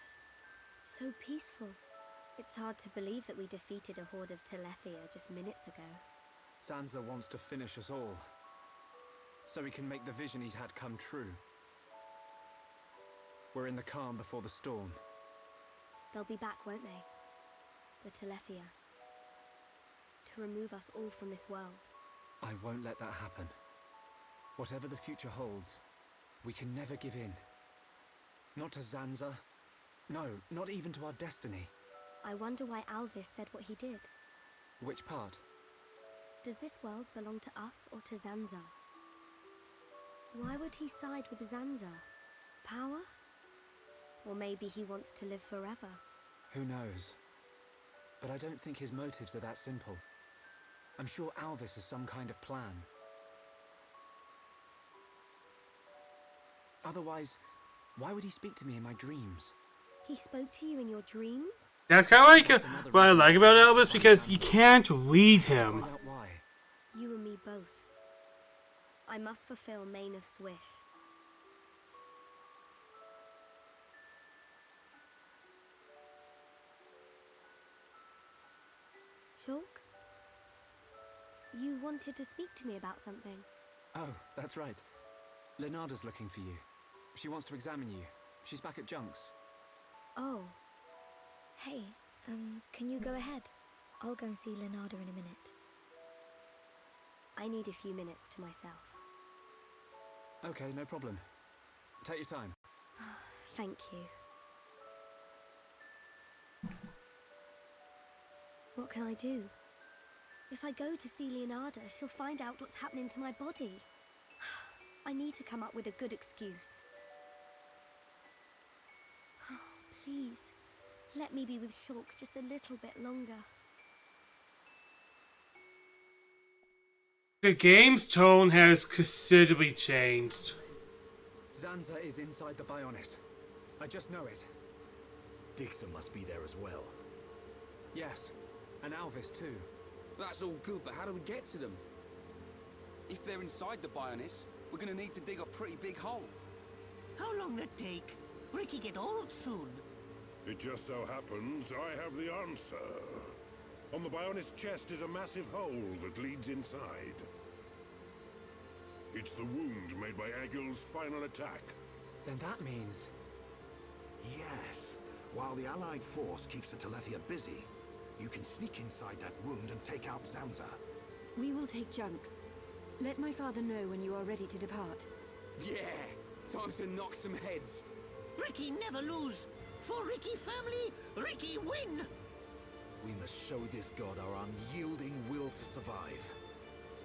so peaceful. It's hard to believe that we defeated a horde of Telethia just minutes ago. Zanza wants to finish us all, so he can make the vision he's had come true. We're in the calm before the storm. They'll be back, won't they? The Telethia. To remove us all from this world. I won't let that happen. Whatever the future holds, We can never give in. Not to Zanza. No, not even to our destiny. I wonder why Alvis said what he did. Which part? Does this world belong to us or to Zanza? Why would he side with Zanza? Power? Or maybe he wants to live forever. Who knows? But I don't think his motives are that simple. I'm sure Alvis has some kind of plan. Otherwise, why would he speak to me in my dreams? He spoke to you in your dreams? That's kind of like what I like about Elvis, because you can't read him. Find out why. You and me both. I must fulfill Mayneth's wish. Shulk? You wanted to speak to me about something. Oh, that's right. Leonarda's looking for you. She wants to examine you. She's back at Junks. Oh. Hey, can you go ahead? I'll go and see Leonarda in a minute. I need a few minutes to myself. Okay, no problem. Take your time. Thank you. What can I do? If I go to see Leonarda, she'll find out what's happening to my body. I need to come up with a good excuse. Please, let me be with Shulk just a little bit longer. The game's tone has considerably changed. Zanza is inside the Bionis. I just know it. Dixon must be there as well. Yes, and Alvis too. That's all good, but how do we get to them? If they're inside the Bionis, we're gonna need to dig a pretty big hole. How long that take? Ricky get old soon. It just so happens I have the answer. On the Bionis chest is a massive hole that leads inside. It's the wound made by Egil's final attack. Then that means... Yes. While the Allied force keeps the Telethia busy, you can sneak inside that wound and take out Zanza. We will take Junks. Let my father know when you are ready to depart. Yeah! Time to knock some heads. Ricky never lose. For Ricky family, Ricky win. We must show this god our unyielding will to survive.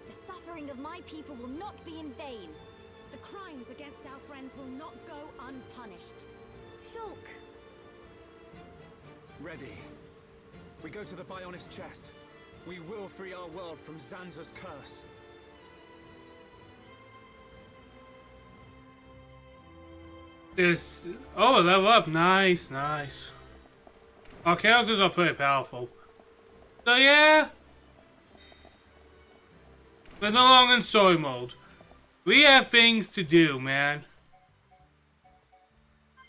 The suffering of my people will not be in vain. The crimes against our friends will not go unpunished. Shulk! Ready. We go to the Bionis chest. We will free our world from Zanza's curse. This... Oh, level up. Nice, nice. Our characters are pretty powerful. So yeah. We're no longer in story mode. We have things to do, man.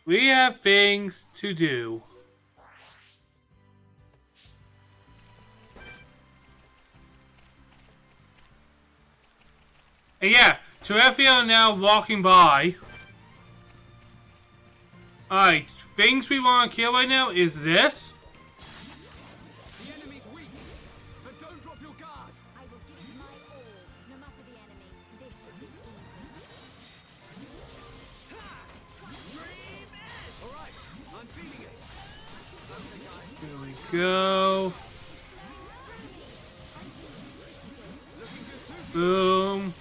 We have things to do. And yeah, Telethia now walking by. Alright, things we want to kill right now is this. The enemy's weak, but don't drop your guard. I will give it my all, no matter the enemy. This should be easy. Alright, I'm feeling it. There we go. Boom.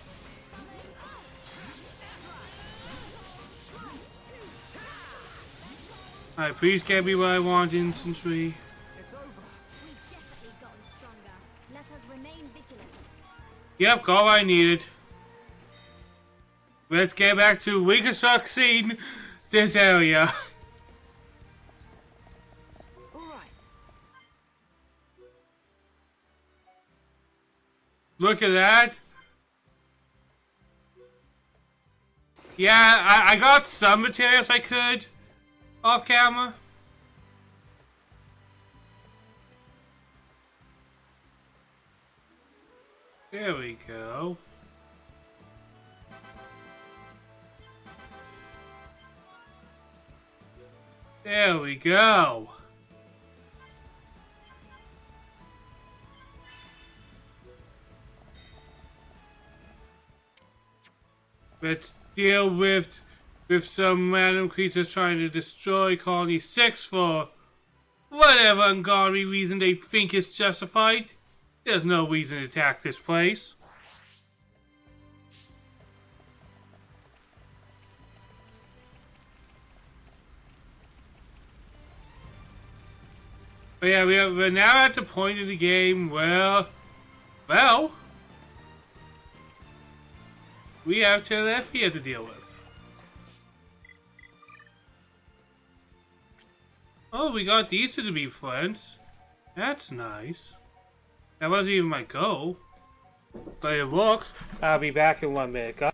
Alright, please get me what I want instantly. It's over. We've definitely gotten stronger. Let us remain vigilant. Yep, got what I needed. Let's get back to reconstructing this area. Look at that. Yeah, I got some materials I could off camera. There we go. There we go. Let's deal with with some random creatures trying to destroy Colony 6 for whatever ungodly reason they think is justified. There's no reason to attack this place. But yeah, we're now at the point of the game where, well, we have Telethia to deal with. Oh, we got these two to be friends. That's nice. That wasn't even my goal. But it works. I'll be back in 1 minute, guys.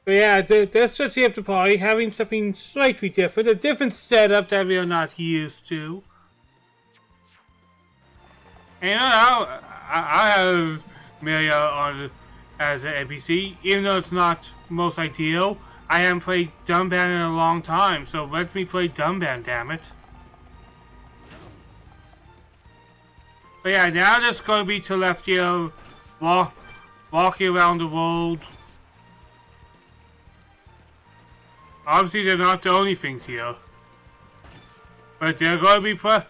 But yeah, that's just the after party, having something slightly different, a different setup that we are not used to. And I have Milia on as an NPC, even though it's not most ideal. I haven't played Dunban in a long time, so let me play Dunban, damn it. But yeah, now there's going to be Telethia walking around the world. Obviously, they're not the only things here. But they're going to be pretty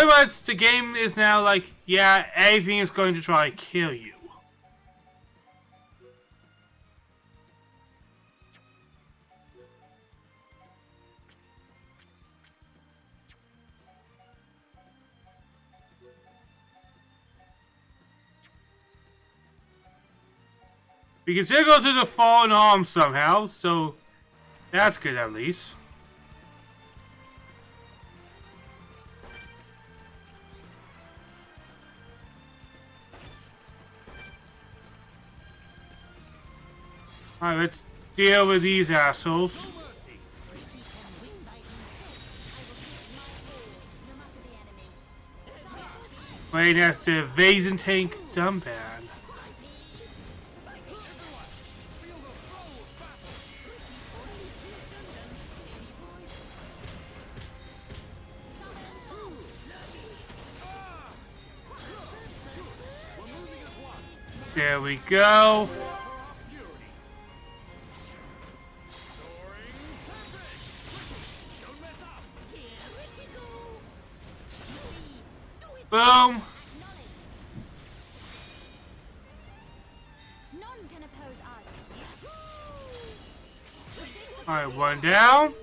much the game is now like, yeah, everything is going to try to kill you. We can still go to the Fallen Arms somehow, so that's good at least. Alright, let's deal with these assholes. Playing as the Vazen Tank Dunban. There we go. Boom. Alright, one down.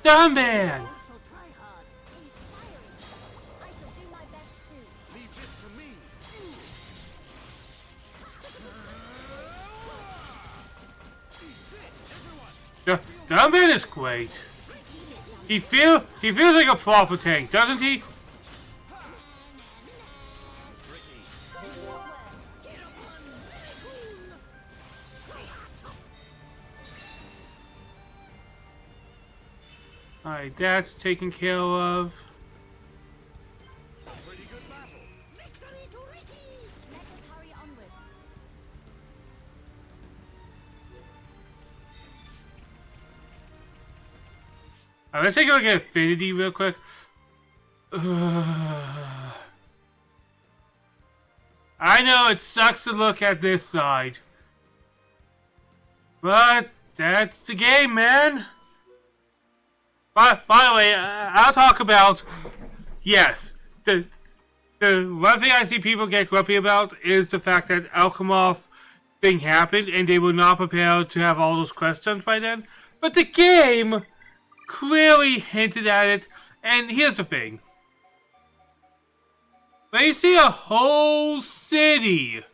Dunban! Dunban is great. He feels like a proper tank, doesn't he? Alright, that's taken care of. Let's take a look at Affinity real quick. I know it sucks to look at this side, but that's the game, man. By the way, I'll talk about, yes, The one thing I see people get grumpy about is the fact that Alchemov thing happened and they were not prepared to have all those quests done by then. But the game clearly hinted at it, and here's the thing. When you see a whole city,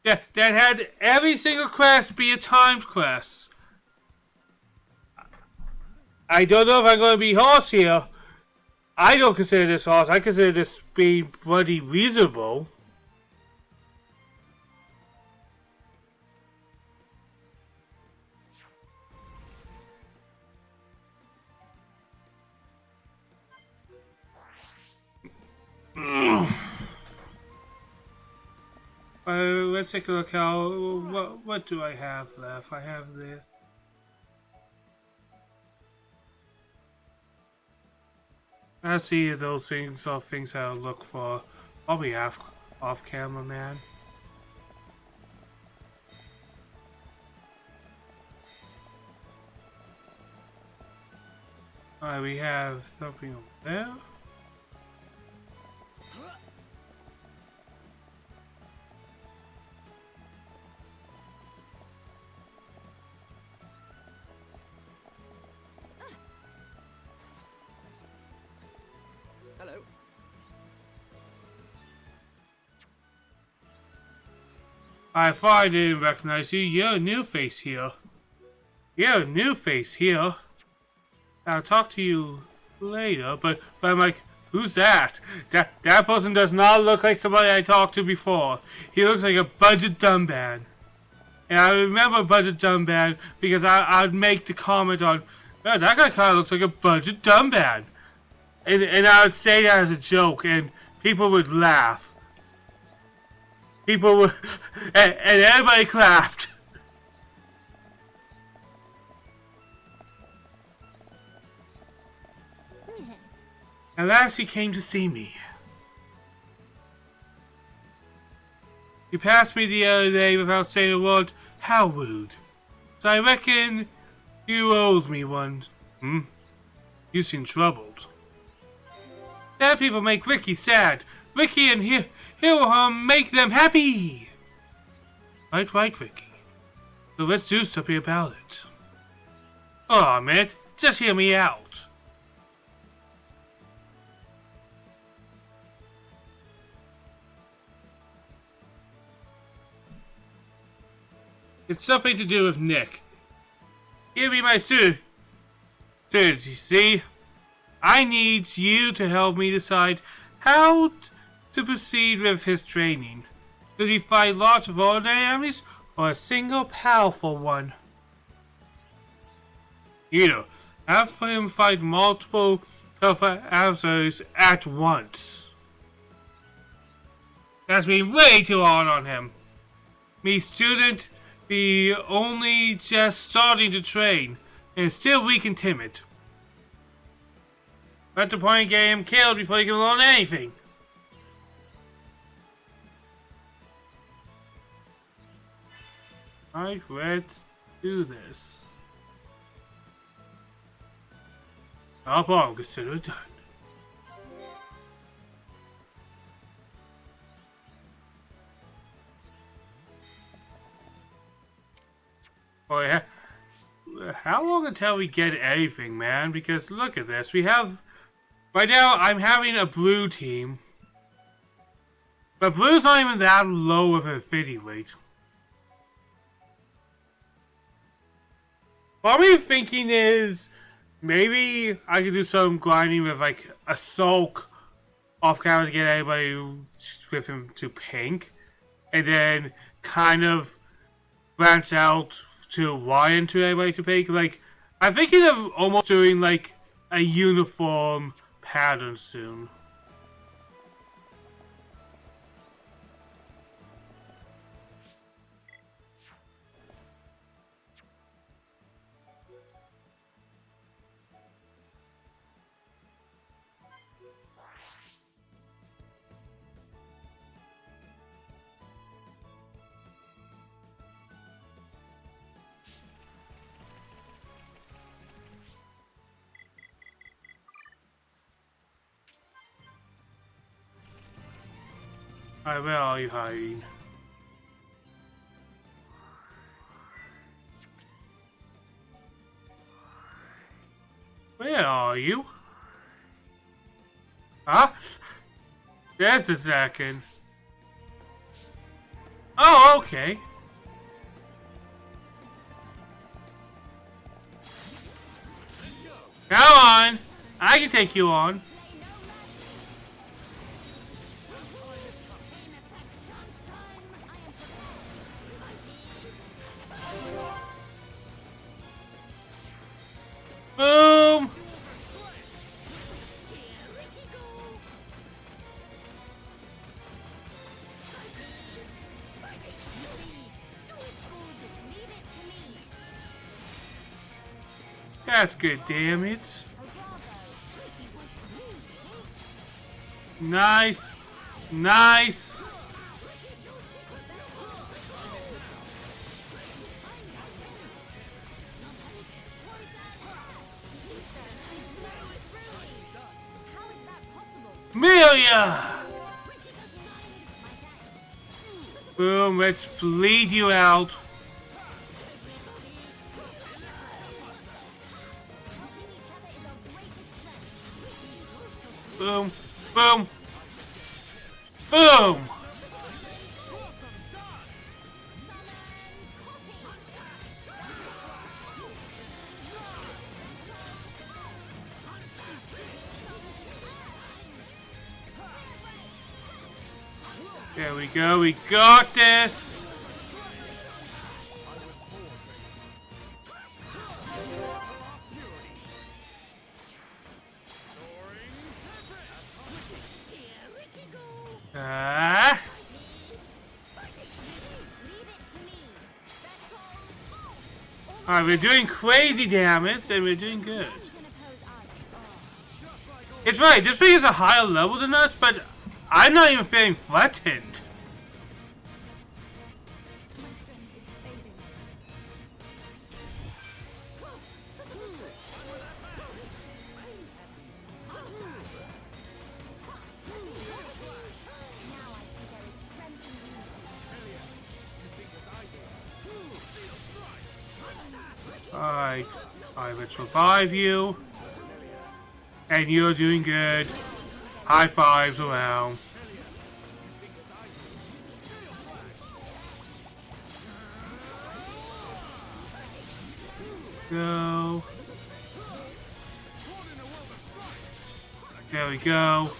that had every single quest be a timed quest. I don't know if I'm going to be harsh here. I don't consider this harsh. I consider this being bloody reasonable. Let's take a look how, what do I have left? I have this. Let's see if those things are things I'll look for. Probably off camera, man. Alright, we have something over there. Hello. I thought I didn't recognize you. You're a new face here. I'll talk to you later, but I'm like, who's that? That person does not look like somebody I talked to before. He looks like a budget dumbbag. And I remember budget dumbbag because I'd make the comment on, oh, that guy kind of looks like a budget dumbbag. And I would say that as a joke, and people would laugh. People would, and everybody clapped. At last he came to see me. He passed me the other day without saying a word. How rude. So I reckon you owes me one. You seem troubled. Sad people make Ricky sad. Ricky and he'll make them happy. Right, Ricky. So let's do something about it. Aw, man, just hear me out. It's something to do with Nick. He'll be my student. You see? I need you to help me decide how to proceed with his training. Does he fight lots of ordinary enemies or a single powerful one? Have him fight multiple tough adversaries at once. That's been way too hard on him. Me student be only just starting to train and still weak and timid. At the point of getting him killed before he can learn anything. Alright, let's do this. Hop on, consider it done. Oh yeah. How long until we get anything, man? Because look at this. We have... Right now, I'm having a blue team. But blue's not even that low of an affinity rate. What I'm thinking is... Maybe I could do some grinding with like a Sulk off camera to get anybody with him to pink. And then kind of branch out to Ryan to everybody to pink. Like, I'm thinking of almost doing like a uniform pattern soon. Alright, where are you hiding? Where are you? Huh? Just a second. Oh, okay. Come on! I can take you on. Boom! That's good damage. Nice. Nice. Amelia! Boom, let's bleed you out. Boom, boom, boom! There we go, we got this! Alright, we're doing crazy damage and we're doing good. It's right, this thing is a higher level than us, but I'm not even feeling threatened. Alright, let's revive you. And you're doing good. High fives around. Go. There we go.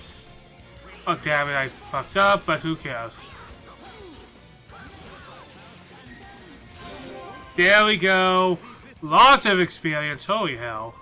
Oh damn it, I fucked up, but who cares? There we go. Lots of experience, holy hell.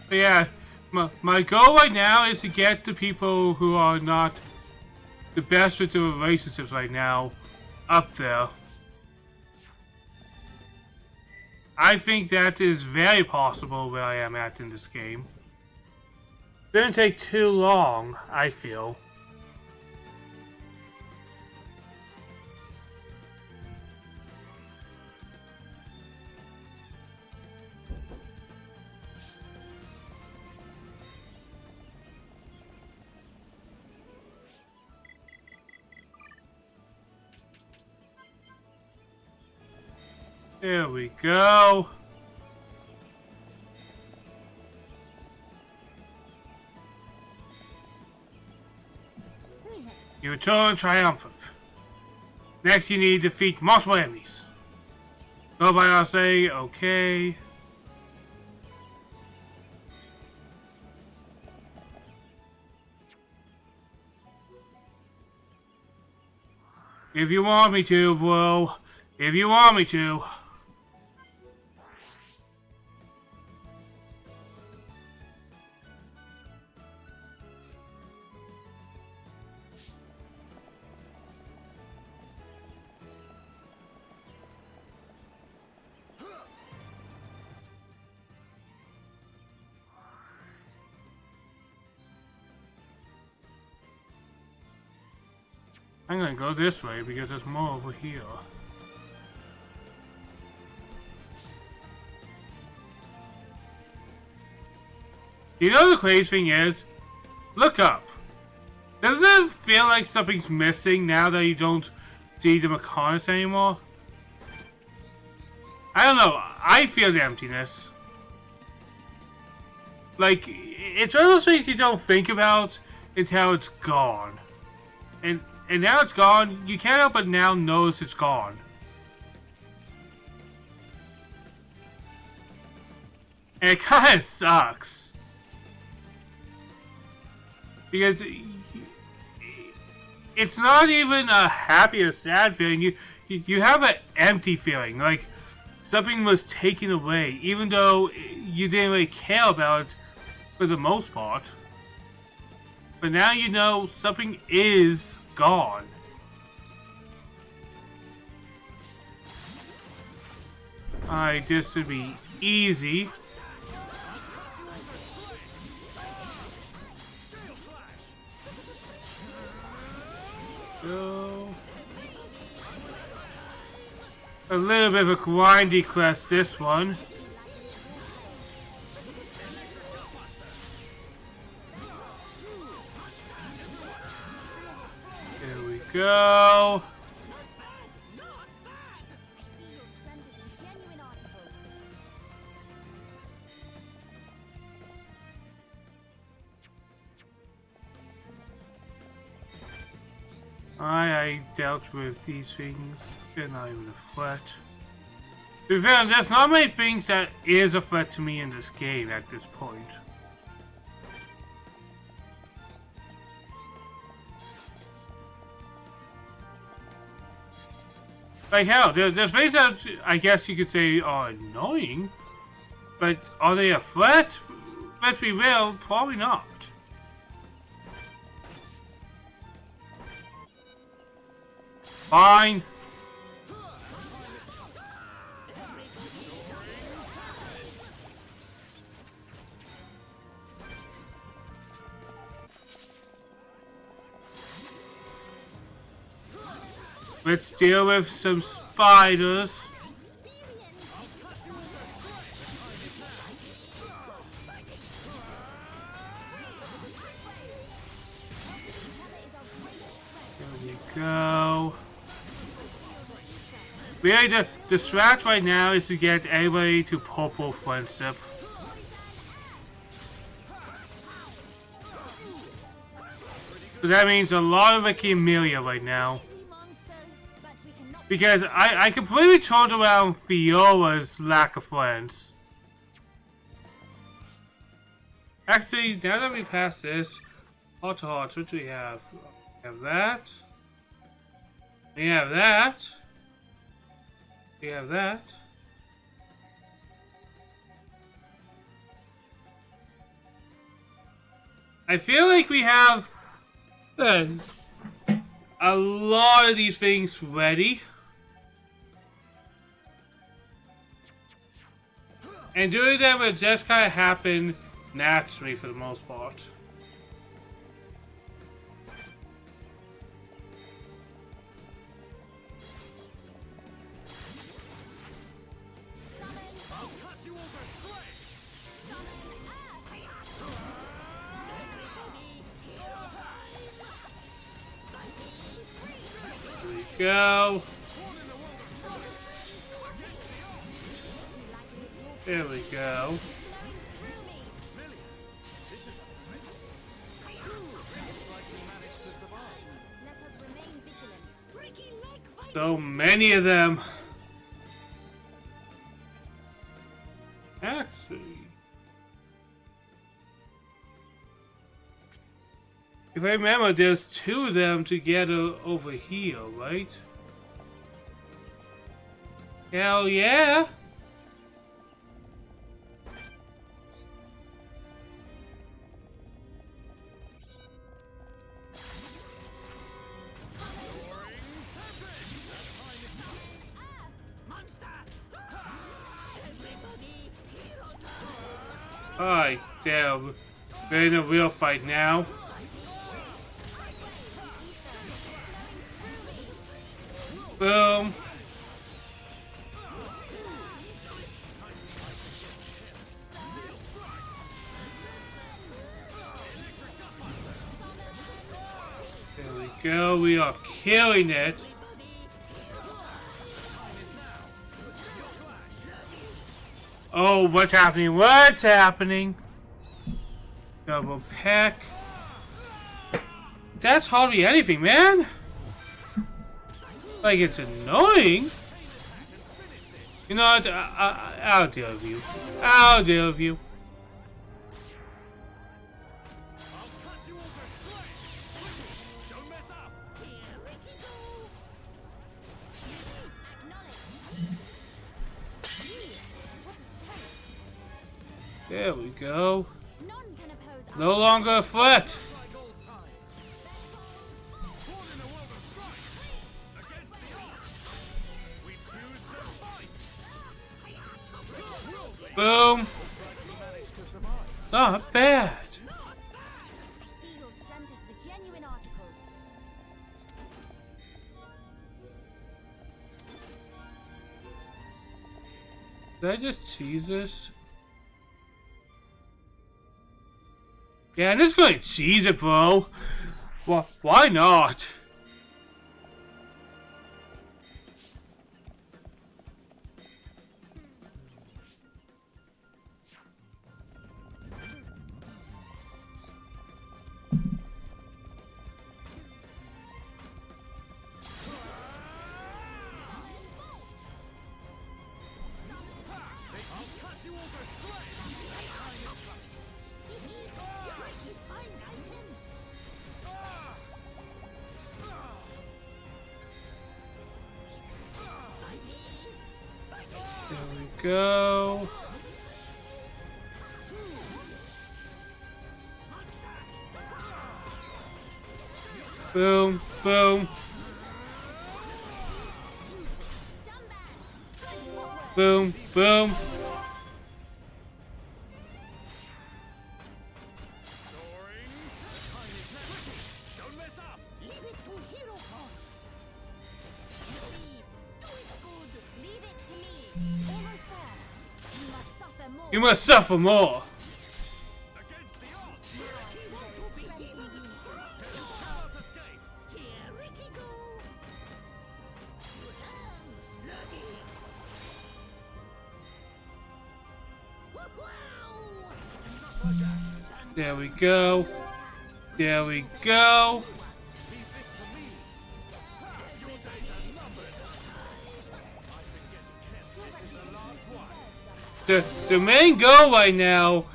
But yeah, my goal right now is to get the people who are not the best with the relationships right now up there. I think that is very possible where I am at in this game. Didn't take too long, I feel. There we go. You return triumphant. Next you need to defeat multiple enemies. Go by our say, okay. If you want me to, bro. If you want me to. I'm gonna go this way because there's more over here. You know the crazy thing is? Look up. Doesn't it feel like something's missing now that you don't see the Mechonis anymore? I don't know. I feel the emptiness. Like, it's one of those things you don't think about until it's gone. And now it's gone, you can't help but now notice it's gone. And it kinda sucks. Because it's not even a happy or sad feeling, you have an empty feeling, like something was taken away, even though you didn't really care about it for the most part. But now you know something is gone. Alright, this should be easy. Go. A little bit of a grindy quest, this one. There we go. I dealt with these things. They're not even a threat. To be fair, there's not many things that is a threat to me in this game at this point. Like hell, there's things that I guess you could say are annoying, but are they a threat? Let's be real, probably not. Fine. Let's deal with some spiders. There we go. Really, the strat right now is to get everybody to purple friendship. So that means a lot of Ricky and Amelia right now. Because I completely turned around Fiora's lack of friends. Actually, now that we passed this, heart to heart, what do we have? We have that. We have that. We have that. I feel like we have a lot of these things ready. And doing them will just kind of happen naturally for the most part. Go. There we go. So many of them. Actually, if I remember, there's two of them together over here, right? Hell yeah! Alright, damn. We're in a real fight now. Boom. There we go. We are killing it. Oh, what's happening? What's happening? Double peck. That's hardly anything, man. Like, it's annoying. You know what? I'll deal with you. I'll deal with you. There we go. No longer a threat. Boom. Not bad. Did I just cheese this? Yeah, I'm just going to cheese it, bro. Why not? There we go. Boom, boom. Boom, boom. You must suffer more. There we go. There we go. The main goal right now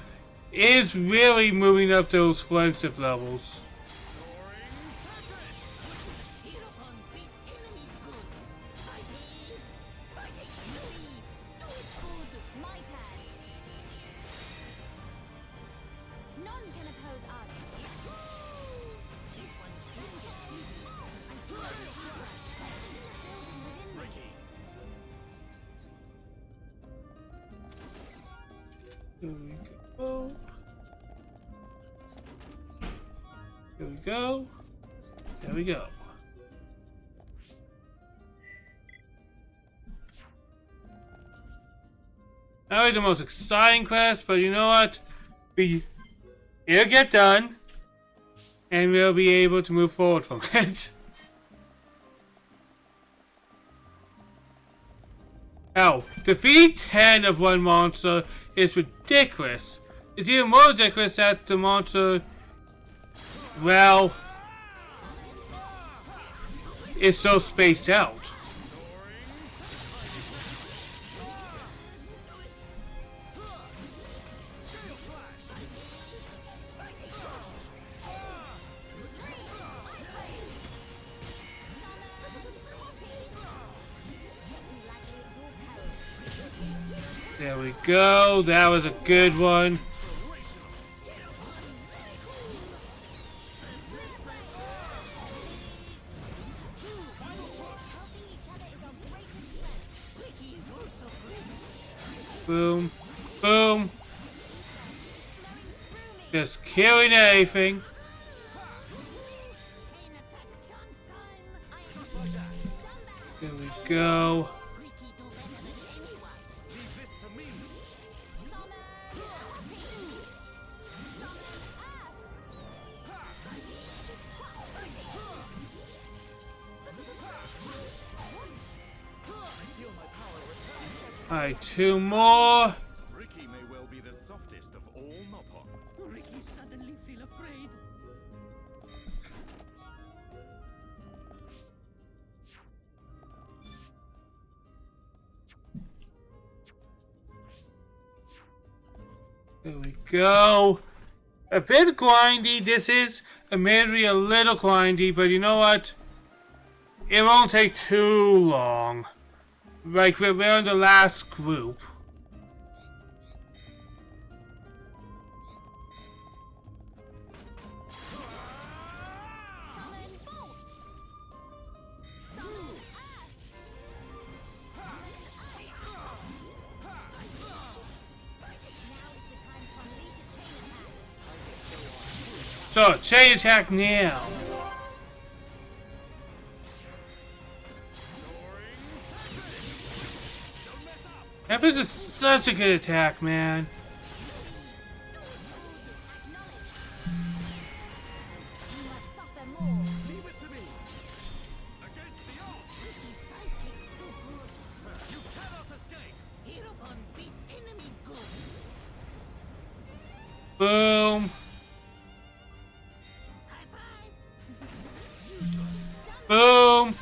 is really moving up those friendship levels. There we go. There we go. There we go. Not really the most exciting quest, but you know what? It'll get done, and we'll be able to move forward from it. Oh, defeat 10 of one monster is ridiculous. It's even more ridiculous that the monster, well, is so spaced out. There we go. That was a good one. Boom. Boom. Just killing everything. There we go. Alright, 2 more. Ricky may well be the softest of all Nopon. Ricky suddenly feel afraid. There we go. A bit grindy. This is admittedly a little grindy, but you know what? It won't take too long. Like, we're in the last group. So, chain attack now. That is such a good attack, man. Boom. Boom.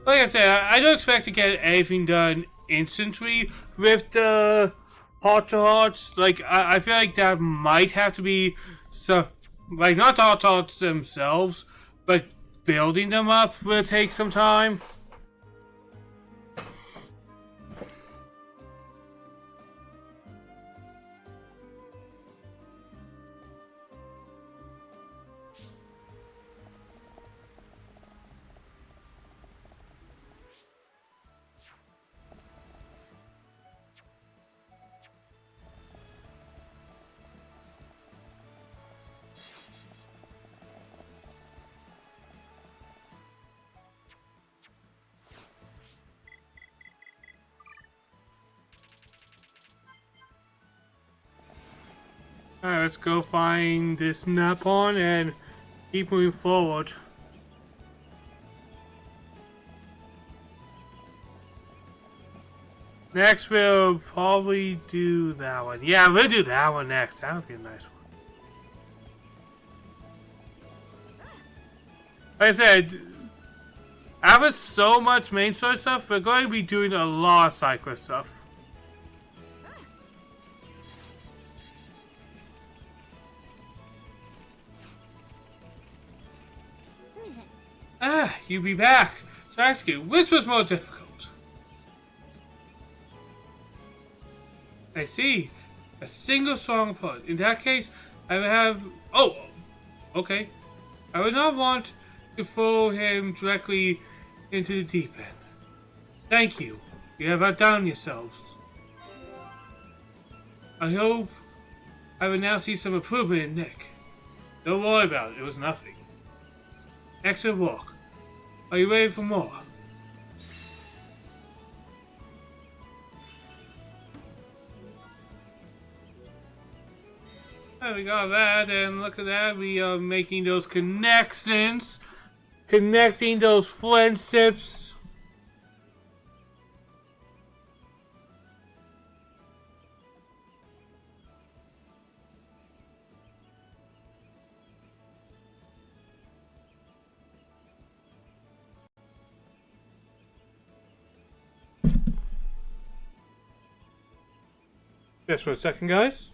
Like I said, I don't expect to get anything done instantly with the heart-to-hearts. Like, I feel like that might have to be, so, like, not the heart-to-hearts themselves, but building them up will take some time. Alright, let's go find this Nopon and keep moving forward. Next, we'll probably do that one. Yeah, we'll do that one next. That would be a nice one. Like I said, after so much main story stuff, we're going to be doing a lot of side quest stuff. Ah, you be back. So I ask you, which was more difficult? I see. A single strong opponent. In that case, I would have... Oh! Okay. I would not want to throw him directly into the deep end. Thank you. You have outdone yourselves. I hope I will now see some improvement in Nick. Don't worry about it. It was nothing. Excellent work. Are you ready for more? There we got that, and look at that. We are making those connections. Connecting those friendships. Just for a second, guys.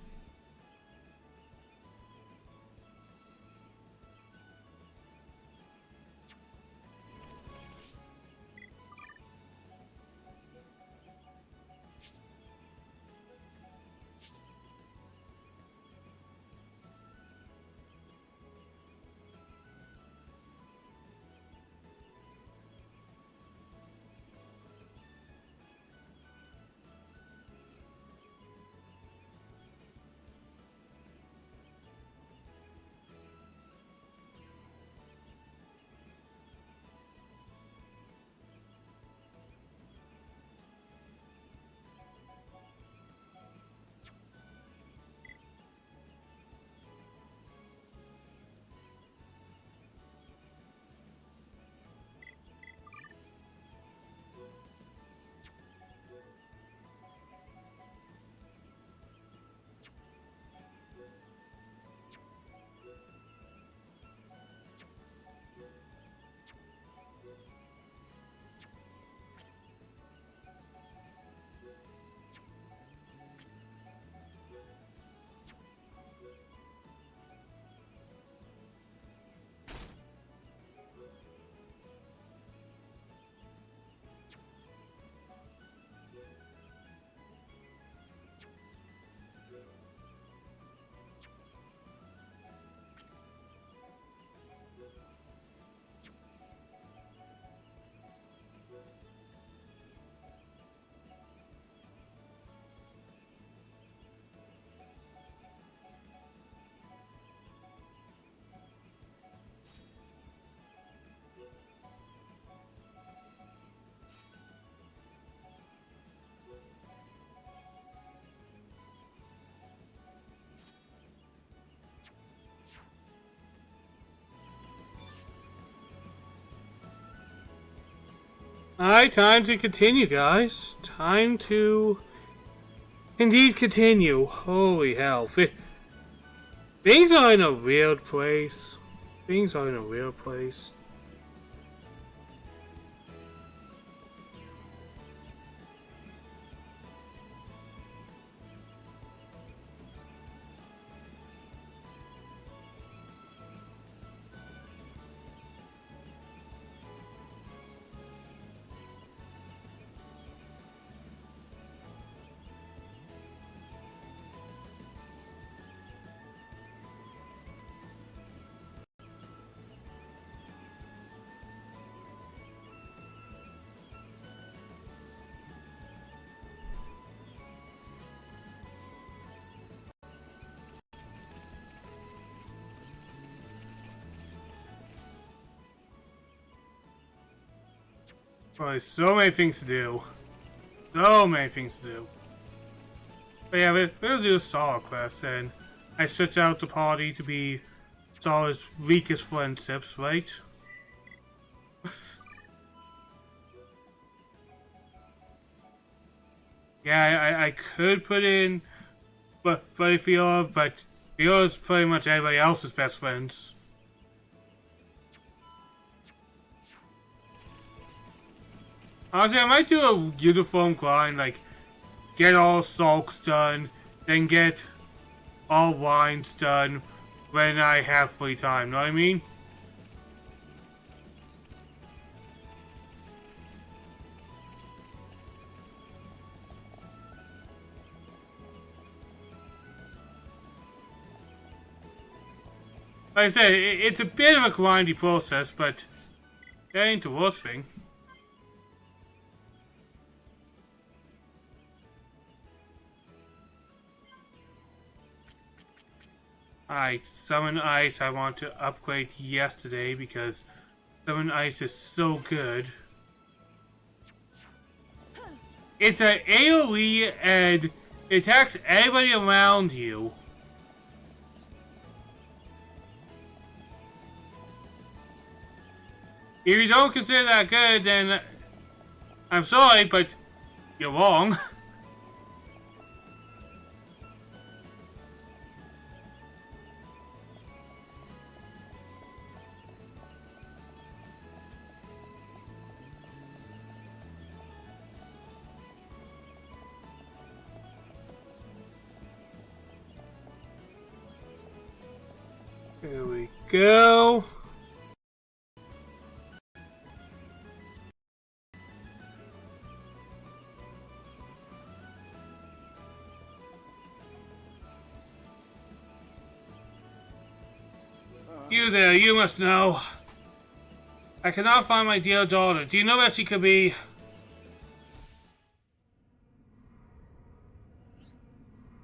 Alright, time to continue, guys. Time to indeed continue. Holy hell. Things are in a weird place. Things are in a weird place. Boy, so many things to do. So many things to do. But yeah, we're gonna do a Sora quest, and I switch out the party to be Sora's weakest friendships, right? Yeah, I could put in Buddy Fiora, but Fiora's pretty much everybody else's best friends. Honestly, I might do a uniform grind, like, get all sulks done, then get all wines done when I have free time, know what I mean? Like I said, it's a bit of a grindy process, but that ain't the worst thing. Alright, Summon Ice I want to upgrade yesterday because Summon Ice is so good. It's an AoE and it attacks everybody around you. If you don't consider that good, then I'm sorry, but you're wrong. Here we go. You there, you must know. I cannot find my dear daughter. Do you know where she could be?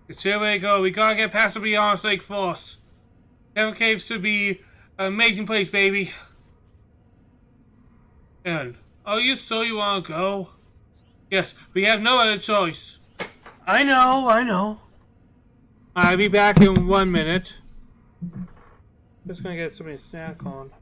It's here we go. We gotta get past the Beyond Lake Force. Never Caves to be an amazing place, baby. And are you sure you wanna go? Yes, we have no other choice. I know, I know. I'll be back in 1 minute. Just gonna get something to snack on.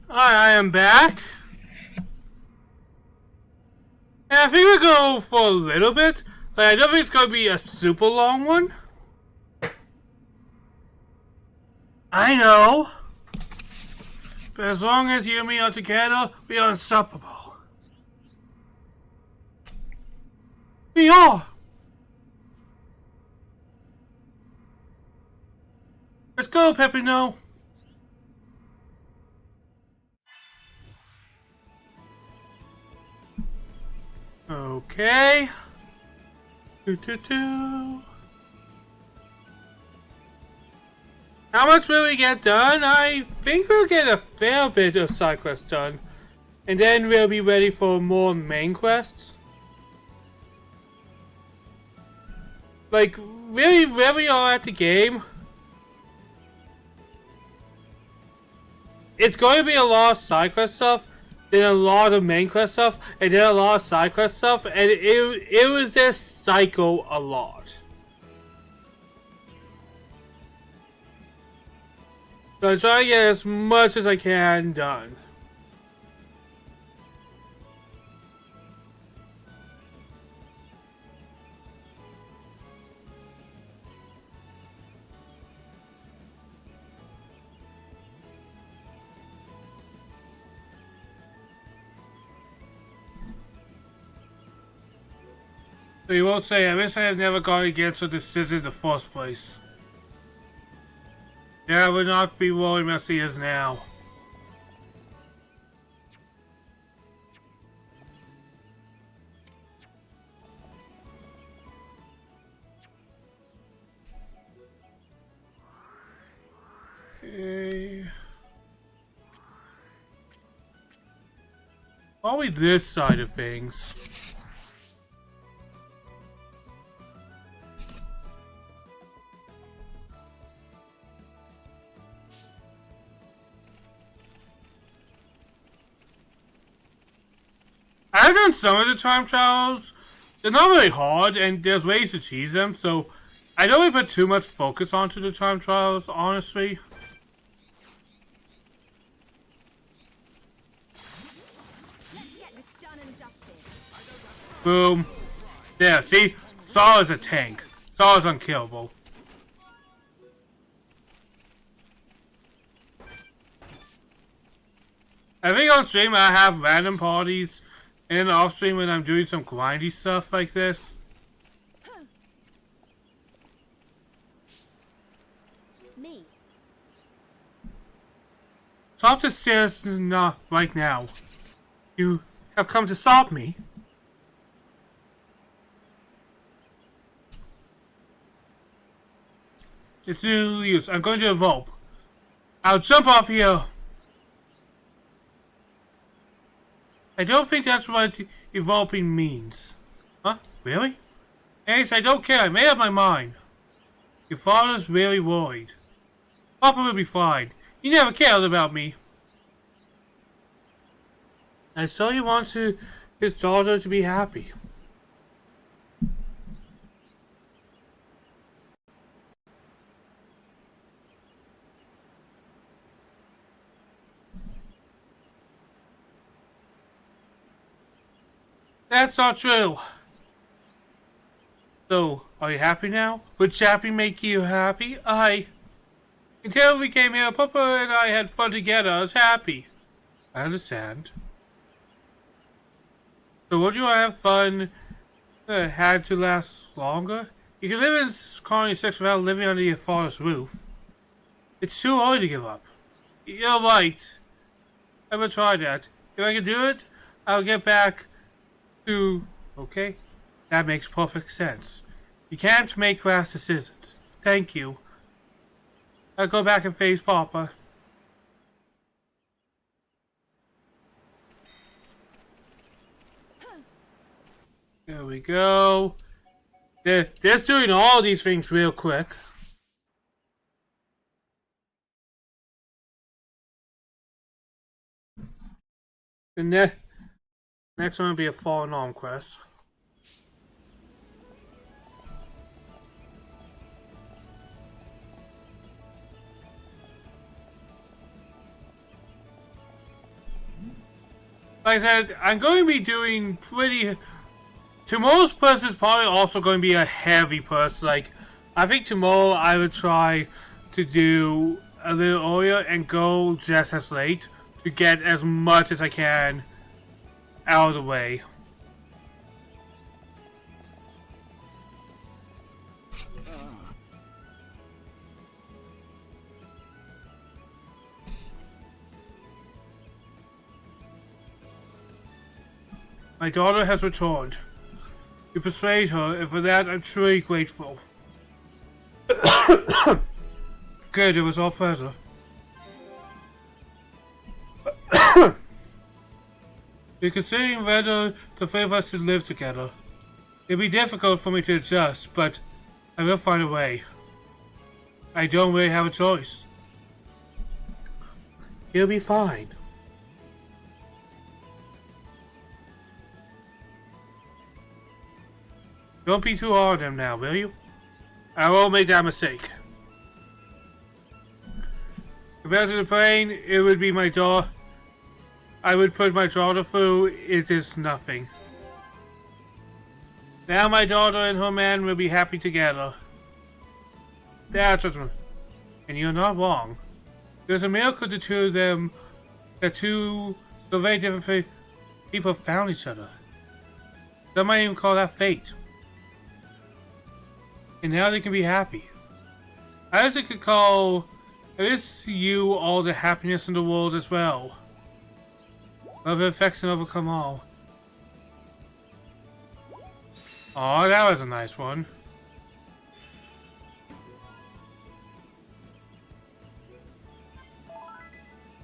I am back. And I think we'll go for a little bit. Like, I don't think it's going to be a super long one. I know. But as long as you and me are together, we are unstoppable. We are. Let's go, Peppino. Okay. How much will we get done? I think we'll get a fair bit of side quests done. And then we'll be ready for more main quests. Like, really, where we are at the game, it's going to be a lot of side quest stuff, then a lot of main quest stuff, and then a lot of side quest stuff, and it was just cycle a lot. So I try to get as much as I can done. So you won't say, I wish I had never gone against a decision in the first place. Yeah, I would not be rolling messy as now. Okay. Probably this side of things. I've done some of the time trials. They're not really hard, and there's ways to cheese them, so I don't really put too much focus onto the time trials, honestly. Boom. There, see? Saw is a tank. Saw is unkillable. I think on stream I have random parties, and off stream when I'm doing some grindy stuff like this. Me. Stop the stairs right now. You have come to stop me. It's no use. I'm going to evolve. I'll jump off here. I don't think that's what evolving means. Huh? Really? Ace, I don't care. I made up my mind. Your father's really worried. Papa will be fine. He never cared about me. I saw he wants his daughter to be happy. That's not true. So, are you happy now? Would Chappie make you happy? Until we came here, Papa and I had fun together. I was happy. I understand. So, would you have fun had to last longer? You can live in Colony 6 without living under your father's roof. It's too early to give up. You're right. I will try that. If I can do it, I'll get back to... Okay? That makes perfect sense. You can't make rash decisions. Thank you. I'll go back and face Papa. There we go. They're just doing all these things real quick. And next one will be a Fallen Arm quest. like I said, I'm going to be doing pretty... Tomorrow's person is probably also going to be a heavy person. Like, I think tomorrow I would try to do a little earlier and go just as late to get as much as I can out of the way. My daughter has returned. You persuade her, and for that I'm truly grateful. Good, it was all pleasure. We're considering whether the three of us should live together. It'll be difficult for me to adjust, but I will find a way. I don't really have a choice. You'll be fine. Don't be too hard on him now, will you? I won't make that mistake. Compared to the pain, it would be my daughter. I would put my daughter through. It is nothing. Now my daughter and her man will be happy together. That's what. And you're not wrong. There's a miracle the two of them, that two so very different people found each other. Some might even call that fate. And now they can be happy. I also could call this you all the happiness in the world as well. Love affects and overcome all. Aw, that was a nice one.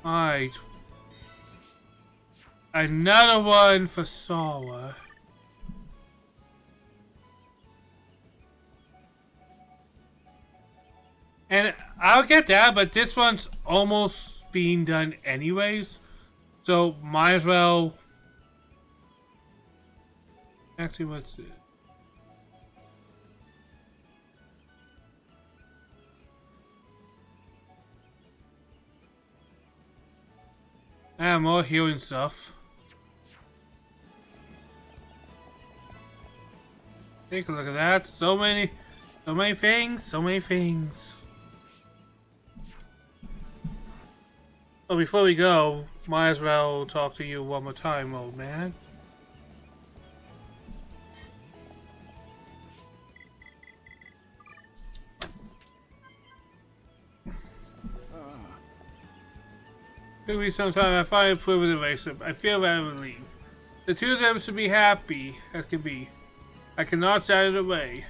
Alright. Another one for Sawa. And I'll get that, but this one's almost being done anyways. So, might as well... Actually, what's it? More healing stuff. Take a look at that. So many things, so many things. Well, before we go, might as well talk to you one more time, old man. Could be sometime I finally approve of the race. I feel that relief. The two of them should be happy as can be. I cannot stand it away.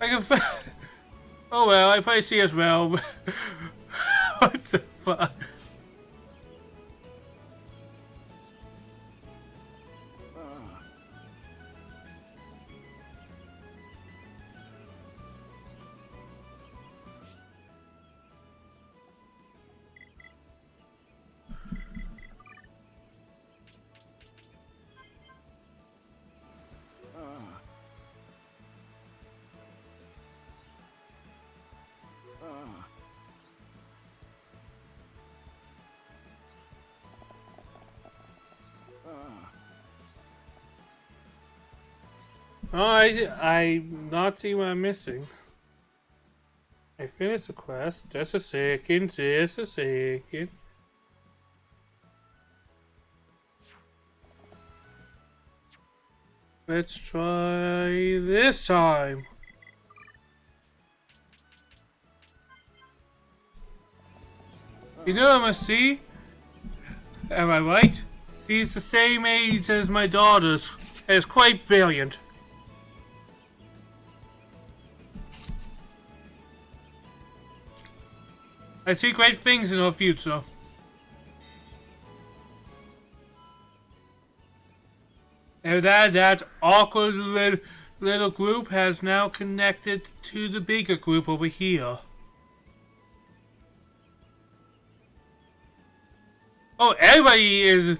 I can. Oh well, I probably see as well. What the fuck? I'm not seeing what I'm missing. I finished the quest. Just a second. Let's try this time. You know what I must see? Am I right? She's the same age as my daughters. And is quite brilliant. I see great things in her future. And that awkward little group has now connected to the bigger group over here. Oh, everybody is...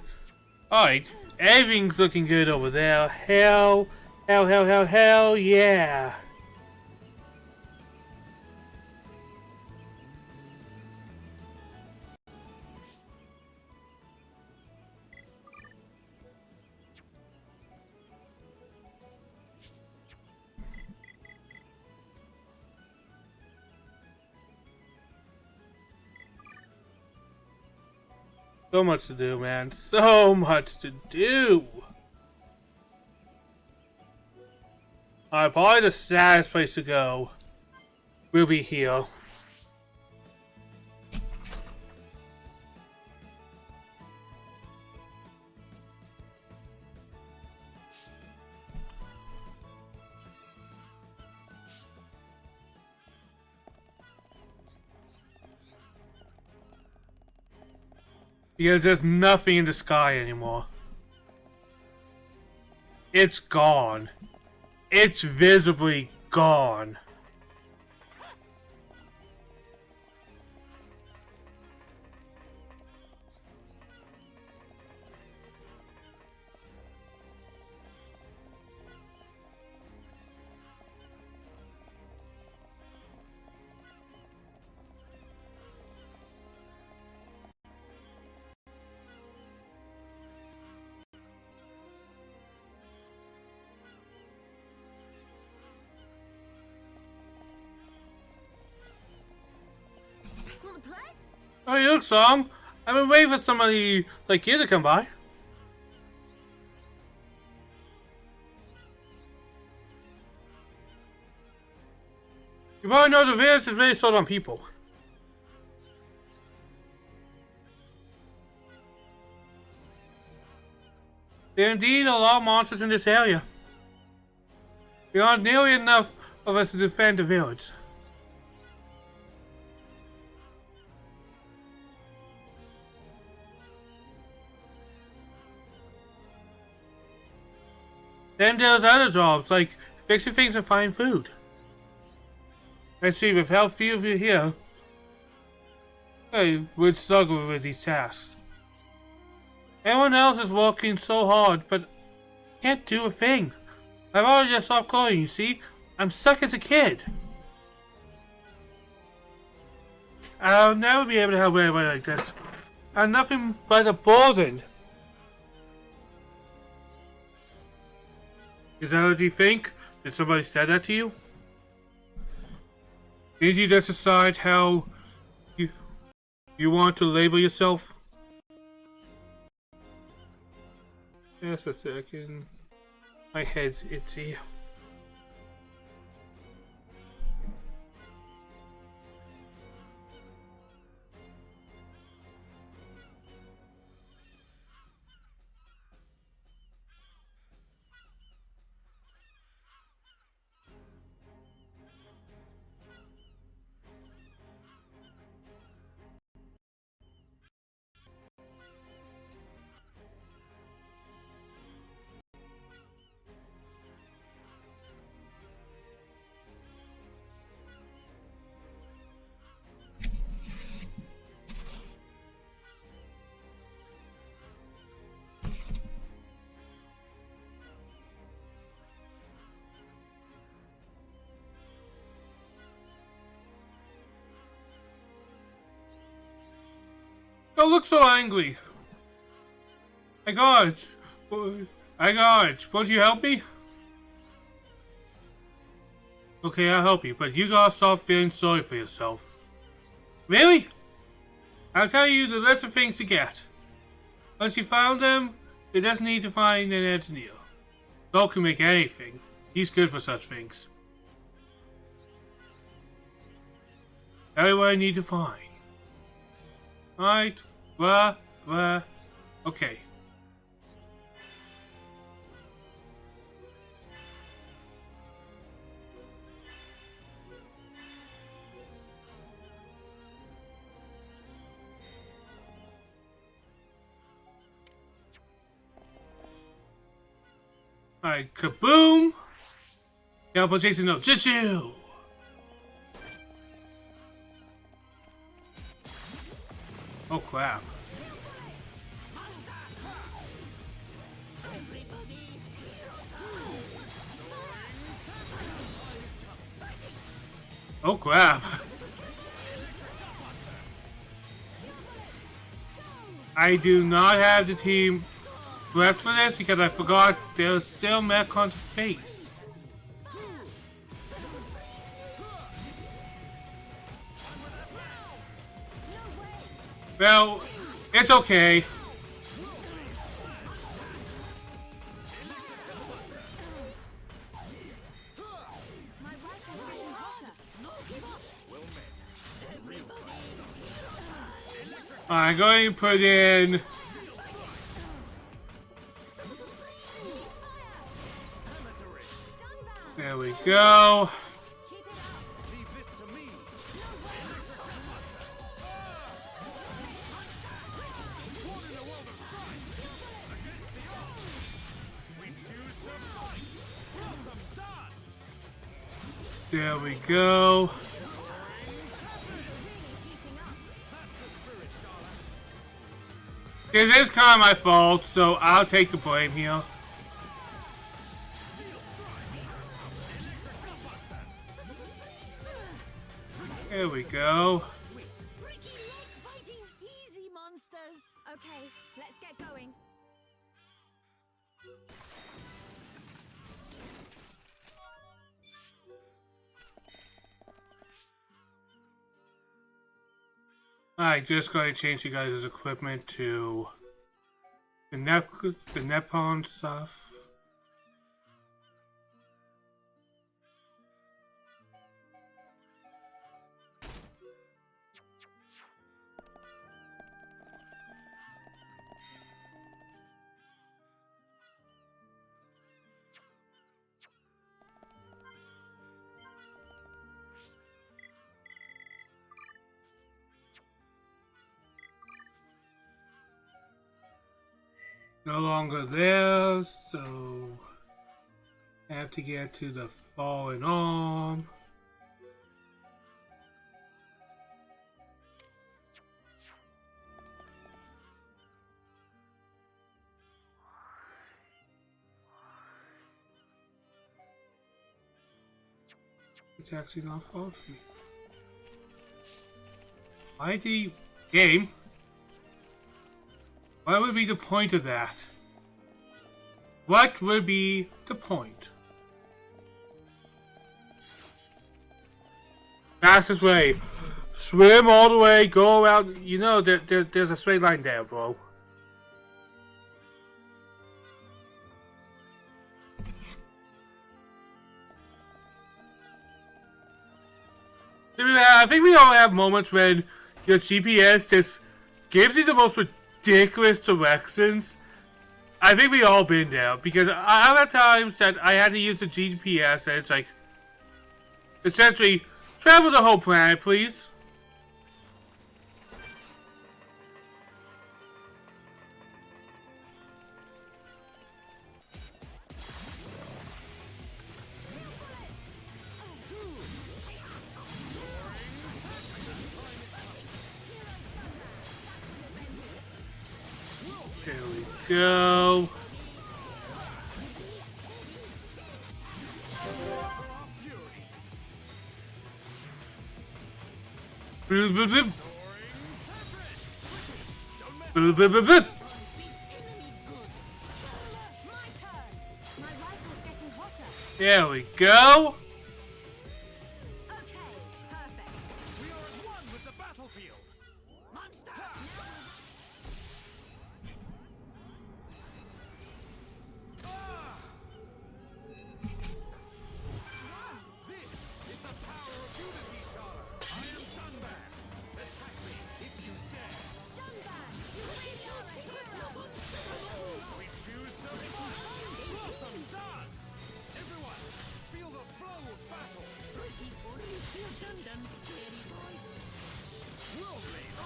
Alright, everything's looking good over there. Hell yeah. So much to do, man. So much to do. Alright, probably the saddest place to go will be here. Because there's nothing in the sky anymore. It's gone. It's visibly gone. Oh, you look strong. I've been waiting for somebody like you to come by. You probably know the village is really sold on people. There are indeed a lot of monsters in this area. There aren't nearly enough of us to defend the village. Then there's other jobs, like fixing things and finding food. Let's see, without few of you here, I would struggle with these tasks. Everyone else is working so hard, but can't do a thing. I've already just stopped growing, you see? I'm stuck as a kid. I'll never be able to help anybody like this. I'm nothing but a burden. Is that what you think? Did somebody say that to you? Did you just decide how you want to label yourself? Just a second. My head's itchy. Don't look so angry. I got it. Won't you help me? Okay, I'll help you, but you gotta stop feeling sorry for yourself. Really? I'll tell you the list of things to get. Once you found them, you just need to find an engineer. Doc can make anything. He's good for such things. Tell me what I need to find. Right, okay. Alright, kaboom! Teleportation no Jishu! Oh crap. Oh crap. I do not have the team left for this because I forgot there's still Metcon to face. Well, It's okay. I'm going to put in... There we go. There we go. This is kind of my fault, so I'll take the blame here. There we go. Okay, let's get going. Alright, just going to change you guys' equipment to the Nepon stuff. No longer there, so I have to get to the fallen arm. It's actually not far from me. Why the game? What would be the point of that? What would be the point? Fastest way. Swim all the way, go around. You know, there's a straight line there, bro. I think we all have moments when your GPS just gives you the most ridiculous directions. I think we all been there because I have times that I had to use the GPS and it's like essentially travel the whole planet, please. There we go. Bloop, bloop, bloop. Bloop, bloop, bloop, bloop. There we go.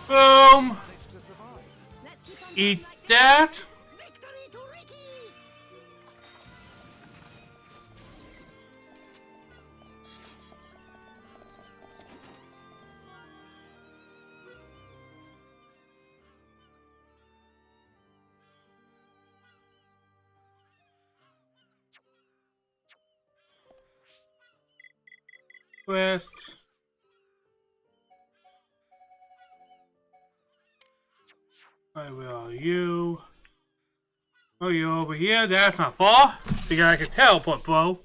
Boom! Eat that! Quest. Right, where are you? Oh, you're over here? That's not far. Because I can teleport, bro.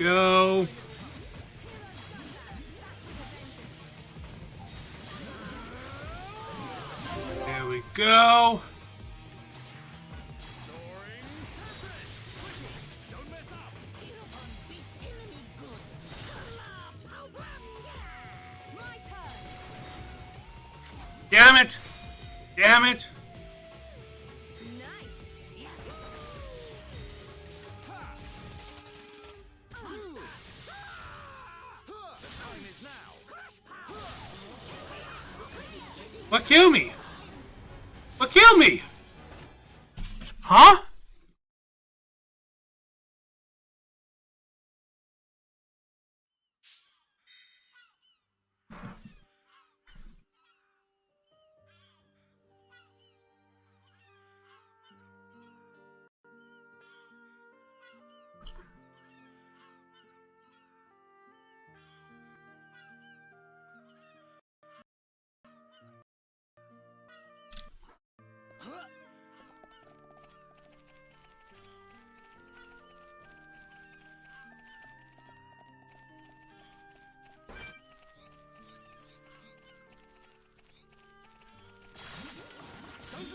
go. There we go. Damn it! Damn it! What killed me? What killed me? Huh?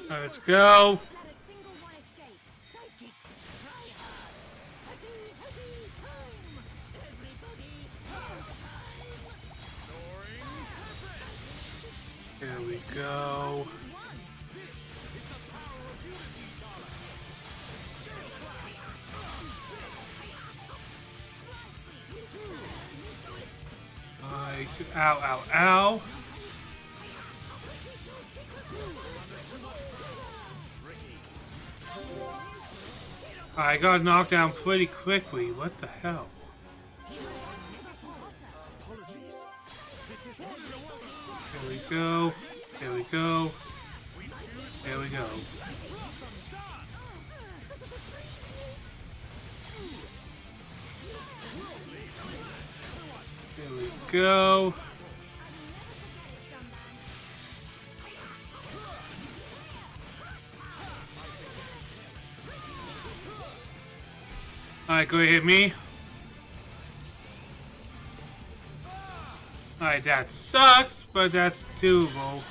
Let's go. There we go. Ow, ow, ow. I got knocked down pretty quickly. What the hell? There we go. There we go. There we go. There we go. Alright, go hit me. Alright, that sucks, but that's doable.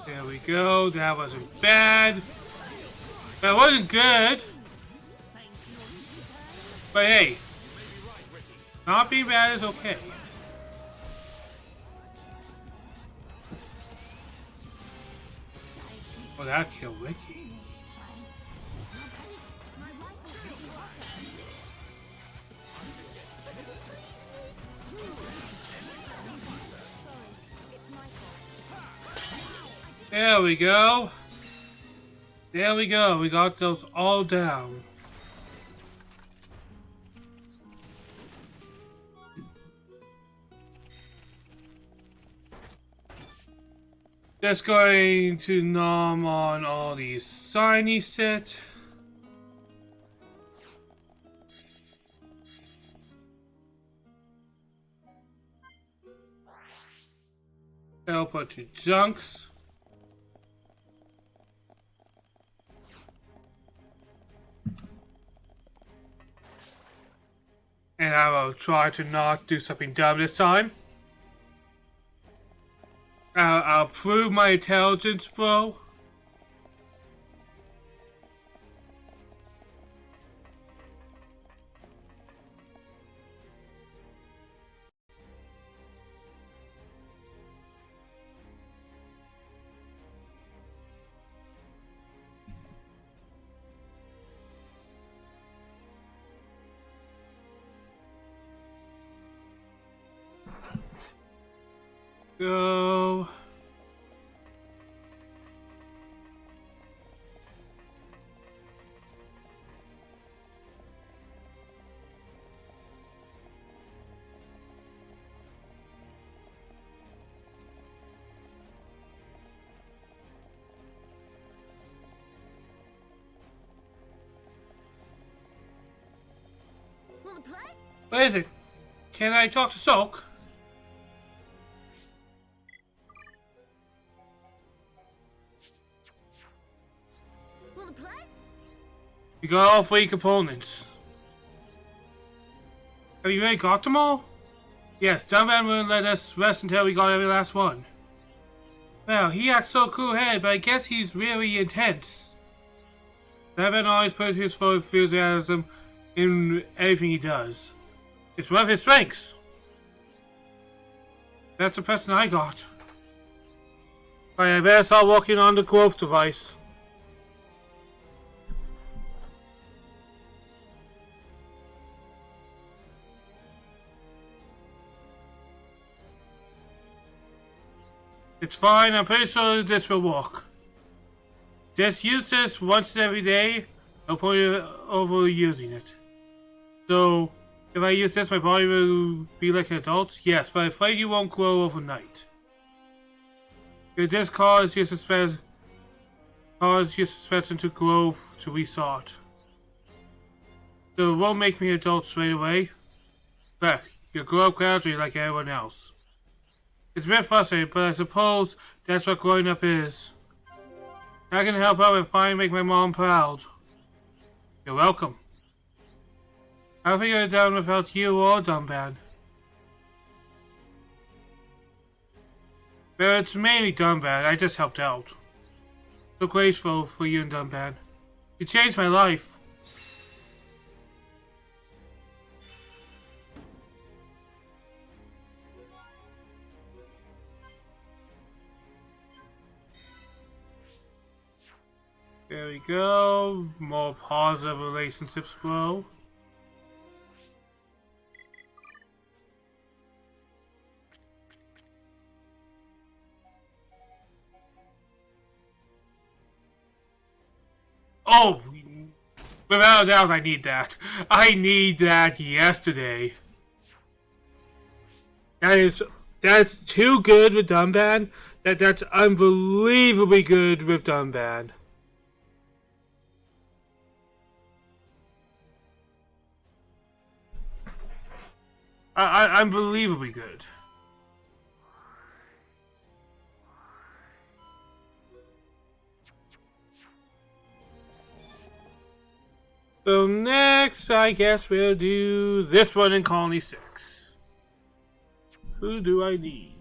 There we go, that wasn't bad. That wasn't good. But hey, not being bad is okay. Well, that killed Ricky. There we go. There we go. We got those all down. Just going to nom on all these shiny set. Teleport to Junks. And I will try to not do something dumb this time. I'll prove my intelligence, bro. Go. Wanna play? What is it? Can I talk to Soak? Wanna play? You got all 3 components. Have you really got them all? Yes, Dunban wouldn't let us rest until we got every last one. Well, he acts so cool-headed, but I guess he's really intense. Dunban always puts his full enthusiasm in everything he does. It's one of his strengths. That's the person I got. Alright, I better start working on the growth device. It's fine, I'm pretty sure this will work. Just use this once every day, no point overusing it. So, if I use this, my body will be like an adult? Yes, but I'm afraid you won't grow overnight. If this causes your suspension to grow to restart. So it won't make me an adult straight away. But you'll grow up gradually like everyone else. It's a bit frustrating, but I suppose that's what growing up is. I can help out and finally make my mom proud. You're welcome. I don't think I'd done without you or Dunban. But it's mainly Dunban, I just helped out. So grateful for you and Dunban. You changed my life. There we go. More positive relationships grow. Oh! Without a doubt, I need that. I need that yesterday. That's too good with Dunban. That's unbelievably good with Dunban. Unbelievably good. So next, I guess we'll do this one in Colony 6. Who do I need?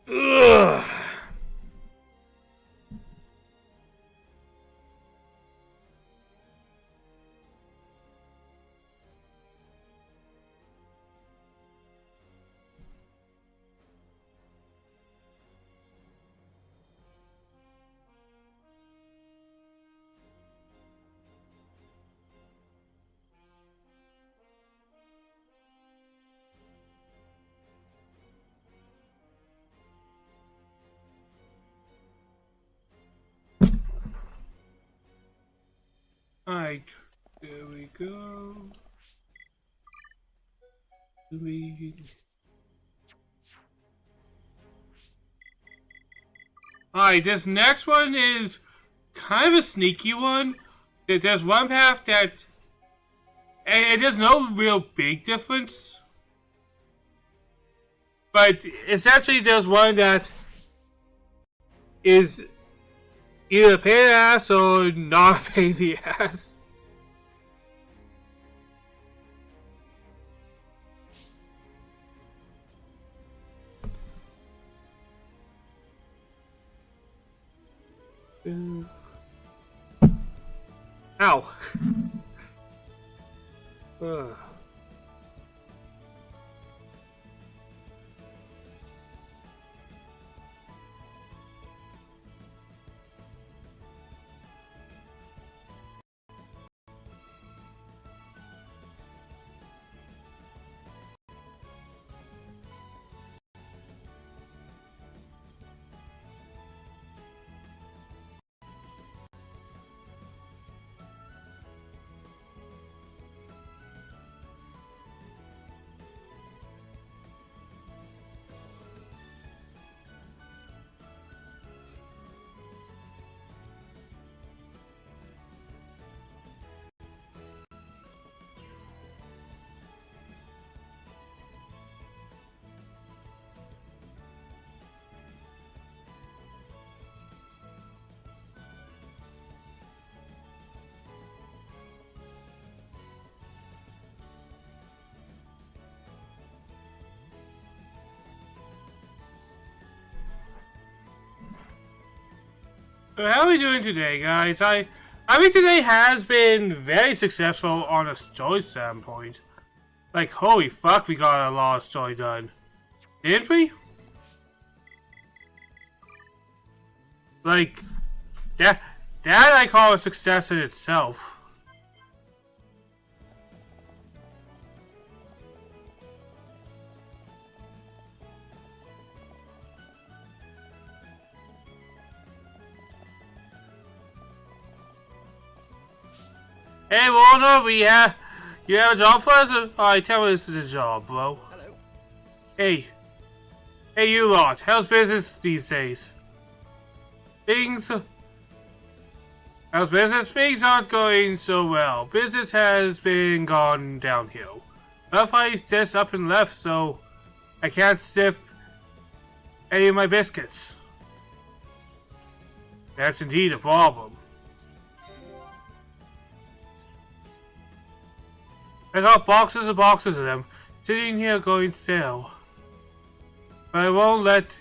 Ugh. Alright, there we go. Alright, this next one is kind of a sneaky one. There's one path that... and there's no real big difference. But essentially there's one that is either a pain in the ass or not a pain in the ass. Ow. Ugh. So how are we doing today, guys? I think today has been very successful on a story standpoint. Like, holy fuck, we got a lot of story done. Didn't we? Like, that I call a success in itself. Hey Warner, you have a job for us? Alright, tell me this is a job, bro. Hello. Hey you lot, how's business these days? How's business? Things aren't going so well. Business has been gone downhill. Butterfly's just up and left, so I can't sift any of my biscuits. That's indeed a problem. I got boxes and boxes of them sitting here going stale. But I won't let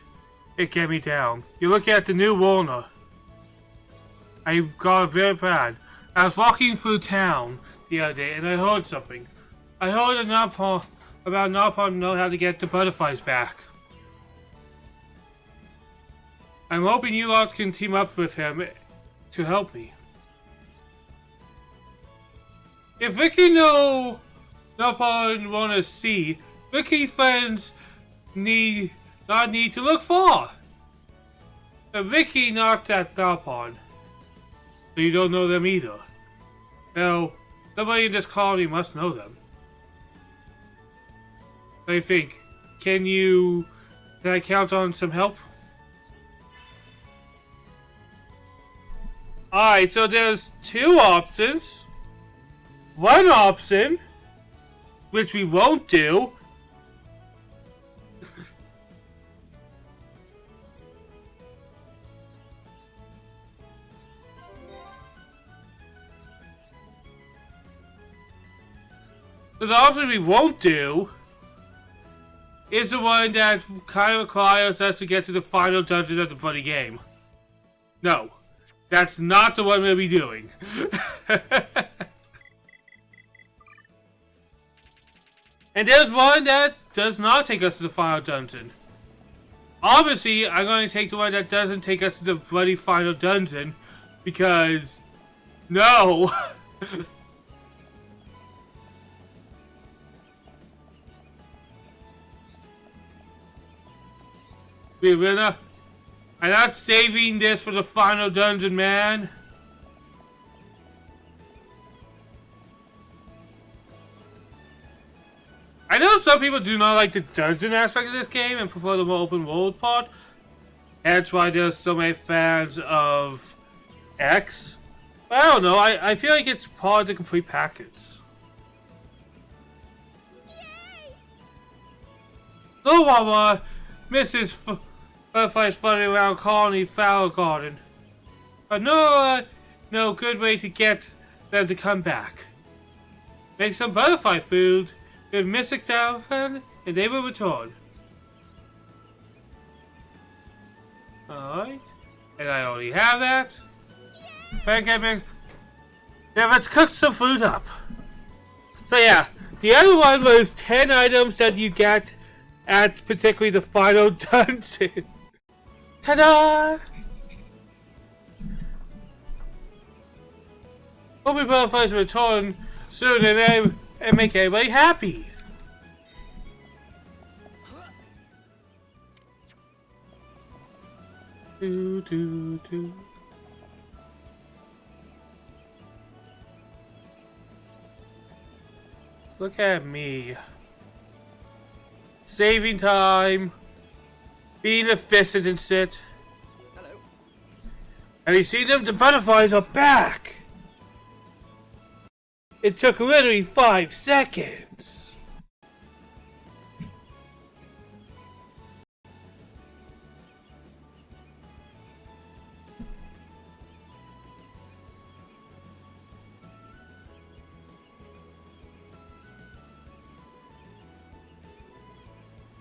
it get me down. You're looking at the new Warner. I got it very bad. I was walking through town the other day and I heard something. I heard about Nopon know how to get the butterflies back. I'm hoping you lot can team up with him to help me. If Vicky Nopon wanna see, Vicky friends not need to look far. But Vicky knocked at Nopon. So you don't know them either. Now, somebody in this colony must know them. What do you think? Can I count on some help? Alright, so there's two options. One option, which we won't do, the option we won't do is the one that kind of requires us to get to the final dungeon of the bloody game. No, that's not the one we'll be doing. And there's one that does not take us to the final dungeon. Obviously, I'm going to take the one that doesn't take us to the bloody final dungeon, because no. I'm not saving this for the final dungeon, man. I know some people do not like the dungeon aspect of this game and prefer the more open world part. That's why there's so many fans of X. But I don't know, I feel like it's part of the complete package. No, Mama, Mrs. Butterfly's floating around Colony Flower Garden. But no good way to get them to come back. Make some butterfly food with Mystic Dolphin and they will return. Alright. And I already have that. Now let's cook some food up. So yeah, the other one was 10 items that you get at particularly the final dungeon. Ta-da! Hope we butterflies return soon and make everybody happy. Do. Look at me. Saving time. Being efficient and shit. Hello. Have you seen them? The butterflies are back! It took literally 5 seconds.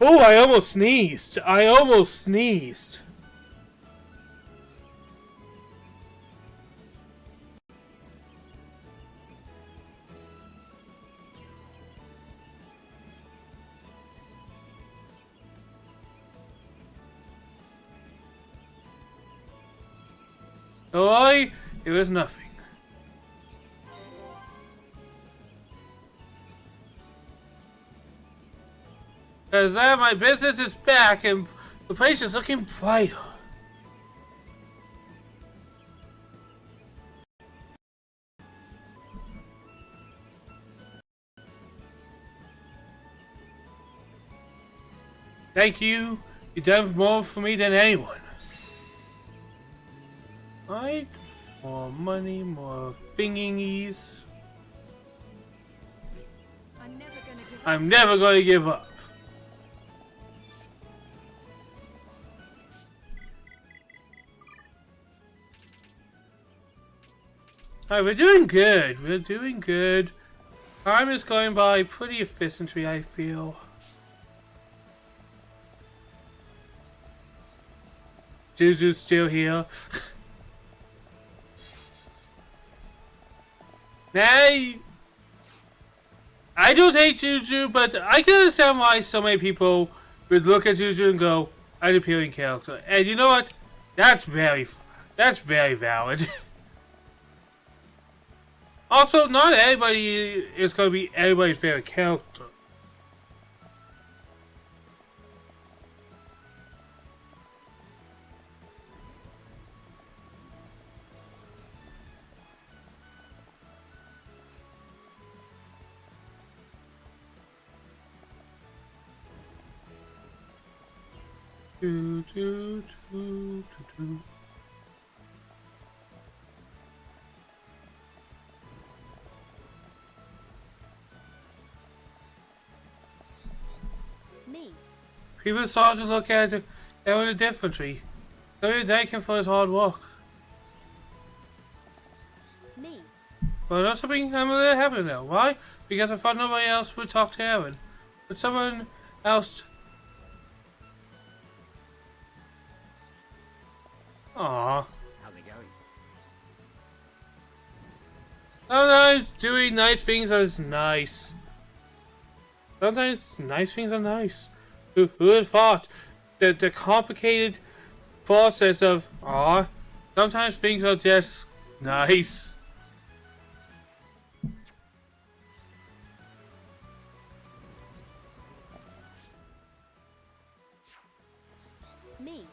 Oh, I almost sneezed. Don't worry, it was nothing. Because now my business is back and the place is looking brighter. Thank you. You've done more for me than anyone. Right? More money, more thingies. I'm never gonna give up. Alright, we're doing good. We're doing good. Time is going by pretty efficiently, I feel. Juju's still here. I don't hate Juju, but I can understand why so many people would look at Juju and go, an appealing character. And you know what? That's very valid. Also, not everybody is going to be everybody's favorite character. Do, do, do, do, do. Me. People start to look at Aaron differently. So we thank him for his hard work. Me. Well, that's something I'm a little happy now. Why? Because I thought nobody else would talk to Aaron. But someone else. Aww. How's it going? Sometimes doing nice things is nice. Sometimes nice things are nice. Who would have thought that the complicated process of sometimes things are just nice. Me.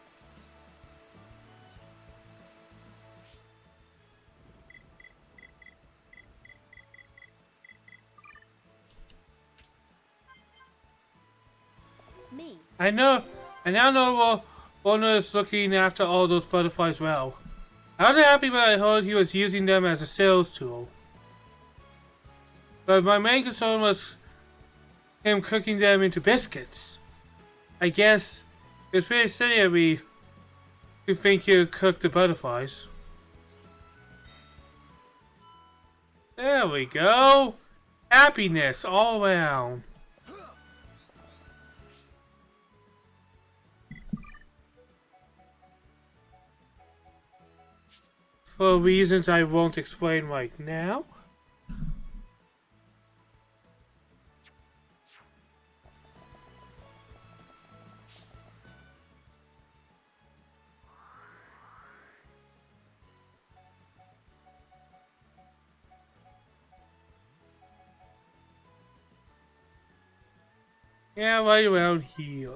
Me. I now know Warner is looking after all those butterflies well. I wasn't happy when I heard he was using them as a sales tool. But my main concern was him cooking them into biscuits. I guess it's pretty silly of me to think you cook the butterflies. There we go. Happiness all around. For reasons I won't explain right now. Yeah, right around here.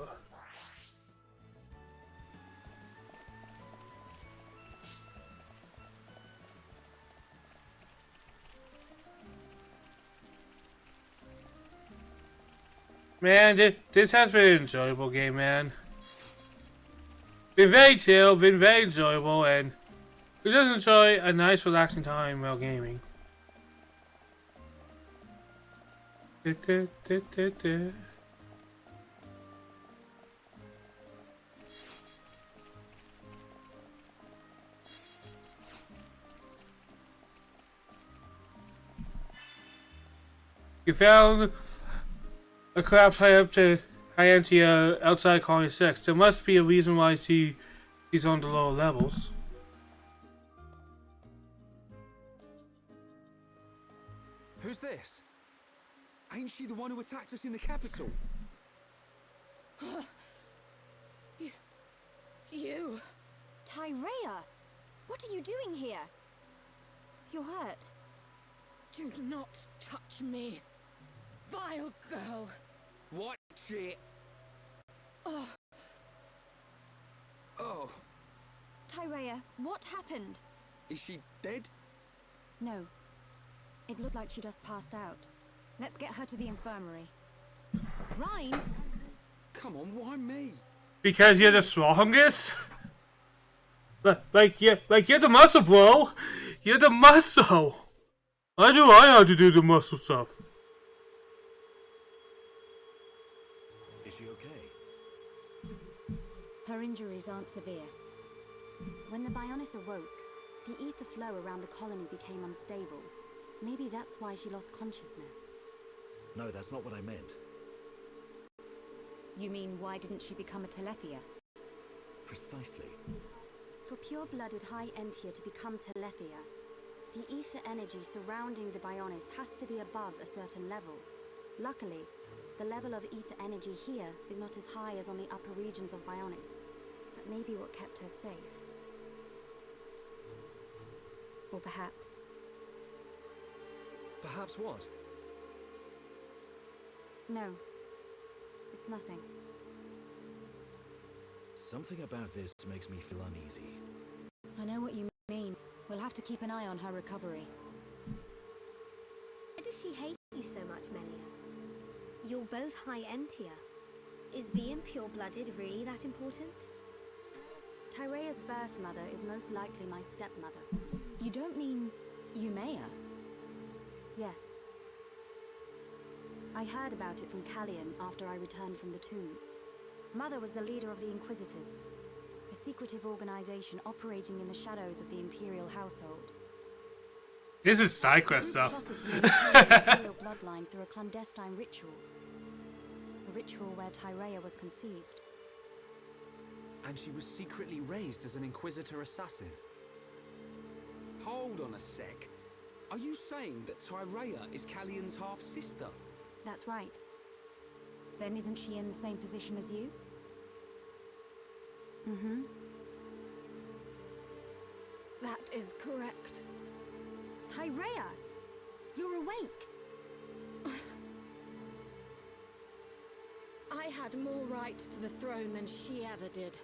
Man, this has been an enjoyable game, man. Been very chill, been very enjoyable, and who doesn't enjoy a nice relaxing time while gaming? You found a collapse high up to Hyantia outside Colony 6. There must be a reason why she's on the lower levels. Who's this? Ain't she the one who attacked us in the capital? You... Tyrea! What are you doing here? You're hurt. Do not touch me, vile girl. What shit? Oh. Oh. Tyrea, what happened? Is she dead? No. It looks like she just passed out. Let's get her to the infirmary. Ryan! Come on, why me? Because you're the strongest? Like you're the muscle, bro. You're the muscle. I know how to do the muscle stuff. Is she okay? Her injuries aren't severe. When the Bionis awoke, the ether flow around the colony became unstable. Maybe that's why she lost consciousness. No, that's not what I meant. You mean, why didn't she become a Telethia? Precisely. For pure-blooded High Entia to become Telethia, the ether energy surrounding the Bionis has to be above a certain level. Luckily, the level of ether energy here is not as high as on the upper regions of Bionis. That may be what kept her safe. Or perhaps... Perhaps what? No. It's nothing. Something about this makes me feel uneasy. I know what you mean. We'll have to keep an eye on her recovery. Why does she hate you so much, Melia? You're both High Entia. Is being pure-blooded really that important? Tyrea's birth mother is most likely my stepmother. You don't mean Umea? Yes. I heard about it from Callian after I returned from the tomb. Mother was the leader of the Inquisitors, a secretive organization operating in the shadows of the Imperial household. This is side quest stuff. Plotted to maintain the Imperial bloodline through a clandestine ritual. A ritual where Tyrea was conceived. And she was secretly raised as an Inquisitor assassin. Hold on a sec. Are you saying that Tyrea is Callian's half-sister? That's right. Then isn't she in the same position as you? Mm-hmm. That is correct. Tyrea! You're awake! I had more right to the throne than she ever did.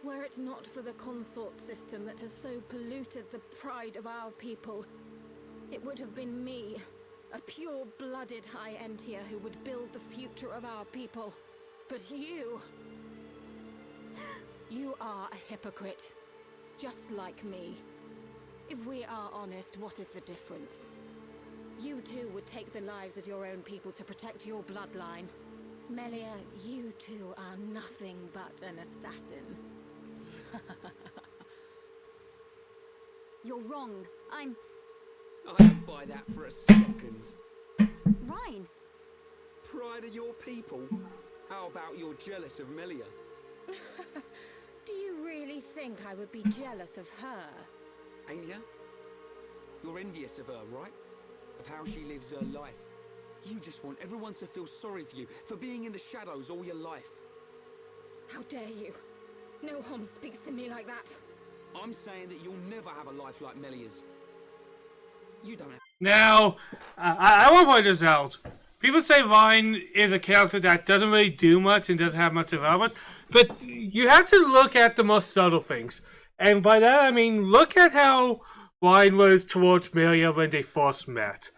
Were it not for the consort system that has so polluted the pride of our people, it would have been me, a pure-blooded High Entia who would build the future of our people. But you... You are a hypocrite. Just like me. If we are honest, what is the difference? You too would take the lives of your own people to protect your bloodline. Melia, you too are nothing but an assassin. You're wrong. I don't buy that for a second. Ryan! Pride of your people? How about you're jealous of Melia? Do you really think I would be jealous of her? Ain't ya? You're envious of her, right? Of how she lives her life. You just want everyone to feel sorry for you, for being in the shadows all your life. How dare you? No Hom speaks to me like that. I'm saying that you'll never have a life like Melia's. You don't have... Now, I want to point this out. People say Vine is a character that doesn't really do much and doesn't have much development, but you have to look at the most subtle things. And by that I mean, look at how Vine was towards Melia when they first met.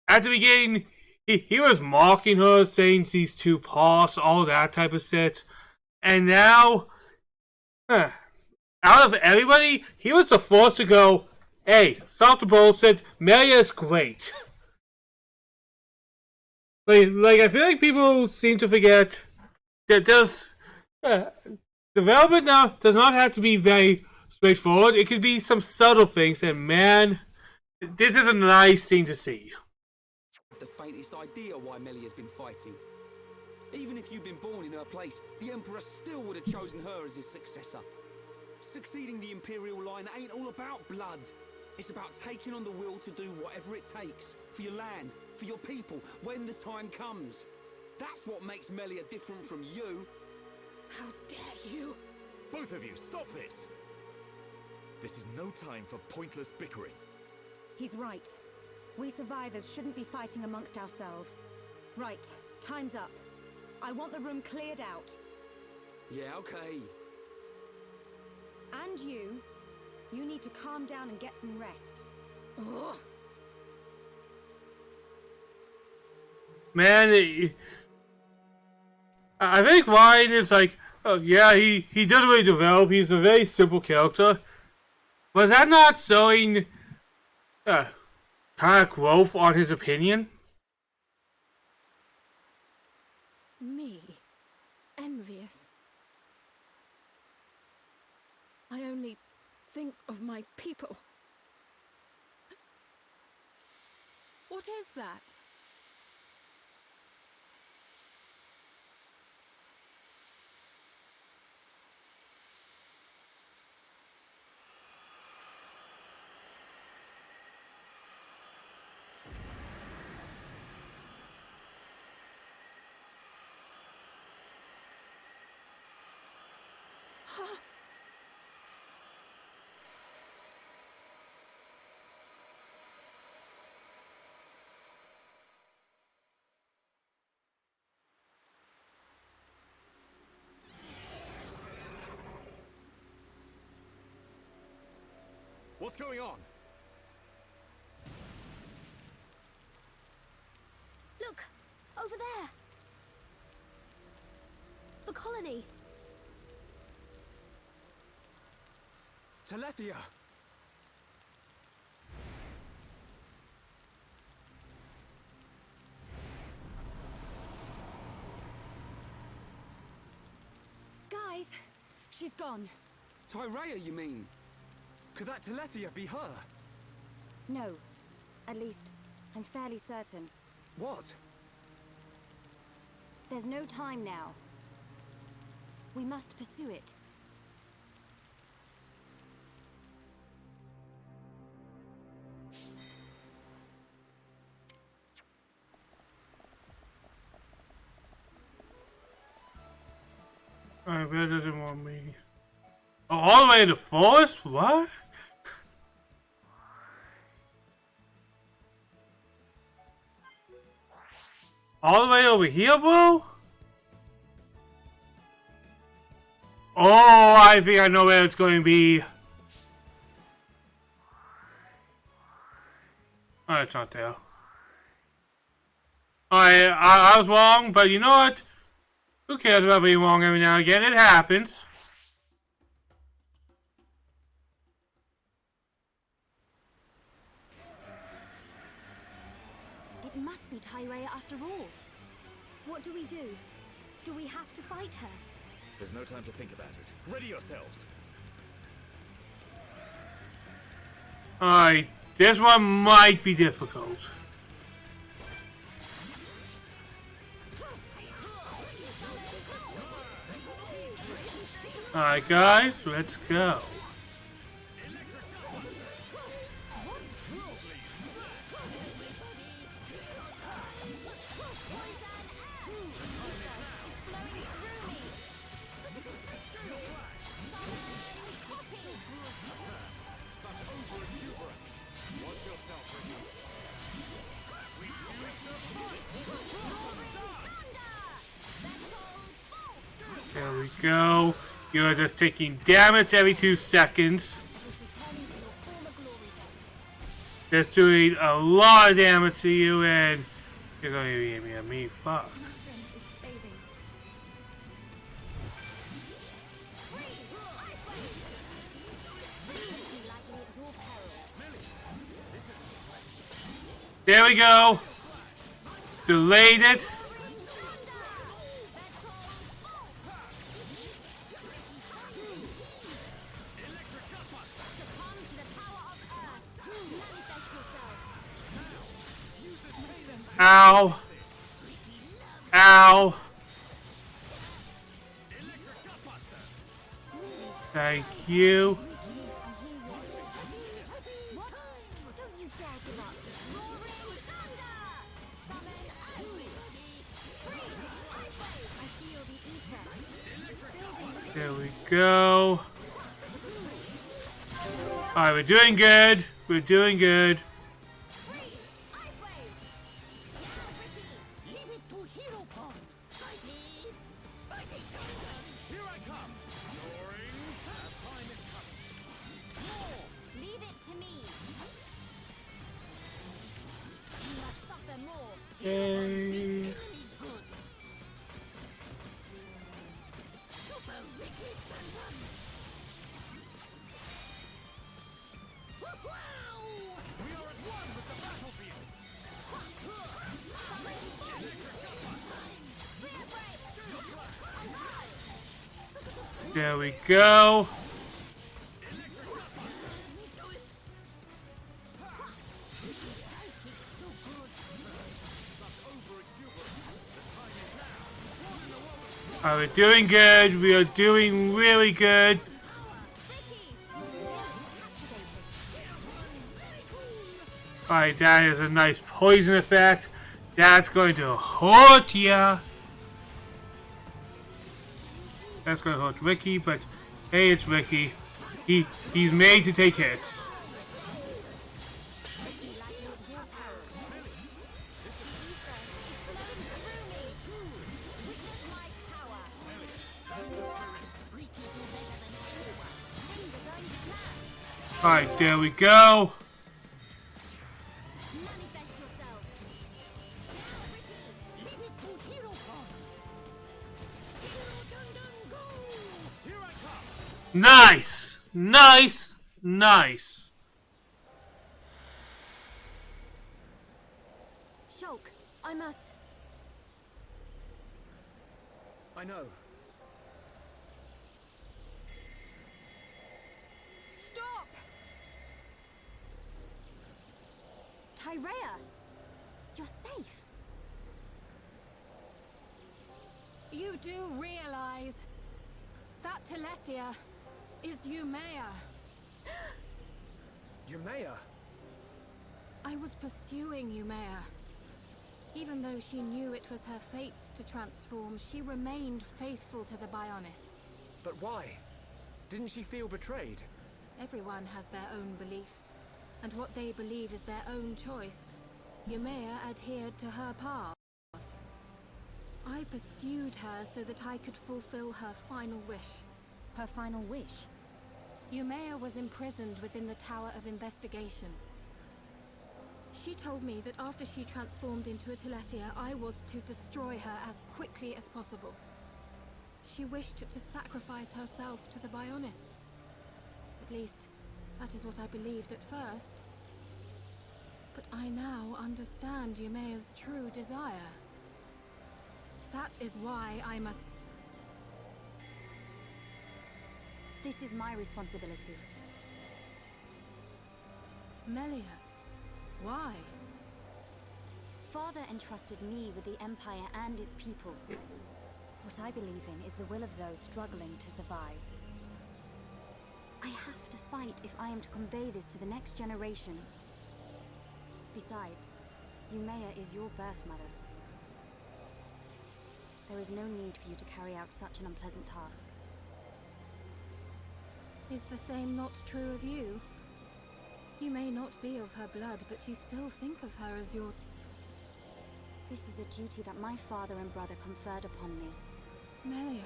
At the beginning, he was mocking her, saying she's too posh, all that type of shit. And now, out of everybody, he was the first to go, hey, stop the bullshit, Melia is great. Like, I feel like people seem to forget that there's development now does not have to be very straightforward. It could be some subtle things, and man, this is a nice thing to see. The faintest idea why Melia's been fighting. Even if you'd been born in her place, the Emperor still would have chosen her as his successor. Succeeding the Imperial line ain't all about blood. It's about taking on the will to do whatever it takes. For your land, for your people, when the time comes. That's what makes Melia different from you. How dare you? Both of you, stop this! This is no time for pointless bickering. He's right. We survivors shouldn't be fighting amongst ourselves. Right, time's up. I want the room cleared out. Yeah, okay. And you need to calm down and get some rest. Ugh. Man, I think Ryan is like, oh, yeah, he doesn't really develop. He's a very simple character. Was that not showing kind of growth on his opinion? Me? Envious? I only think of my people. What is that? What's going on? Look! Over there! The colony! Telethia! Guys, she's gone. Tyrea, you mean? Could that Telethia be her? No. At least, I'm fairly certain. What? There's no time now. We must pursue it. I bet it doesn't want me. Oh, all the way to the forest? What? All the way over here, bro? Oh, I think I know where it's going to be. Oh, it's not there. I was wrong, but you know what? Who cares about being wrong every now and again? It happens. It must be Tyrea after all. What do we do? Do we have to fight her? There's no time to think about it. Ready yourselves. Alright, this one might be difficult. Alright guys, let's go. There we go. You're just taking damage every 2 seconds. Just doing a lot of damage to you, and you're going to be aiming at me. Fuck. There we go. Delayed it. Ow. Ow. Thank you. There we go. Alright, we're doing good. We're doing good. Yay. There we go. We're doing good. We are doing really good. Alright, that is a nice poison effect. That's going to hurt ya. That's going to hurt Ricky, but hey, it's Ricky. He's made to take hits. Alright, there we go. Nice! Nice! Nice! Shulk, I must... I know. Stop! Tyrea! You're safe. You do realize that Telethia is Umea. Umea? I was pursuing Umea. Even though she knew it was her fate to transform, she remained faithful to the Bionis. But why? Didn't she feel betrayed? Everyone has their own beliefs, and what they believe is their own choice. Umea adhered to her path. I pursued her so that I could fulfill her final wish. Her final wish? Umea was imprisoned within the Tower of Investigation. She told me that after she transformed into a Telethia, I was to destroy her as quickly as possible. She wished to sacrifice herself to the Bionis. At least, that is what I believed at first. But I now understand Umea's true desire. That is why I must... This is my responsibility. Melia, why? Father entrusted me with the Empire and its people. What I believe in is the will of those struggling to survive. I have to fight if I am to convey this to the next generation. Besides, Umea is your birth mother. There is no need for you to carry out such an unpleasant task. Is the same not true of you? You may not be of her blood, but you still think of her as your... This is a duty that my father and brother conferred upon me. Melia.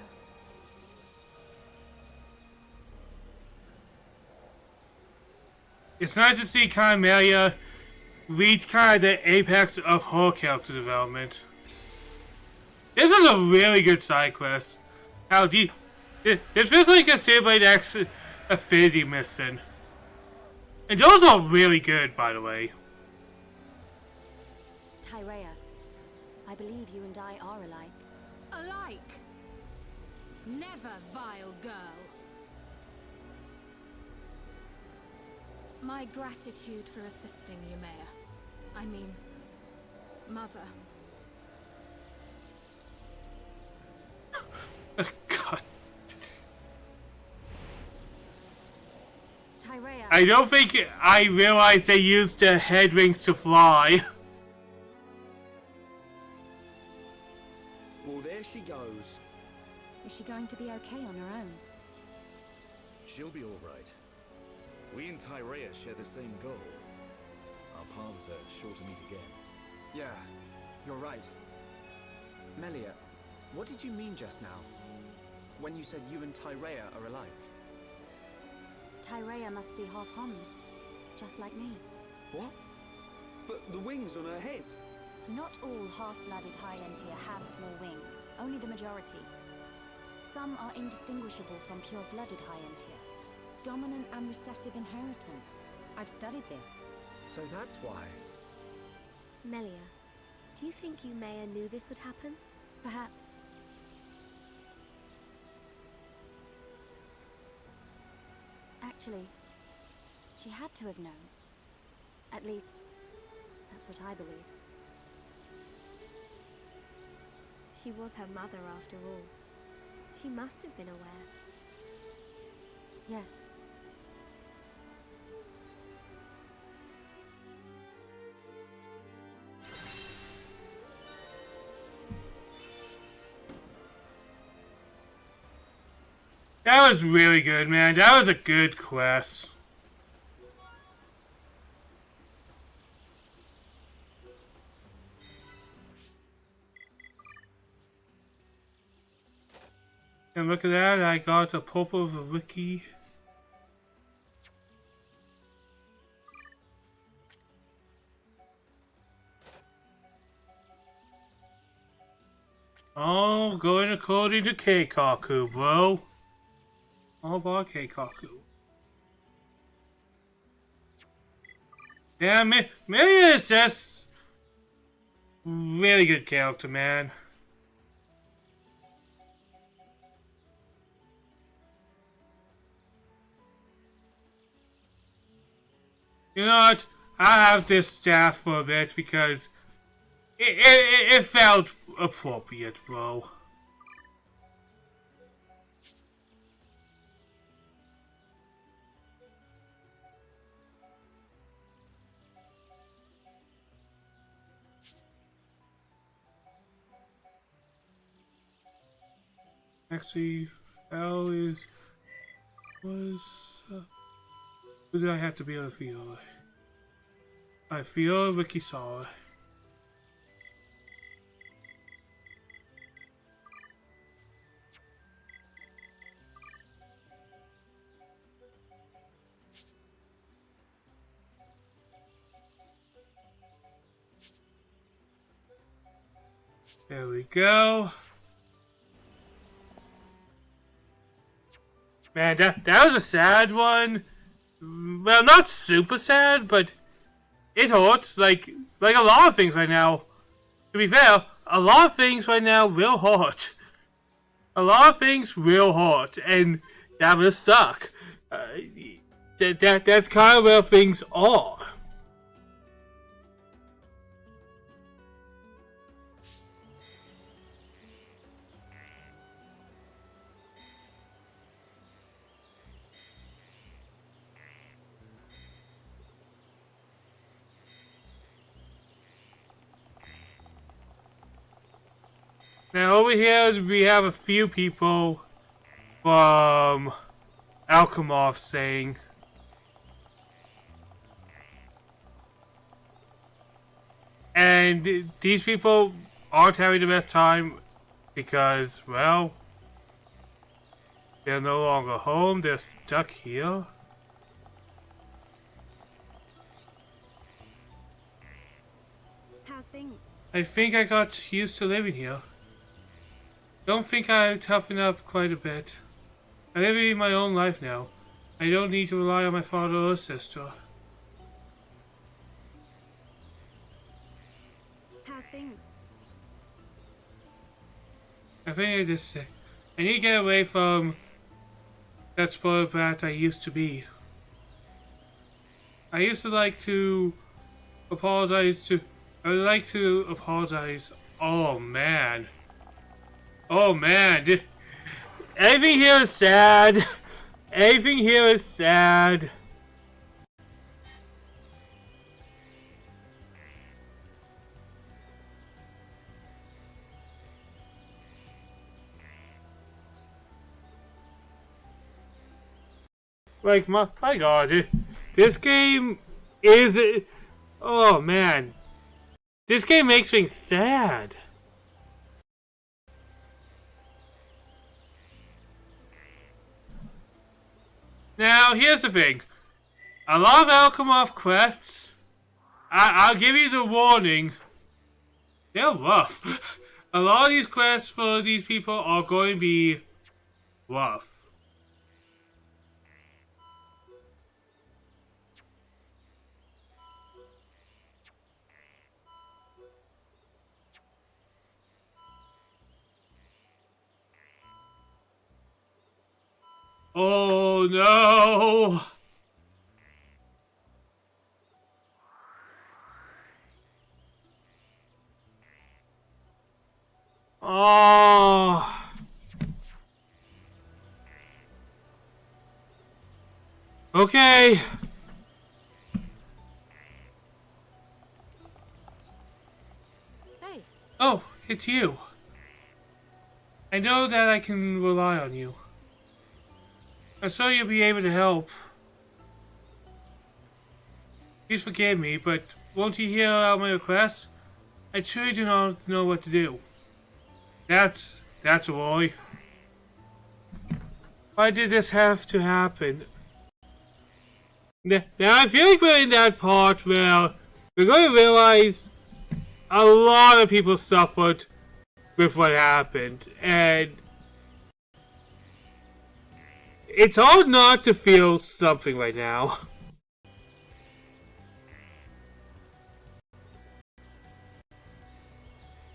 It's nice to see kind of Melia reach kind of the apex of her character development. This was a really good side quest. How deep... This feels like a Saberblade X Affinity mission. And those are really good, by the way. Tyrea, I believe you and I are alike. Alike? Never, vile girl. My gratitude for assisting Umea. I mean, Mother. God. Tyrea. I don't think I realized they used the head wings to fly. Well, there she goes. Is she going to be okay on her own? She'll be all right. We and Tyrea share the same goal. Our paths are sure to meet again. Yeah, you're right. Melia, what did you mean just now? When you said you and Tyrea are alike? Tyrea must be half Homs, just like me. What? But the wings on her head? Not all half-blooded High Entia have small wings, only the majority. Some are indistinguishable from pure-blooded High Entia. Dominant and recessive inheritance. I've studied this. So that's why. Melia, do you think Yumea knew this would happen? Perhaps. Actually, she had to have known. At least, that's what I believe. She was her mother after all. She must have been aware. Yes. That was really good, man. That was a good quest. And look at that, I got a pulp of a wiki. Oh, going according to Keikaku, bro. All about Keikaku. Yeah, Melia is just really good character, man. You know what? I have this staff for a bit because it felt appropriate, bro. Actually, L was who did I have to be on the field? I feel Ricky Saw. There we go. Man, that was a sad one. Well, not super sad, but it hurts. Like a lot of things right now. To be fair, a lot of things right now will hurt. A lot of things will hurt, and that will suck. That's kind of where things are. Now over here we have a few people from Alchemov saying and these people aren't having the best time because, well, they're no longer home, they're stuck here. How's things? I think I got used to living here. Don't think I've toughened up quite a bit. I live in my own life now. I don't need to rely on my father or sister. How's things? I think I just say, I need to get away from that spoiled brat I used to be. I used to like to apologize to... I would like to apologize. Oh man. Oh man. Everything here is sad. Everything here is sad. Like, my god. This game is... Oh, man. This game makes me sad. Now, here's the thing. A lot of Alchemoth quests, I'll give you the warning, they're rough. A lot of these quests for these people are going to be rough. Oh no! Oh. Okay. Hey. Oh, it's you. I know that I can rely on you. I'm sure you'll be able to help. Please forgive me, but won't you hear out my request? I truly do not know what to do. That's Roy. Why did this have to happen? Now I feel like we're in that part where we're going to realize a lot of people suffered with what happened, and it's hard not to feel something right now.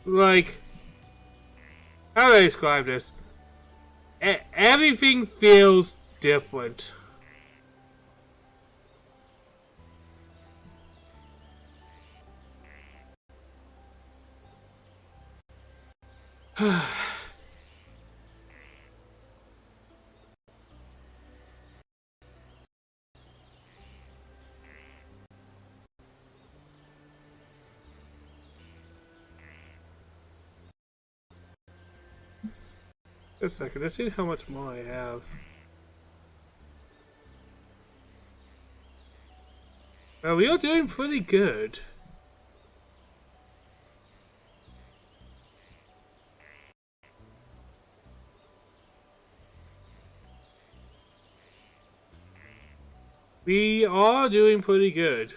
Like, how do I describe this? Everything feels different. A second, let's see how much more I have. Well, we are doing pretty good. We are doing pretty good.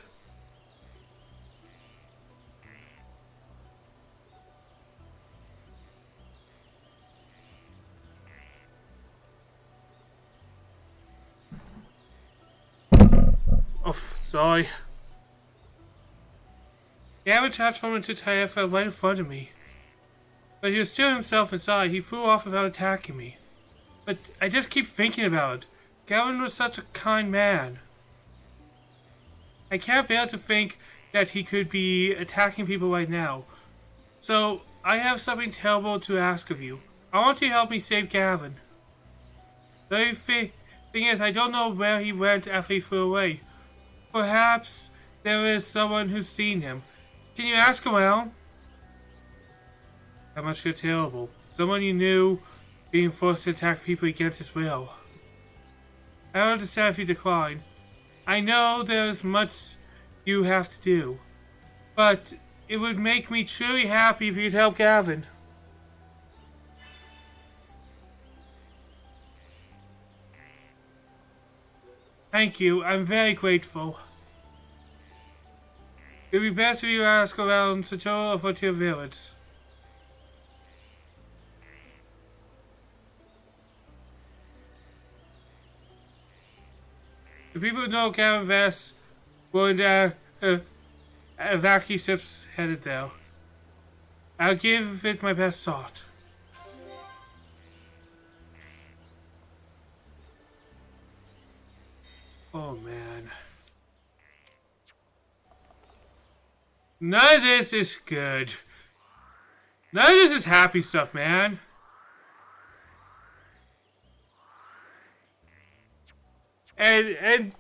Oh, sorry. Gavin transformed into Taifa right in front of me. But he was still himself inside. He flew off without attacking me. But I just keep thinking about it. Gavin was such a kind man. I can't bear to think that he could be attacking people right now. So, I have something terrible to ask of you. I want you to help me save Gavin. The thing is, I don't know where he went after he flew away. Perhaps there is someone who's seen him. Can you ask around? That must feel terrible. Someone you knew being forced to attack people against his will. I don't understand if you decline. I know there's much you have to do, but it would make me truly happy if you'd help Gavin. Thank you, I'm very grateful. It would be best if you ask around Satora or Frontier Village. The people who know Gavin Vest were in the evacuee ships headed there. I'll give it my best thought. Oh man. None of this is good. None of this is happy stuff, man. And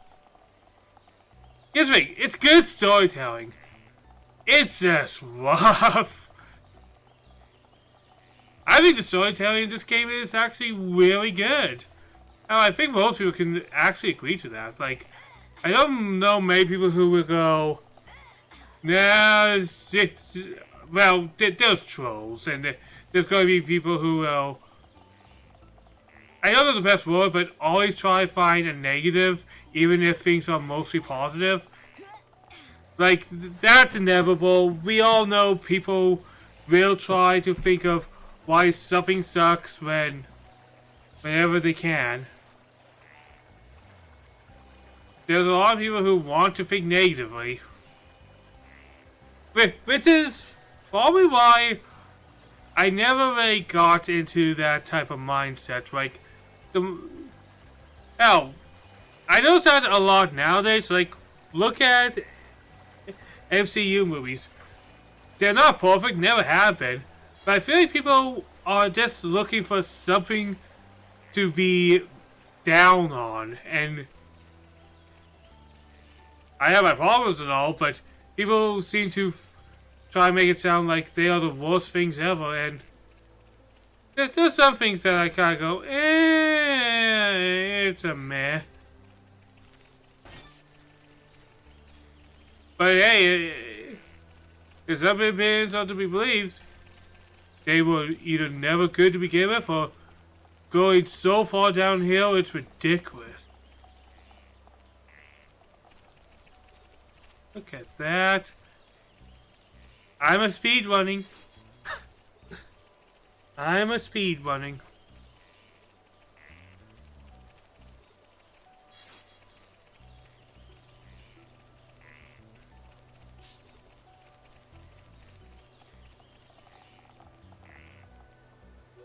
here's the thing, it's good storytelling. It's just rough. I think the storytelling in this game is actually really good. I think most people can actually agree to that. Like, I don't know many people who will go, nah, well, there's trolls, and there's going to be people who will, I don't know the best word, but always try to find a negative, even if things are mostly positive. Like, that's inevitable. We all know people will try to think of why something sucks whenever they can. There's a lot of people who want to think negatively. Which is probably why I never really got into that type of mindset. Like, hell, I notice that a lot nowadays. Like, look at MCU movies. They're not perfect, never have been. But I feel like people are just looking for something to be down on. And I have my problems and all, but people seem to try to make it sound like they are the worst things ever. And there's some things that I kind of go, it's a meh. But hey, if some opinions are to be believed, they were either never good to begin with or going so far downhill it's ridiculous. Look at that. I'm a speedrunning. I'm a speedrunning.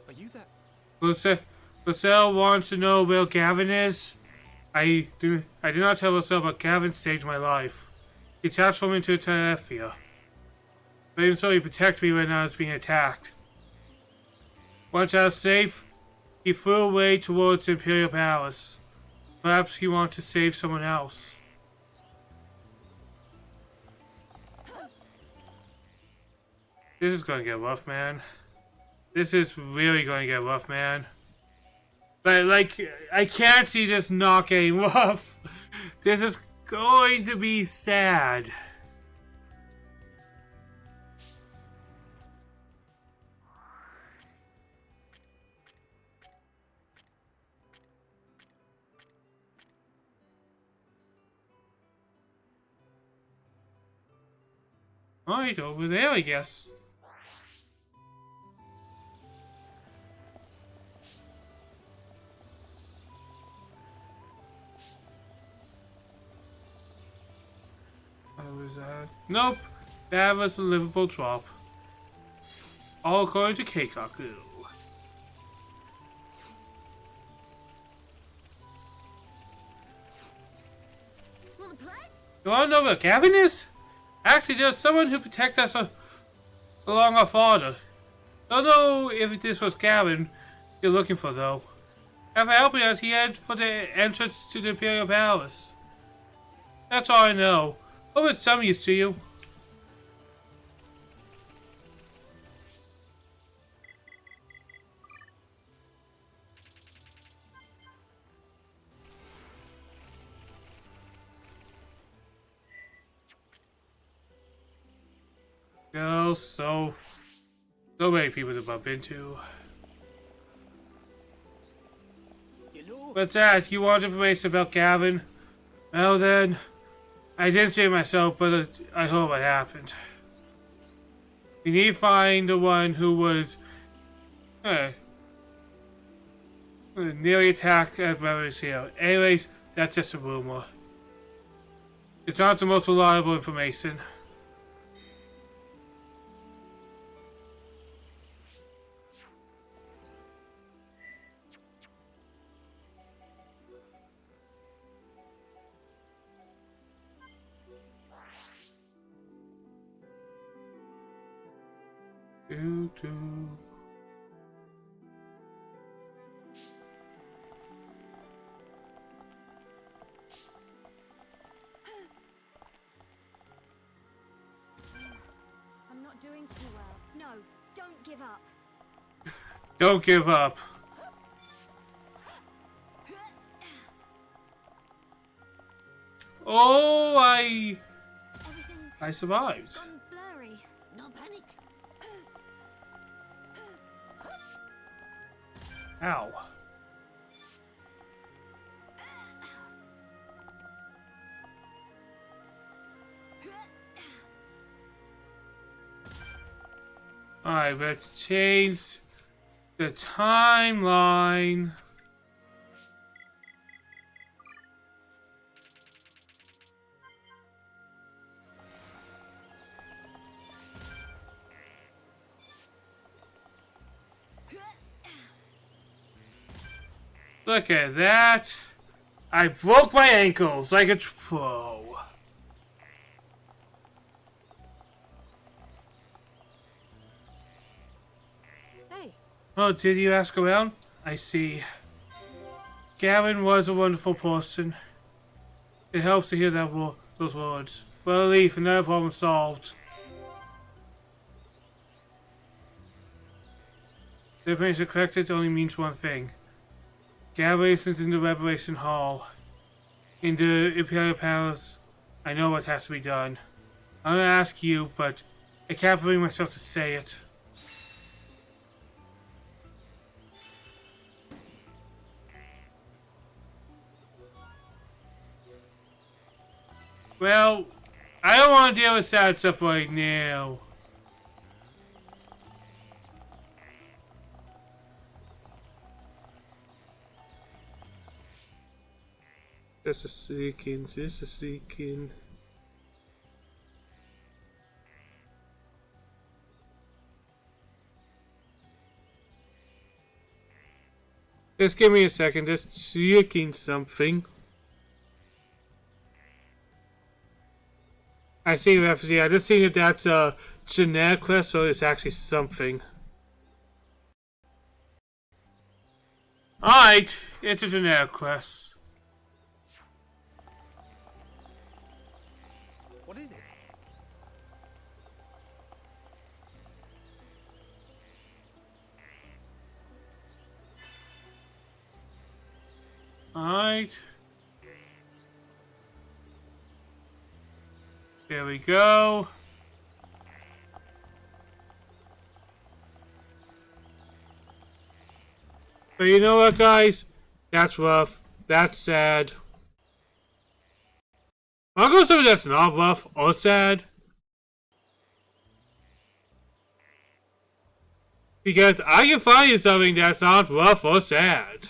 Are you that? Lucille wants to know where Gavin is. I do not tell Lucille, but Gavin saved my life. He transformed me into Telethia. But even so, he protected me when I was being attacked. Once I was safe, he flew away towards the Imperial Palace. Perhaps he wanted to save someone else. This is gonna get rough, man. This is really gonna get rough, man. But, like, I can't see this not getting rough. This is going to be sad. Right over there, I guess. What was that? Nope, that was a livable drop. All according to Keikaku. You wanna know where Gavin is? Actually, there's someone who protects us along our father. Don't know if this was Gavin you're looking for, though. After helping us, he headed for the entrance to the Imperial Palace. That's all I know. Hope it's some use to you. Girls, so many people to bump into. What's that? You want information about Gavin? Well then, I didn't say it myself, but I hope it happened. You need to find the one who was nearly attacked at Beverly's Hill. Anyways, that's just a rumor. It's not the most reliable information. I'm not doing too well. No, don't give up. Don't give up. Oh, I survived. Gone blurry. No panic. Ow. Alright, let's change the timeline. Look at that. I broke my ankles like a pro. Hey. Oh, did you ask around? I see. Gavin was a wonderful person. It helps to hear those words. Relief, another problem solved. The information corrected only means one thing. Gavin isn't in the Revelation Hall. In the Imperial Palace, I know what has to be done. I'm gonna ask you, but I can't bring myself to say it. Well, I don't want to deal with sad stuff right now. That's a second, just a second. Just give me a second, just checking something. I see reference, I just seen if that's a generic quest or it's actually something. Alright, it's a generic quest. What is it? Alright. There we go. But you know what, guys? That's rough. That's sad. I'll go with something that's not rough or sad. Because I can find you something that's not rough or sad.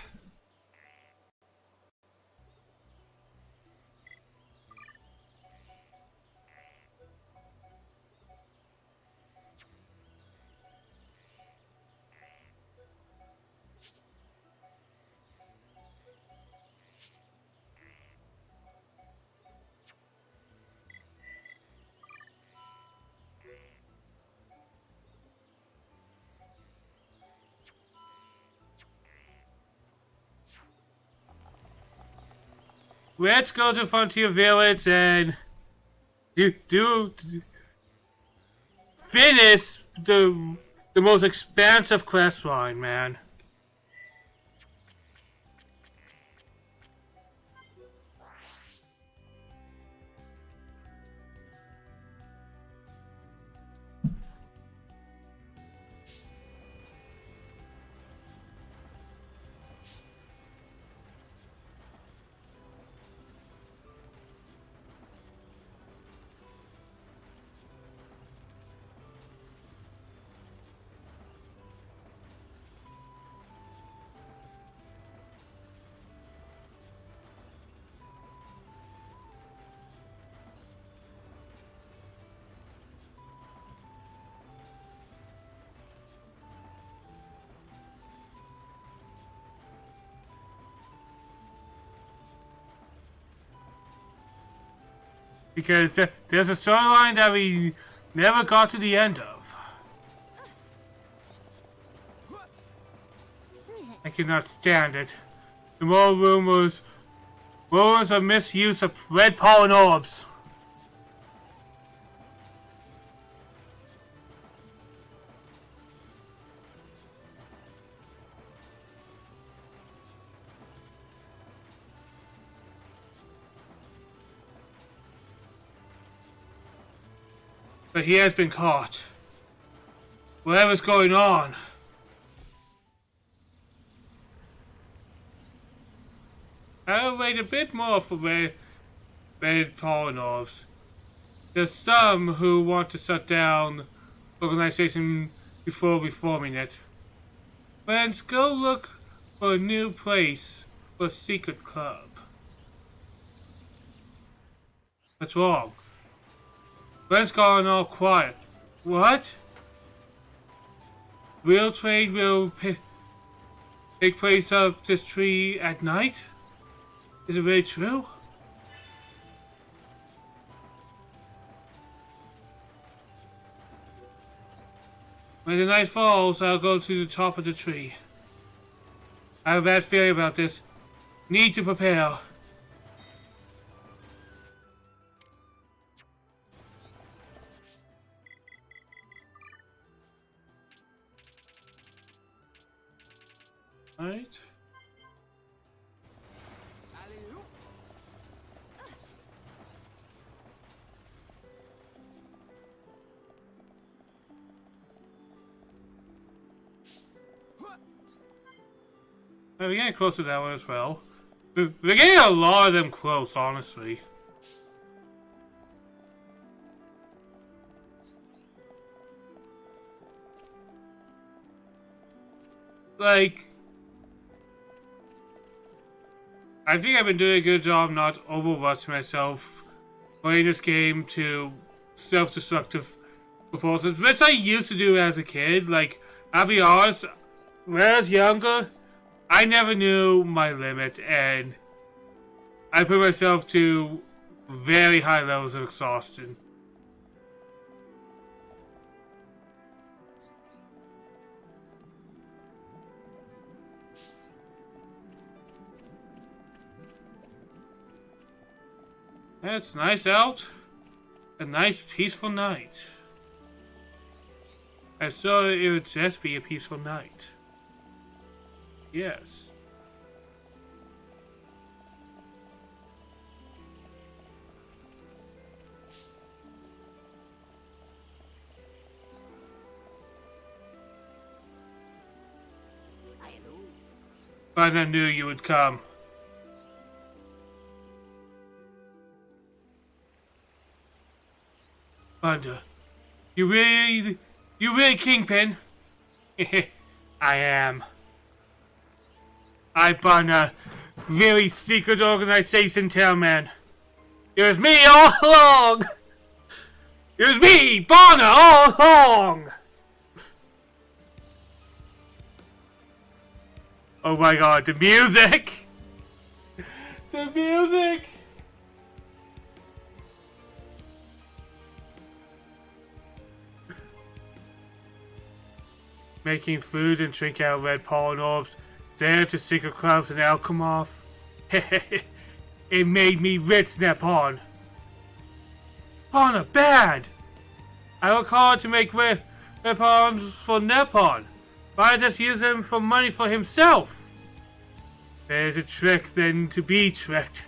Let's go to Frontier Village and finish the most expansive quest line, man. Because there's a storyline that we never got to the end of. I cannot stand it. The more rumors of misuse of red pollen orbs. But he has been caught. Whatever's going on. I'll wait a bit more for Red Polyneuves. There's some who want to shut down the organization before reforming it. Let's go look for a new place for a secret club. What's wrong? Brent's gone all quiet. What? Real trade will take place up this tree at night? Is it really true? When the night falls, I'll go to the top of the tree. I have a bad feeling about this. Need to prepare. Right. We're getting close to that one as well. We're getting a lot of them close, honestly. Like, I think I've been doing a good job not overrushing myself playing this game to self-destructive proposals, which I used to do as a kid. Like, I'll be honest, when I was younger, I never knew my limit, and I put myself to very high levels of exhaustion. It's nice out. A nice peaceful night. I thought it would just be a peaceful night. Yes. But I knew you would come. Wanda, you really Kingpin? I am. I run a very secret organization, Tailman. It was me all along! It was me, Bonner, all along! Oh my god, the music! The music! Making food and drink out of Red Polyneuves. There to secret clubs in Alchemoth. It made me rich, Nepon. Bonner, bad! I work hard to make weapons for Nepon. Why just use them for money for himself? There's a trick than to be tricked.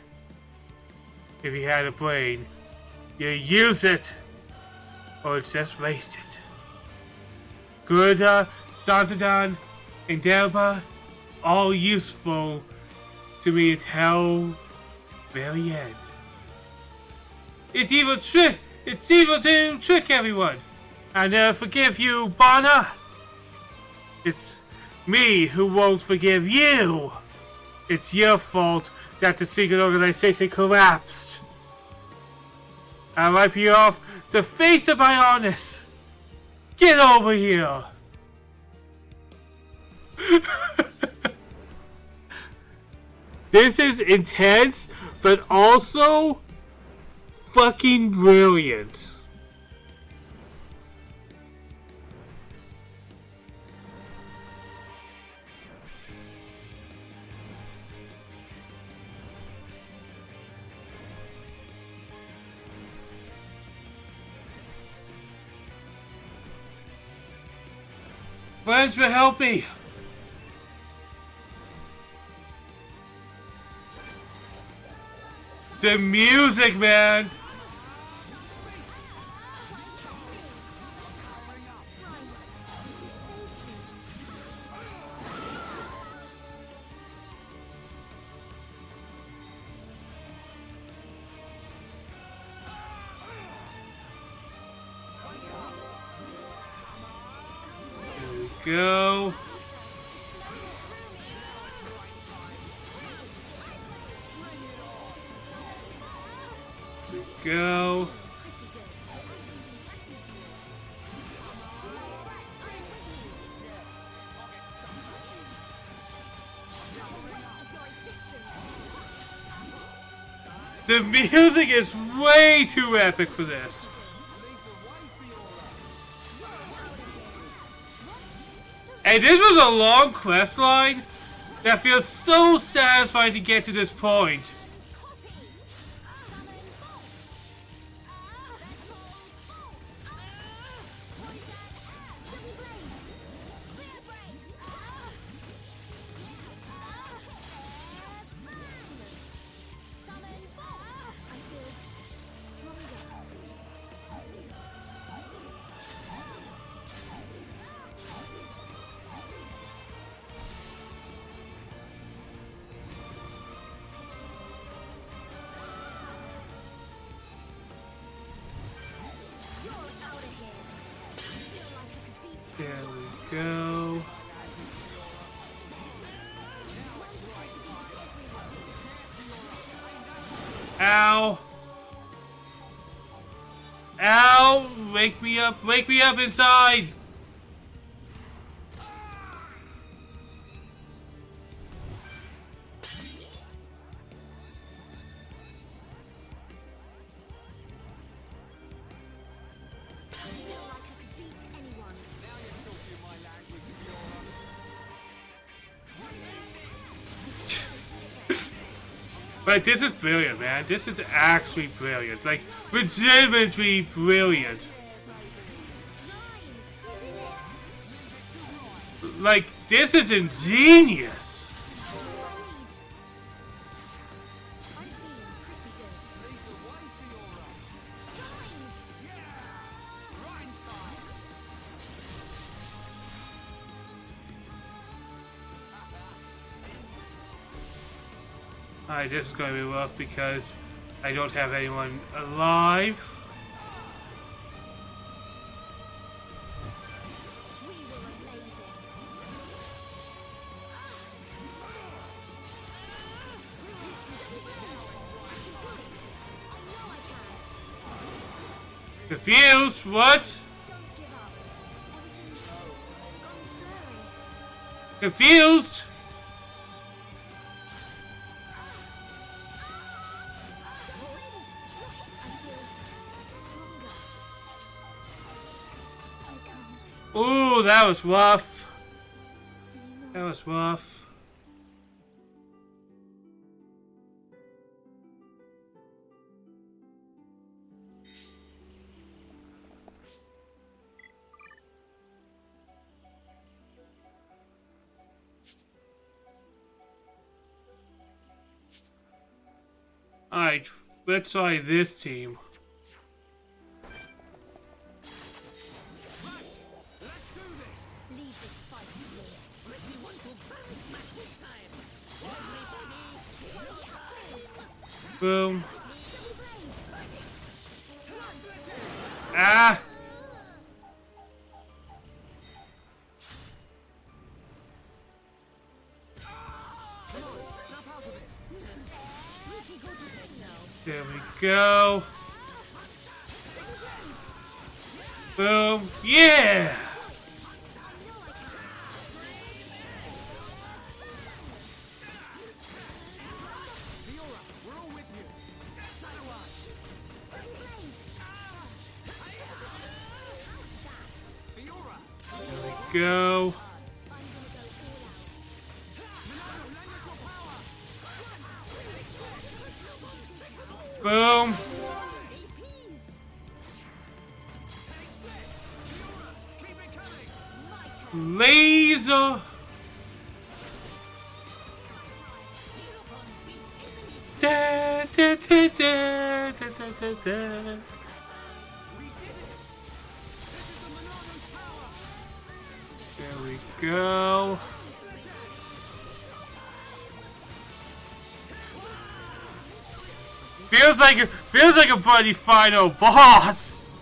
If you had a brain, you use it, or just waste it. Gerda, Sansadan, and Delba, all useful to me until very end. It's evil to trick everyone. I never forgive you, Bonner. It's me who won't forgive you. It's your fault that the secret organization collapsed. I'll wipe you off the face of Bionis. Get over here. This is intense, but also fucking brilliant. Friends will help me. The music, man. go. Go. The music is way too epic for this. And this was a long quest line that feels so satisfying to get to this point. There we go. Ow. Ow! Wake me up inside! But this is brilliant, man. This is actually brilliant. Like, legitimately brilliant. Like, this is ingenious. Alright, this is going to be rough because I don't have anyone alive. Confused? What? Confused? Ooh, that was rough. That was rough. Alright, let's try this team. Boom. Ah! There we go. Boom. Yeah! Go. Boom. Laser. Da, da, da, da, da, da, da. There we go. Feels like a bloody final boss.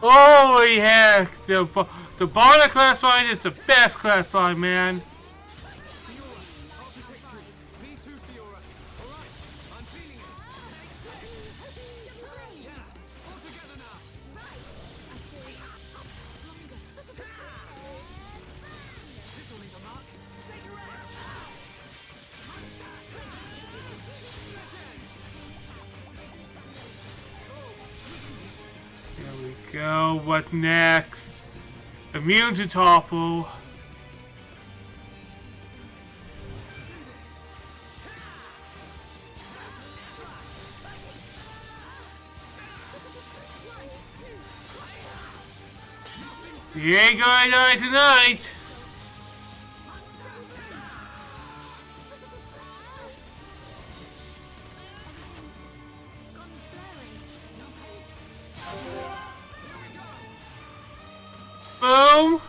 Holy heck! The Barna class line is the best class line, man. There we go. What next? Immune to topple. You ain't gonna die tonight. Boom.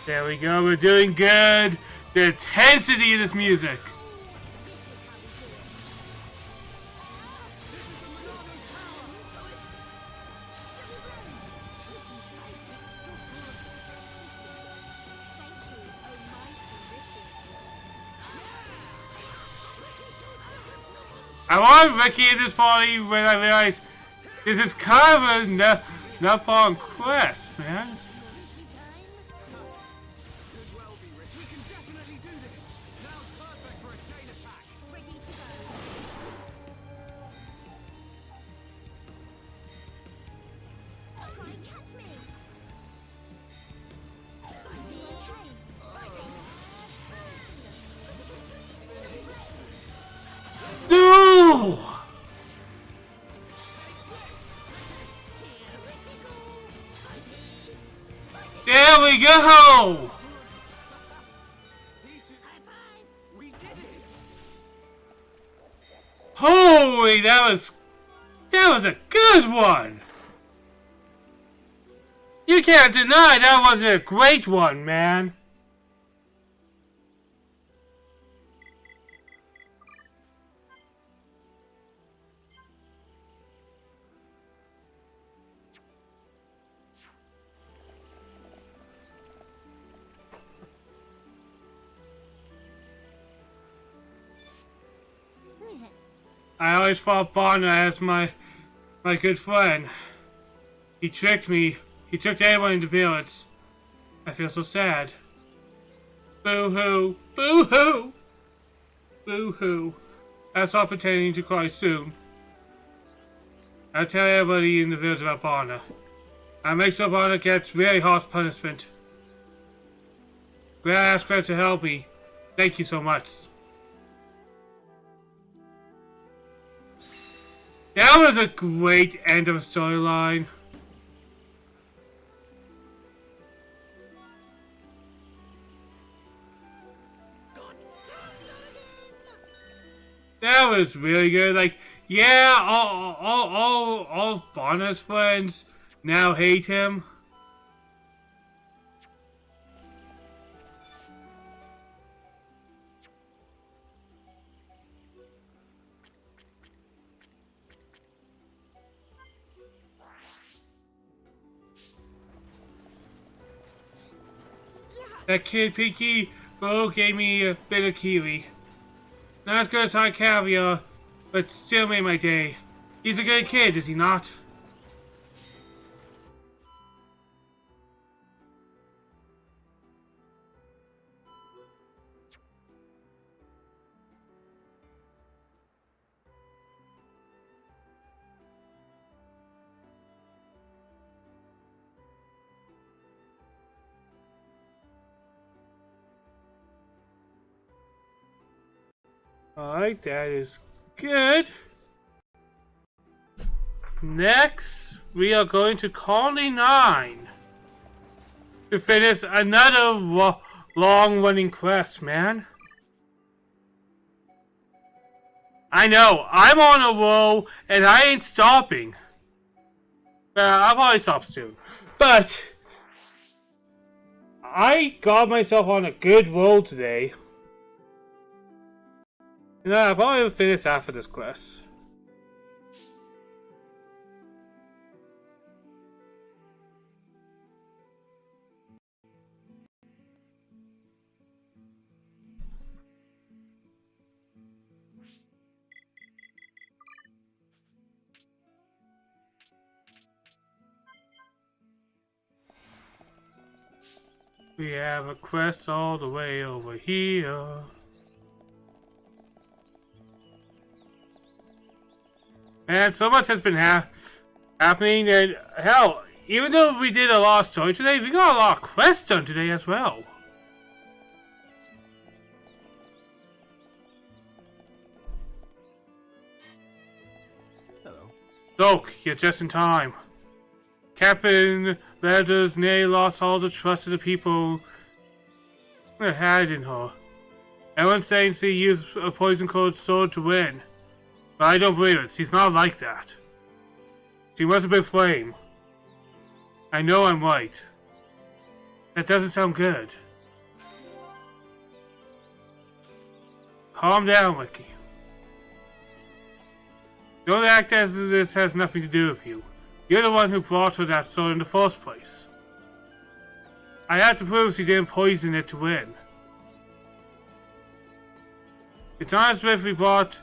There we go, we're doing good. The intensity of this music. I want Ricky in this party when I realized this is kind of a Napalm quest, man. No! There we go! Holy, that was a good one! You can't deny that was a great one, man. I always thought Barna as my good friend. He tricked me. He tricked everyone into village. I feel so sad. Boo-hoo. Boo-hoo. Boo-hoo. I'll stop pretending to cry soon. I'll tell everybody in the village about Barna. I'll make sure Barna gets very harsh punishment. Glad I asked Grant to help me. Thank you so much. That was a great end of a storyline. That was really good. Like, yeah, all of Barna's friends now hate him. That kid Pinky Bo gave me a bit of kiwi. Not as good as hot caviar, but still made my day. He's a good kid, is he not? Alright, that is good. Next, we are going to Colony 9 to finish another long-running quest, man. I know, I'm on a roll and I ain't stopping. I'll probably stop soon. But I got myself on a good roll today. You know, I'll probably finish after this quest. We have a quest all the way over here. And so much has been happening, and hell, even though we did a lot of story today, we got a lot of quests done today as well. Hello. Doak, you're just in time. Captain Landers nearly lost all the trust of the people that had in her. Everyone's saying she used a poison-coated sword to win. But I don't believe it. She's not like that. She must have been flame. I know I'm right. That doesn't sound good. Calm down, Ricky. Don't act as if this has nothing to do with you. You're the one who brought her that sword in the first place. I had to prove she didn't poison it to win. It's not as if we bought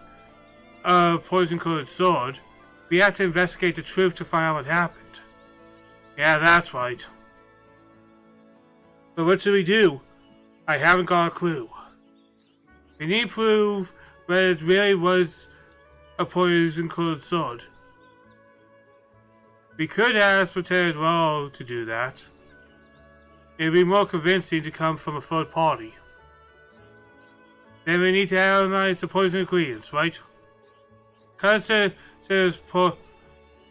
a poison-coated sword. We had to investigate the truth to find out what happened. Yeah, that's right. But what should we do? I haven't got a clue. We need proof that it really was a poison-coated sword. We could ask Lieutenant Raoul to do that. It'd be more convincing to come from a third party. Then we need to analyze the poison ingredients, right? Because there's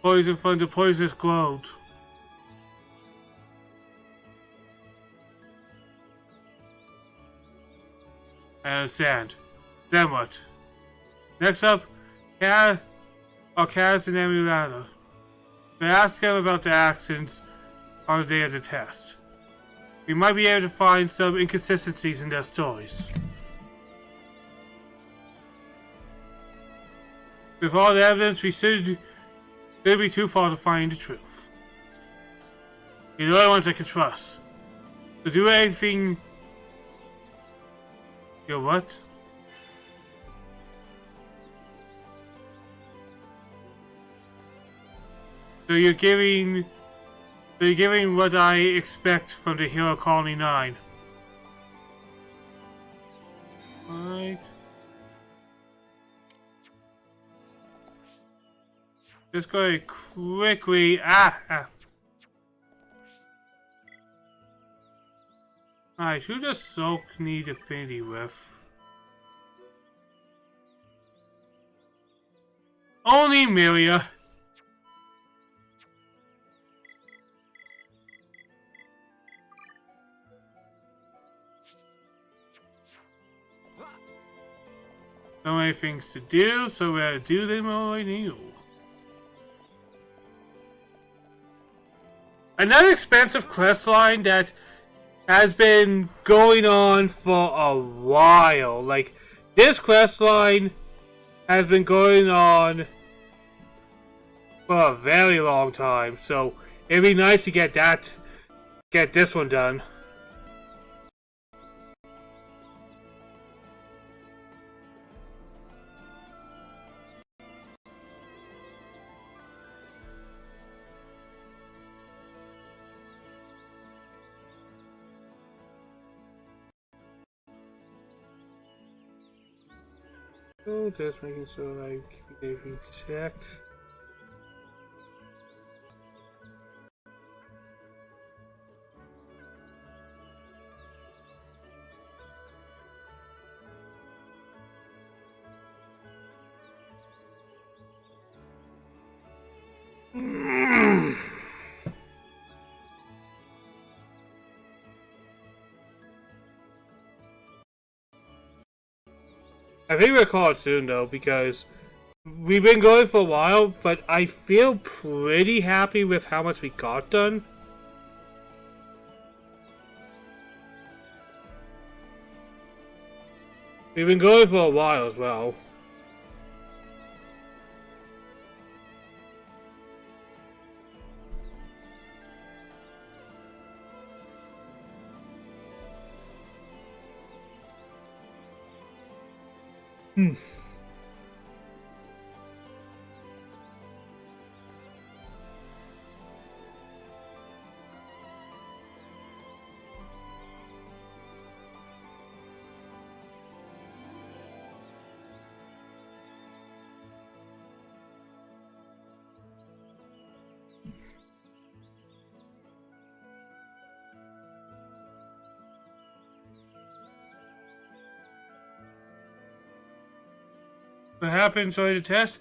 poison from the poisonous glowed. I understand. Then what? Next up, Kaz and Emiliano. We asked them about the accidents on the day of the test. We might be able to find some inconsistencies in their stories. With all the evidence, we should be too far to find the truth. You're the only ones I can trust. To do anything... You're what? So you're giving what I expect from the Hero Colony 9. Alright. Just going quickly. Alright, who does Sulk need affinity with? Only Milia. So many things to do, so we gotta do them all I knew. Another expensive quest line that has been going on for a while. Like, this quest line has been going on for a very long time, so it'd be nice to get this one done. So just making sure I keep everything checked. I think we'll call it soon though, because we've been going for a while, but I feel pretty happy with how much we got done. We've been going for a while as well. What happened during the test?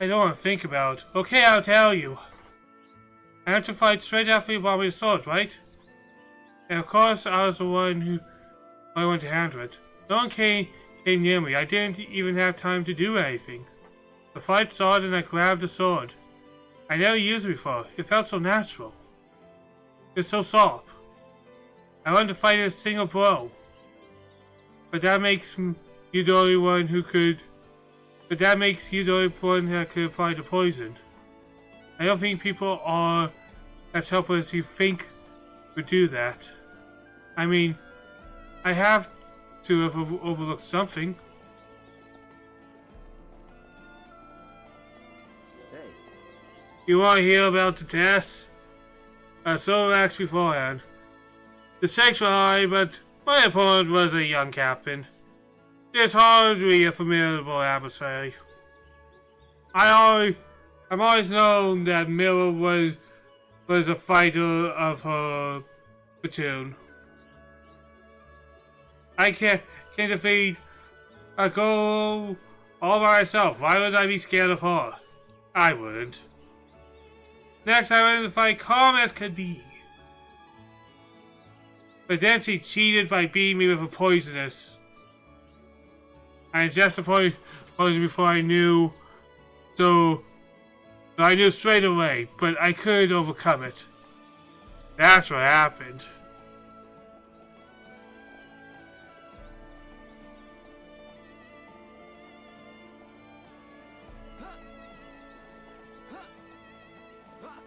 I don't want to think about. Okay, I'll tell you. I had to fight straight after you brought me the sword, right? And of course, I was the one who I wanted to handle it. No one came near me. I didn't even have time to do anything. The fight started and I grabbed the sword. I never used it before. It felt so natural. It's so soft. I wanted to fight in a single blow. But that makes you the only one who could... But that makes you the only one that could apply the poison. I don't think people are as helpless as you think would do that. I mean, I have to have overlooked something. Hey. You want to hear about the test? I was so relaxed beforehand. The stakes were high, but my opponent was a young captain. It's hardly a formidable adversary. I'm always known that Miller was a fighter of her platoon. I can't defeat a girl all by myself. Why would I be scared of her? I wouldn't. Next, I went to fight calm as could be. But then she cheated by beating me with a poisonous. I ingested poison before I knew, so I knew straight away, but I could overcome it. That's what happened.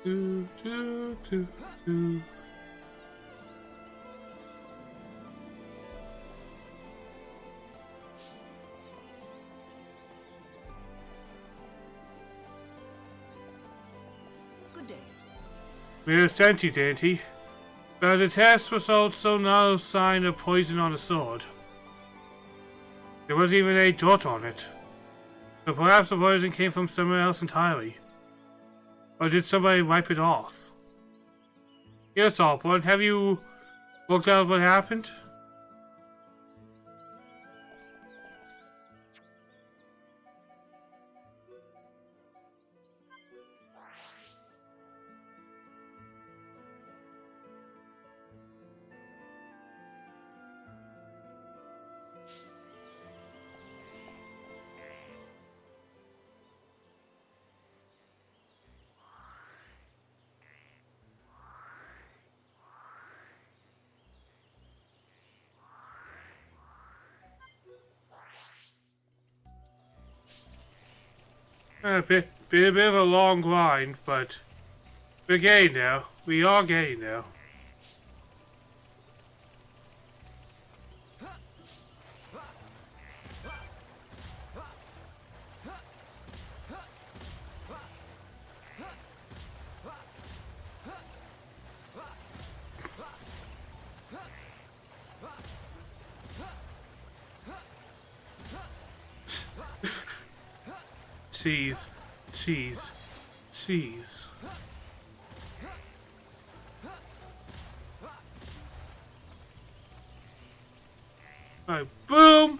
Do, do, do, do. Mira sent you, didn't he? But the test results showed no sign of poison on the sword. There wasn't even any dirt on it. So perhaps the poison came from somewhere else entirely. Or did somebody wipe it off? Here, Saltborn, have you worked out what happened? Been a bit of a long grind, but we're getting there. We are getting there. Cheese, cheese, cheese. Alright, boom!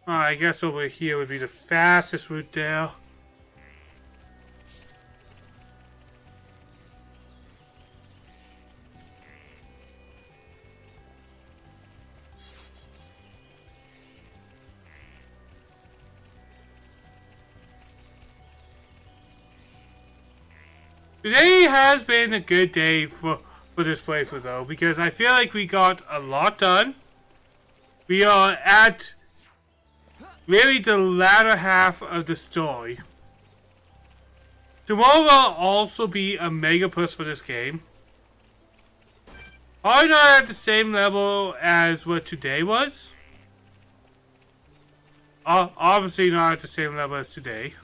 I guess over here would be the fastest route there. Today has been a good day for this playthrough though, because I feel like we got a lot done. We are at really the latter half of the story. Tomorrow will also be a mega push for this game. Probably not at the same level as what today was. Obviously not at the same level as today.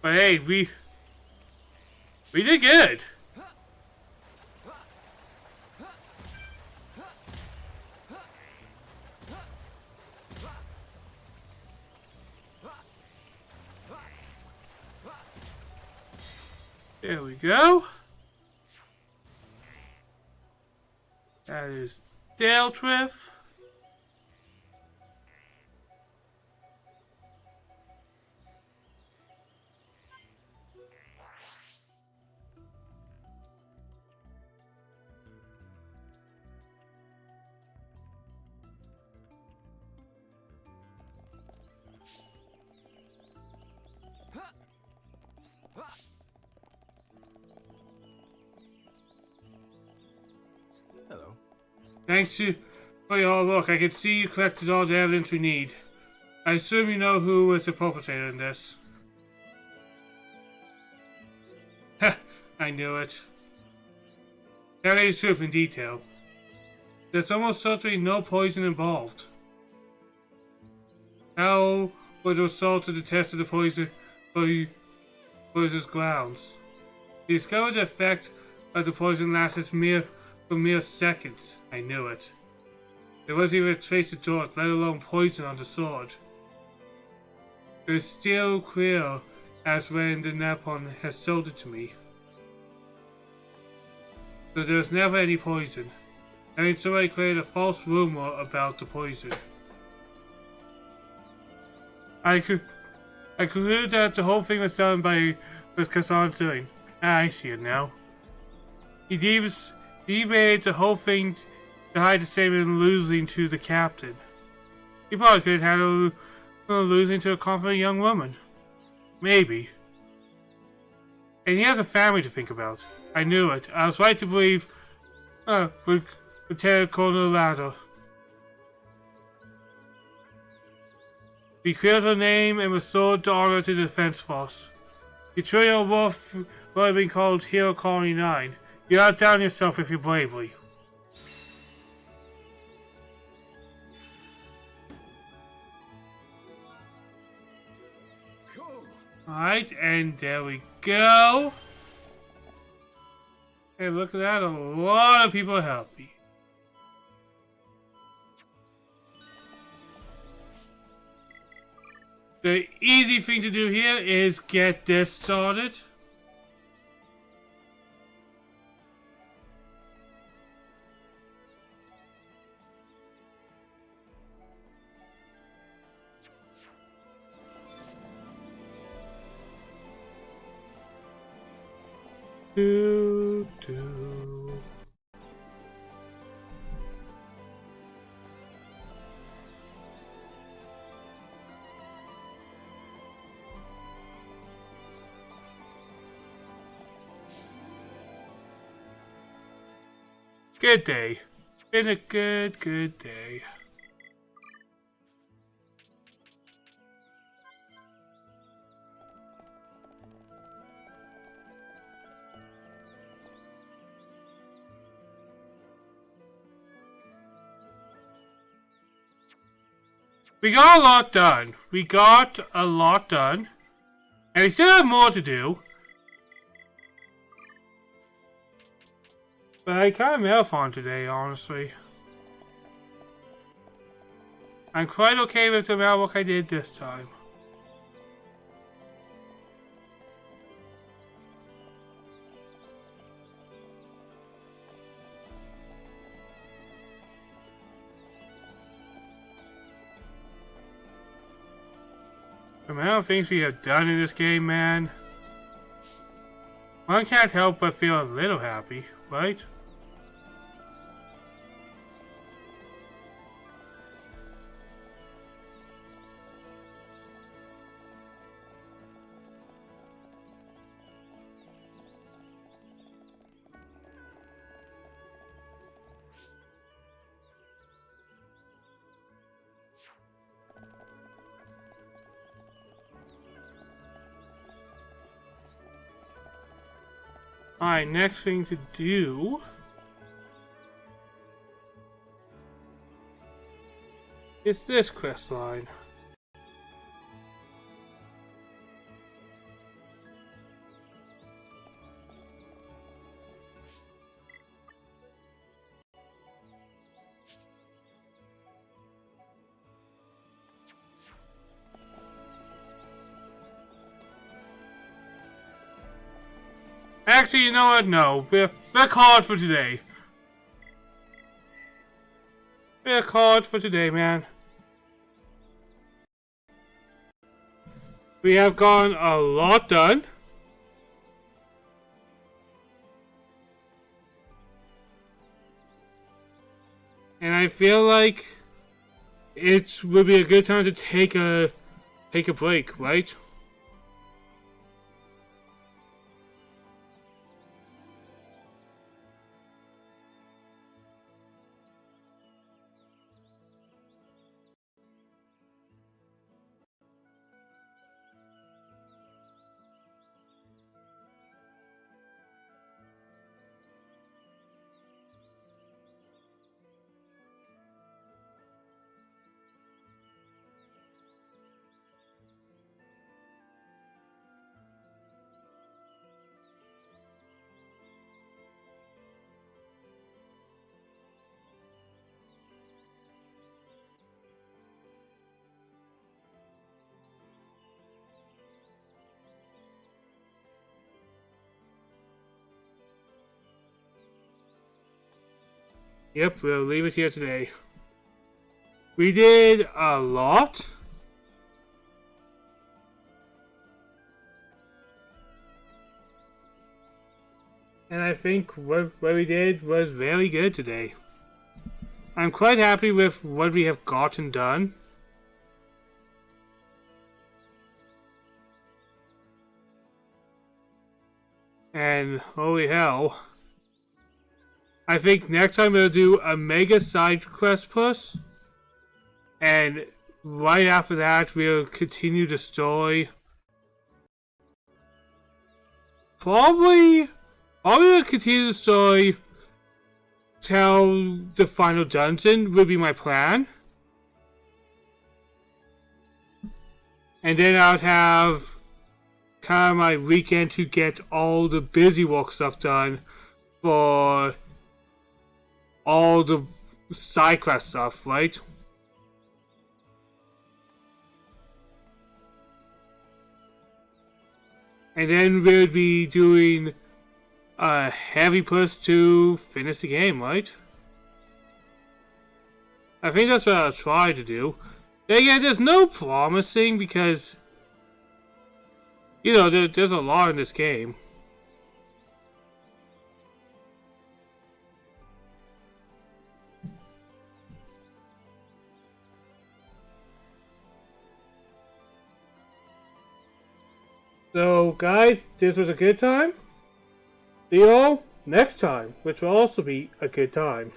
But hey, we did good. There we go. That is dealt with. Hello. Thanks for your hard work. I can see you collected all the evidence we need. I assume you know who was the perpetrator in this. Heh, I knew it. Tell you the truth in detail. There's almost certainly no poison involved. How were the results of the test of the poison poison's grounds? We discovered the effect of the poison lasted for mere seconds. I knew it. There wasn't even a trace of dirt, let alone poison on the sword. It was still clear as when the Nepon had sold it to me. So there was never any poison. I mean, somebody created a false rumor about the poison. I concluded that the whole thing was done with Kassan Suin. I see it now. He made the whole thing to hide the statement losing to the captain. He probably could handle losing to a confident young woman. Maybe. And he has a family to think about. I knew it. I was right to believe Lieutenant Colonel Ladder. We cleared her name and restored the honor to the defense force. You truly are worth what have been called Hero Colony 9. You outdone yourself with your bravery. Cool. Alright, and there we go. Hey, look at that. A lot of people are happy. The easy thing to do here is get this started. Do. Good day. Been a good day. We got a lot done. And we still have more to do. But I kind of marathon today, honestly. I'm quite okay with the amount of work I did this time. The amount of things we have done in this game, man. One can't help but feel a little happy, right? Alright, next thing to do is this quest line. Actually, you know what? No. We're called for today. We're called for today, man. We have gotten a lot done. And I feel like it would be a good time to take a break, right? Yep, we'll leave it here today. We did a lot. And I think what we did was very good today. I'm quite happy with what we have gotten done. And holy hell. I think next time we'll do a mega side quest push. And right after that we'll continue the story. Probably we'll continue the story till the final dungeon would be my plan. And then I would have kind of my weekend to get all the busy work stuff done for all the side quest stuff, right? And then we'll be doing a heavy push to finish the game, right? I think that's what I'll try to do. Again, there's no promising because, you know, there's a lot in this game. So, guys, this was a good time. See you all next time, which will also be a good time.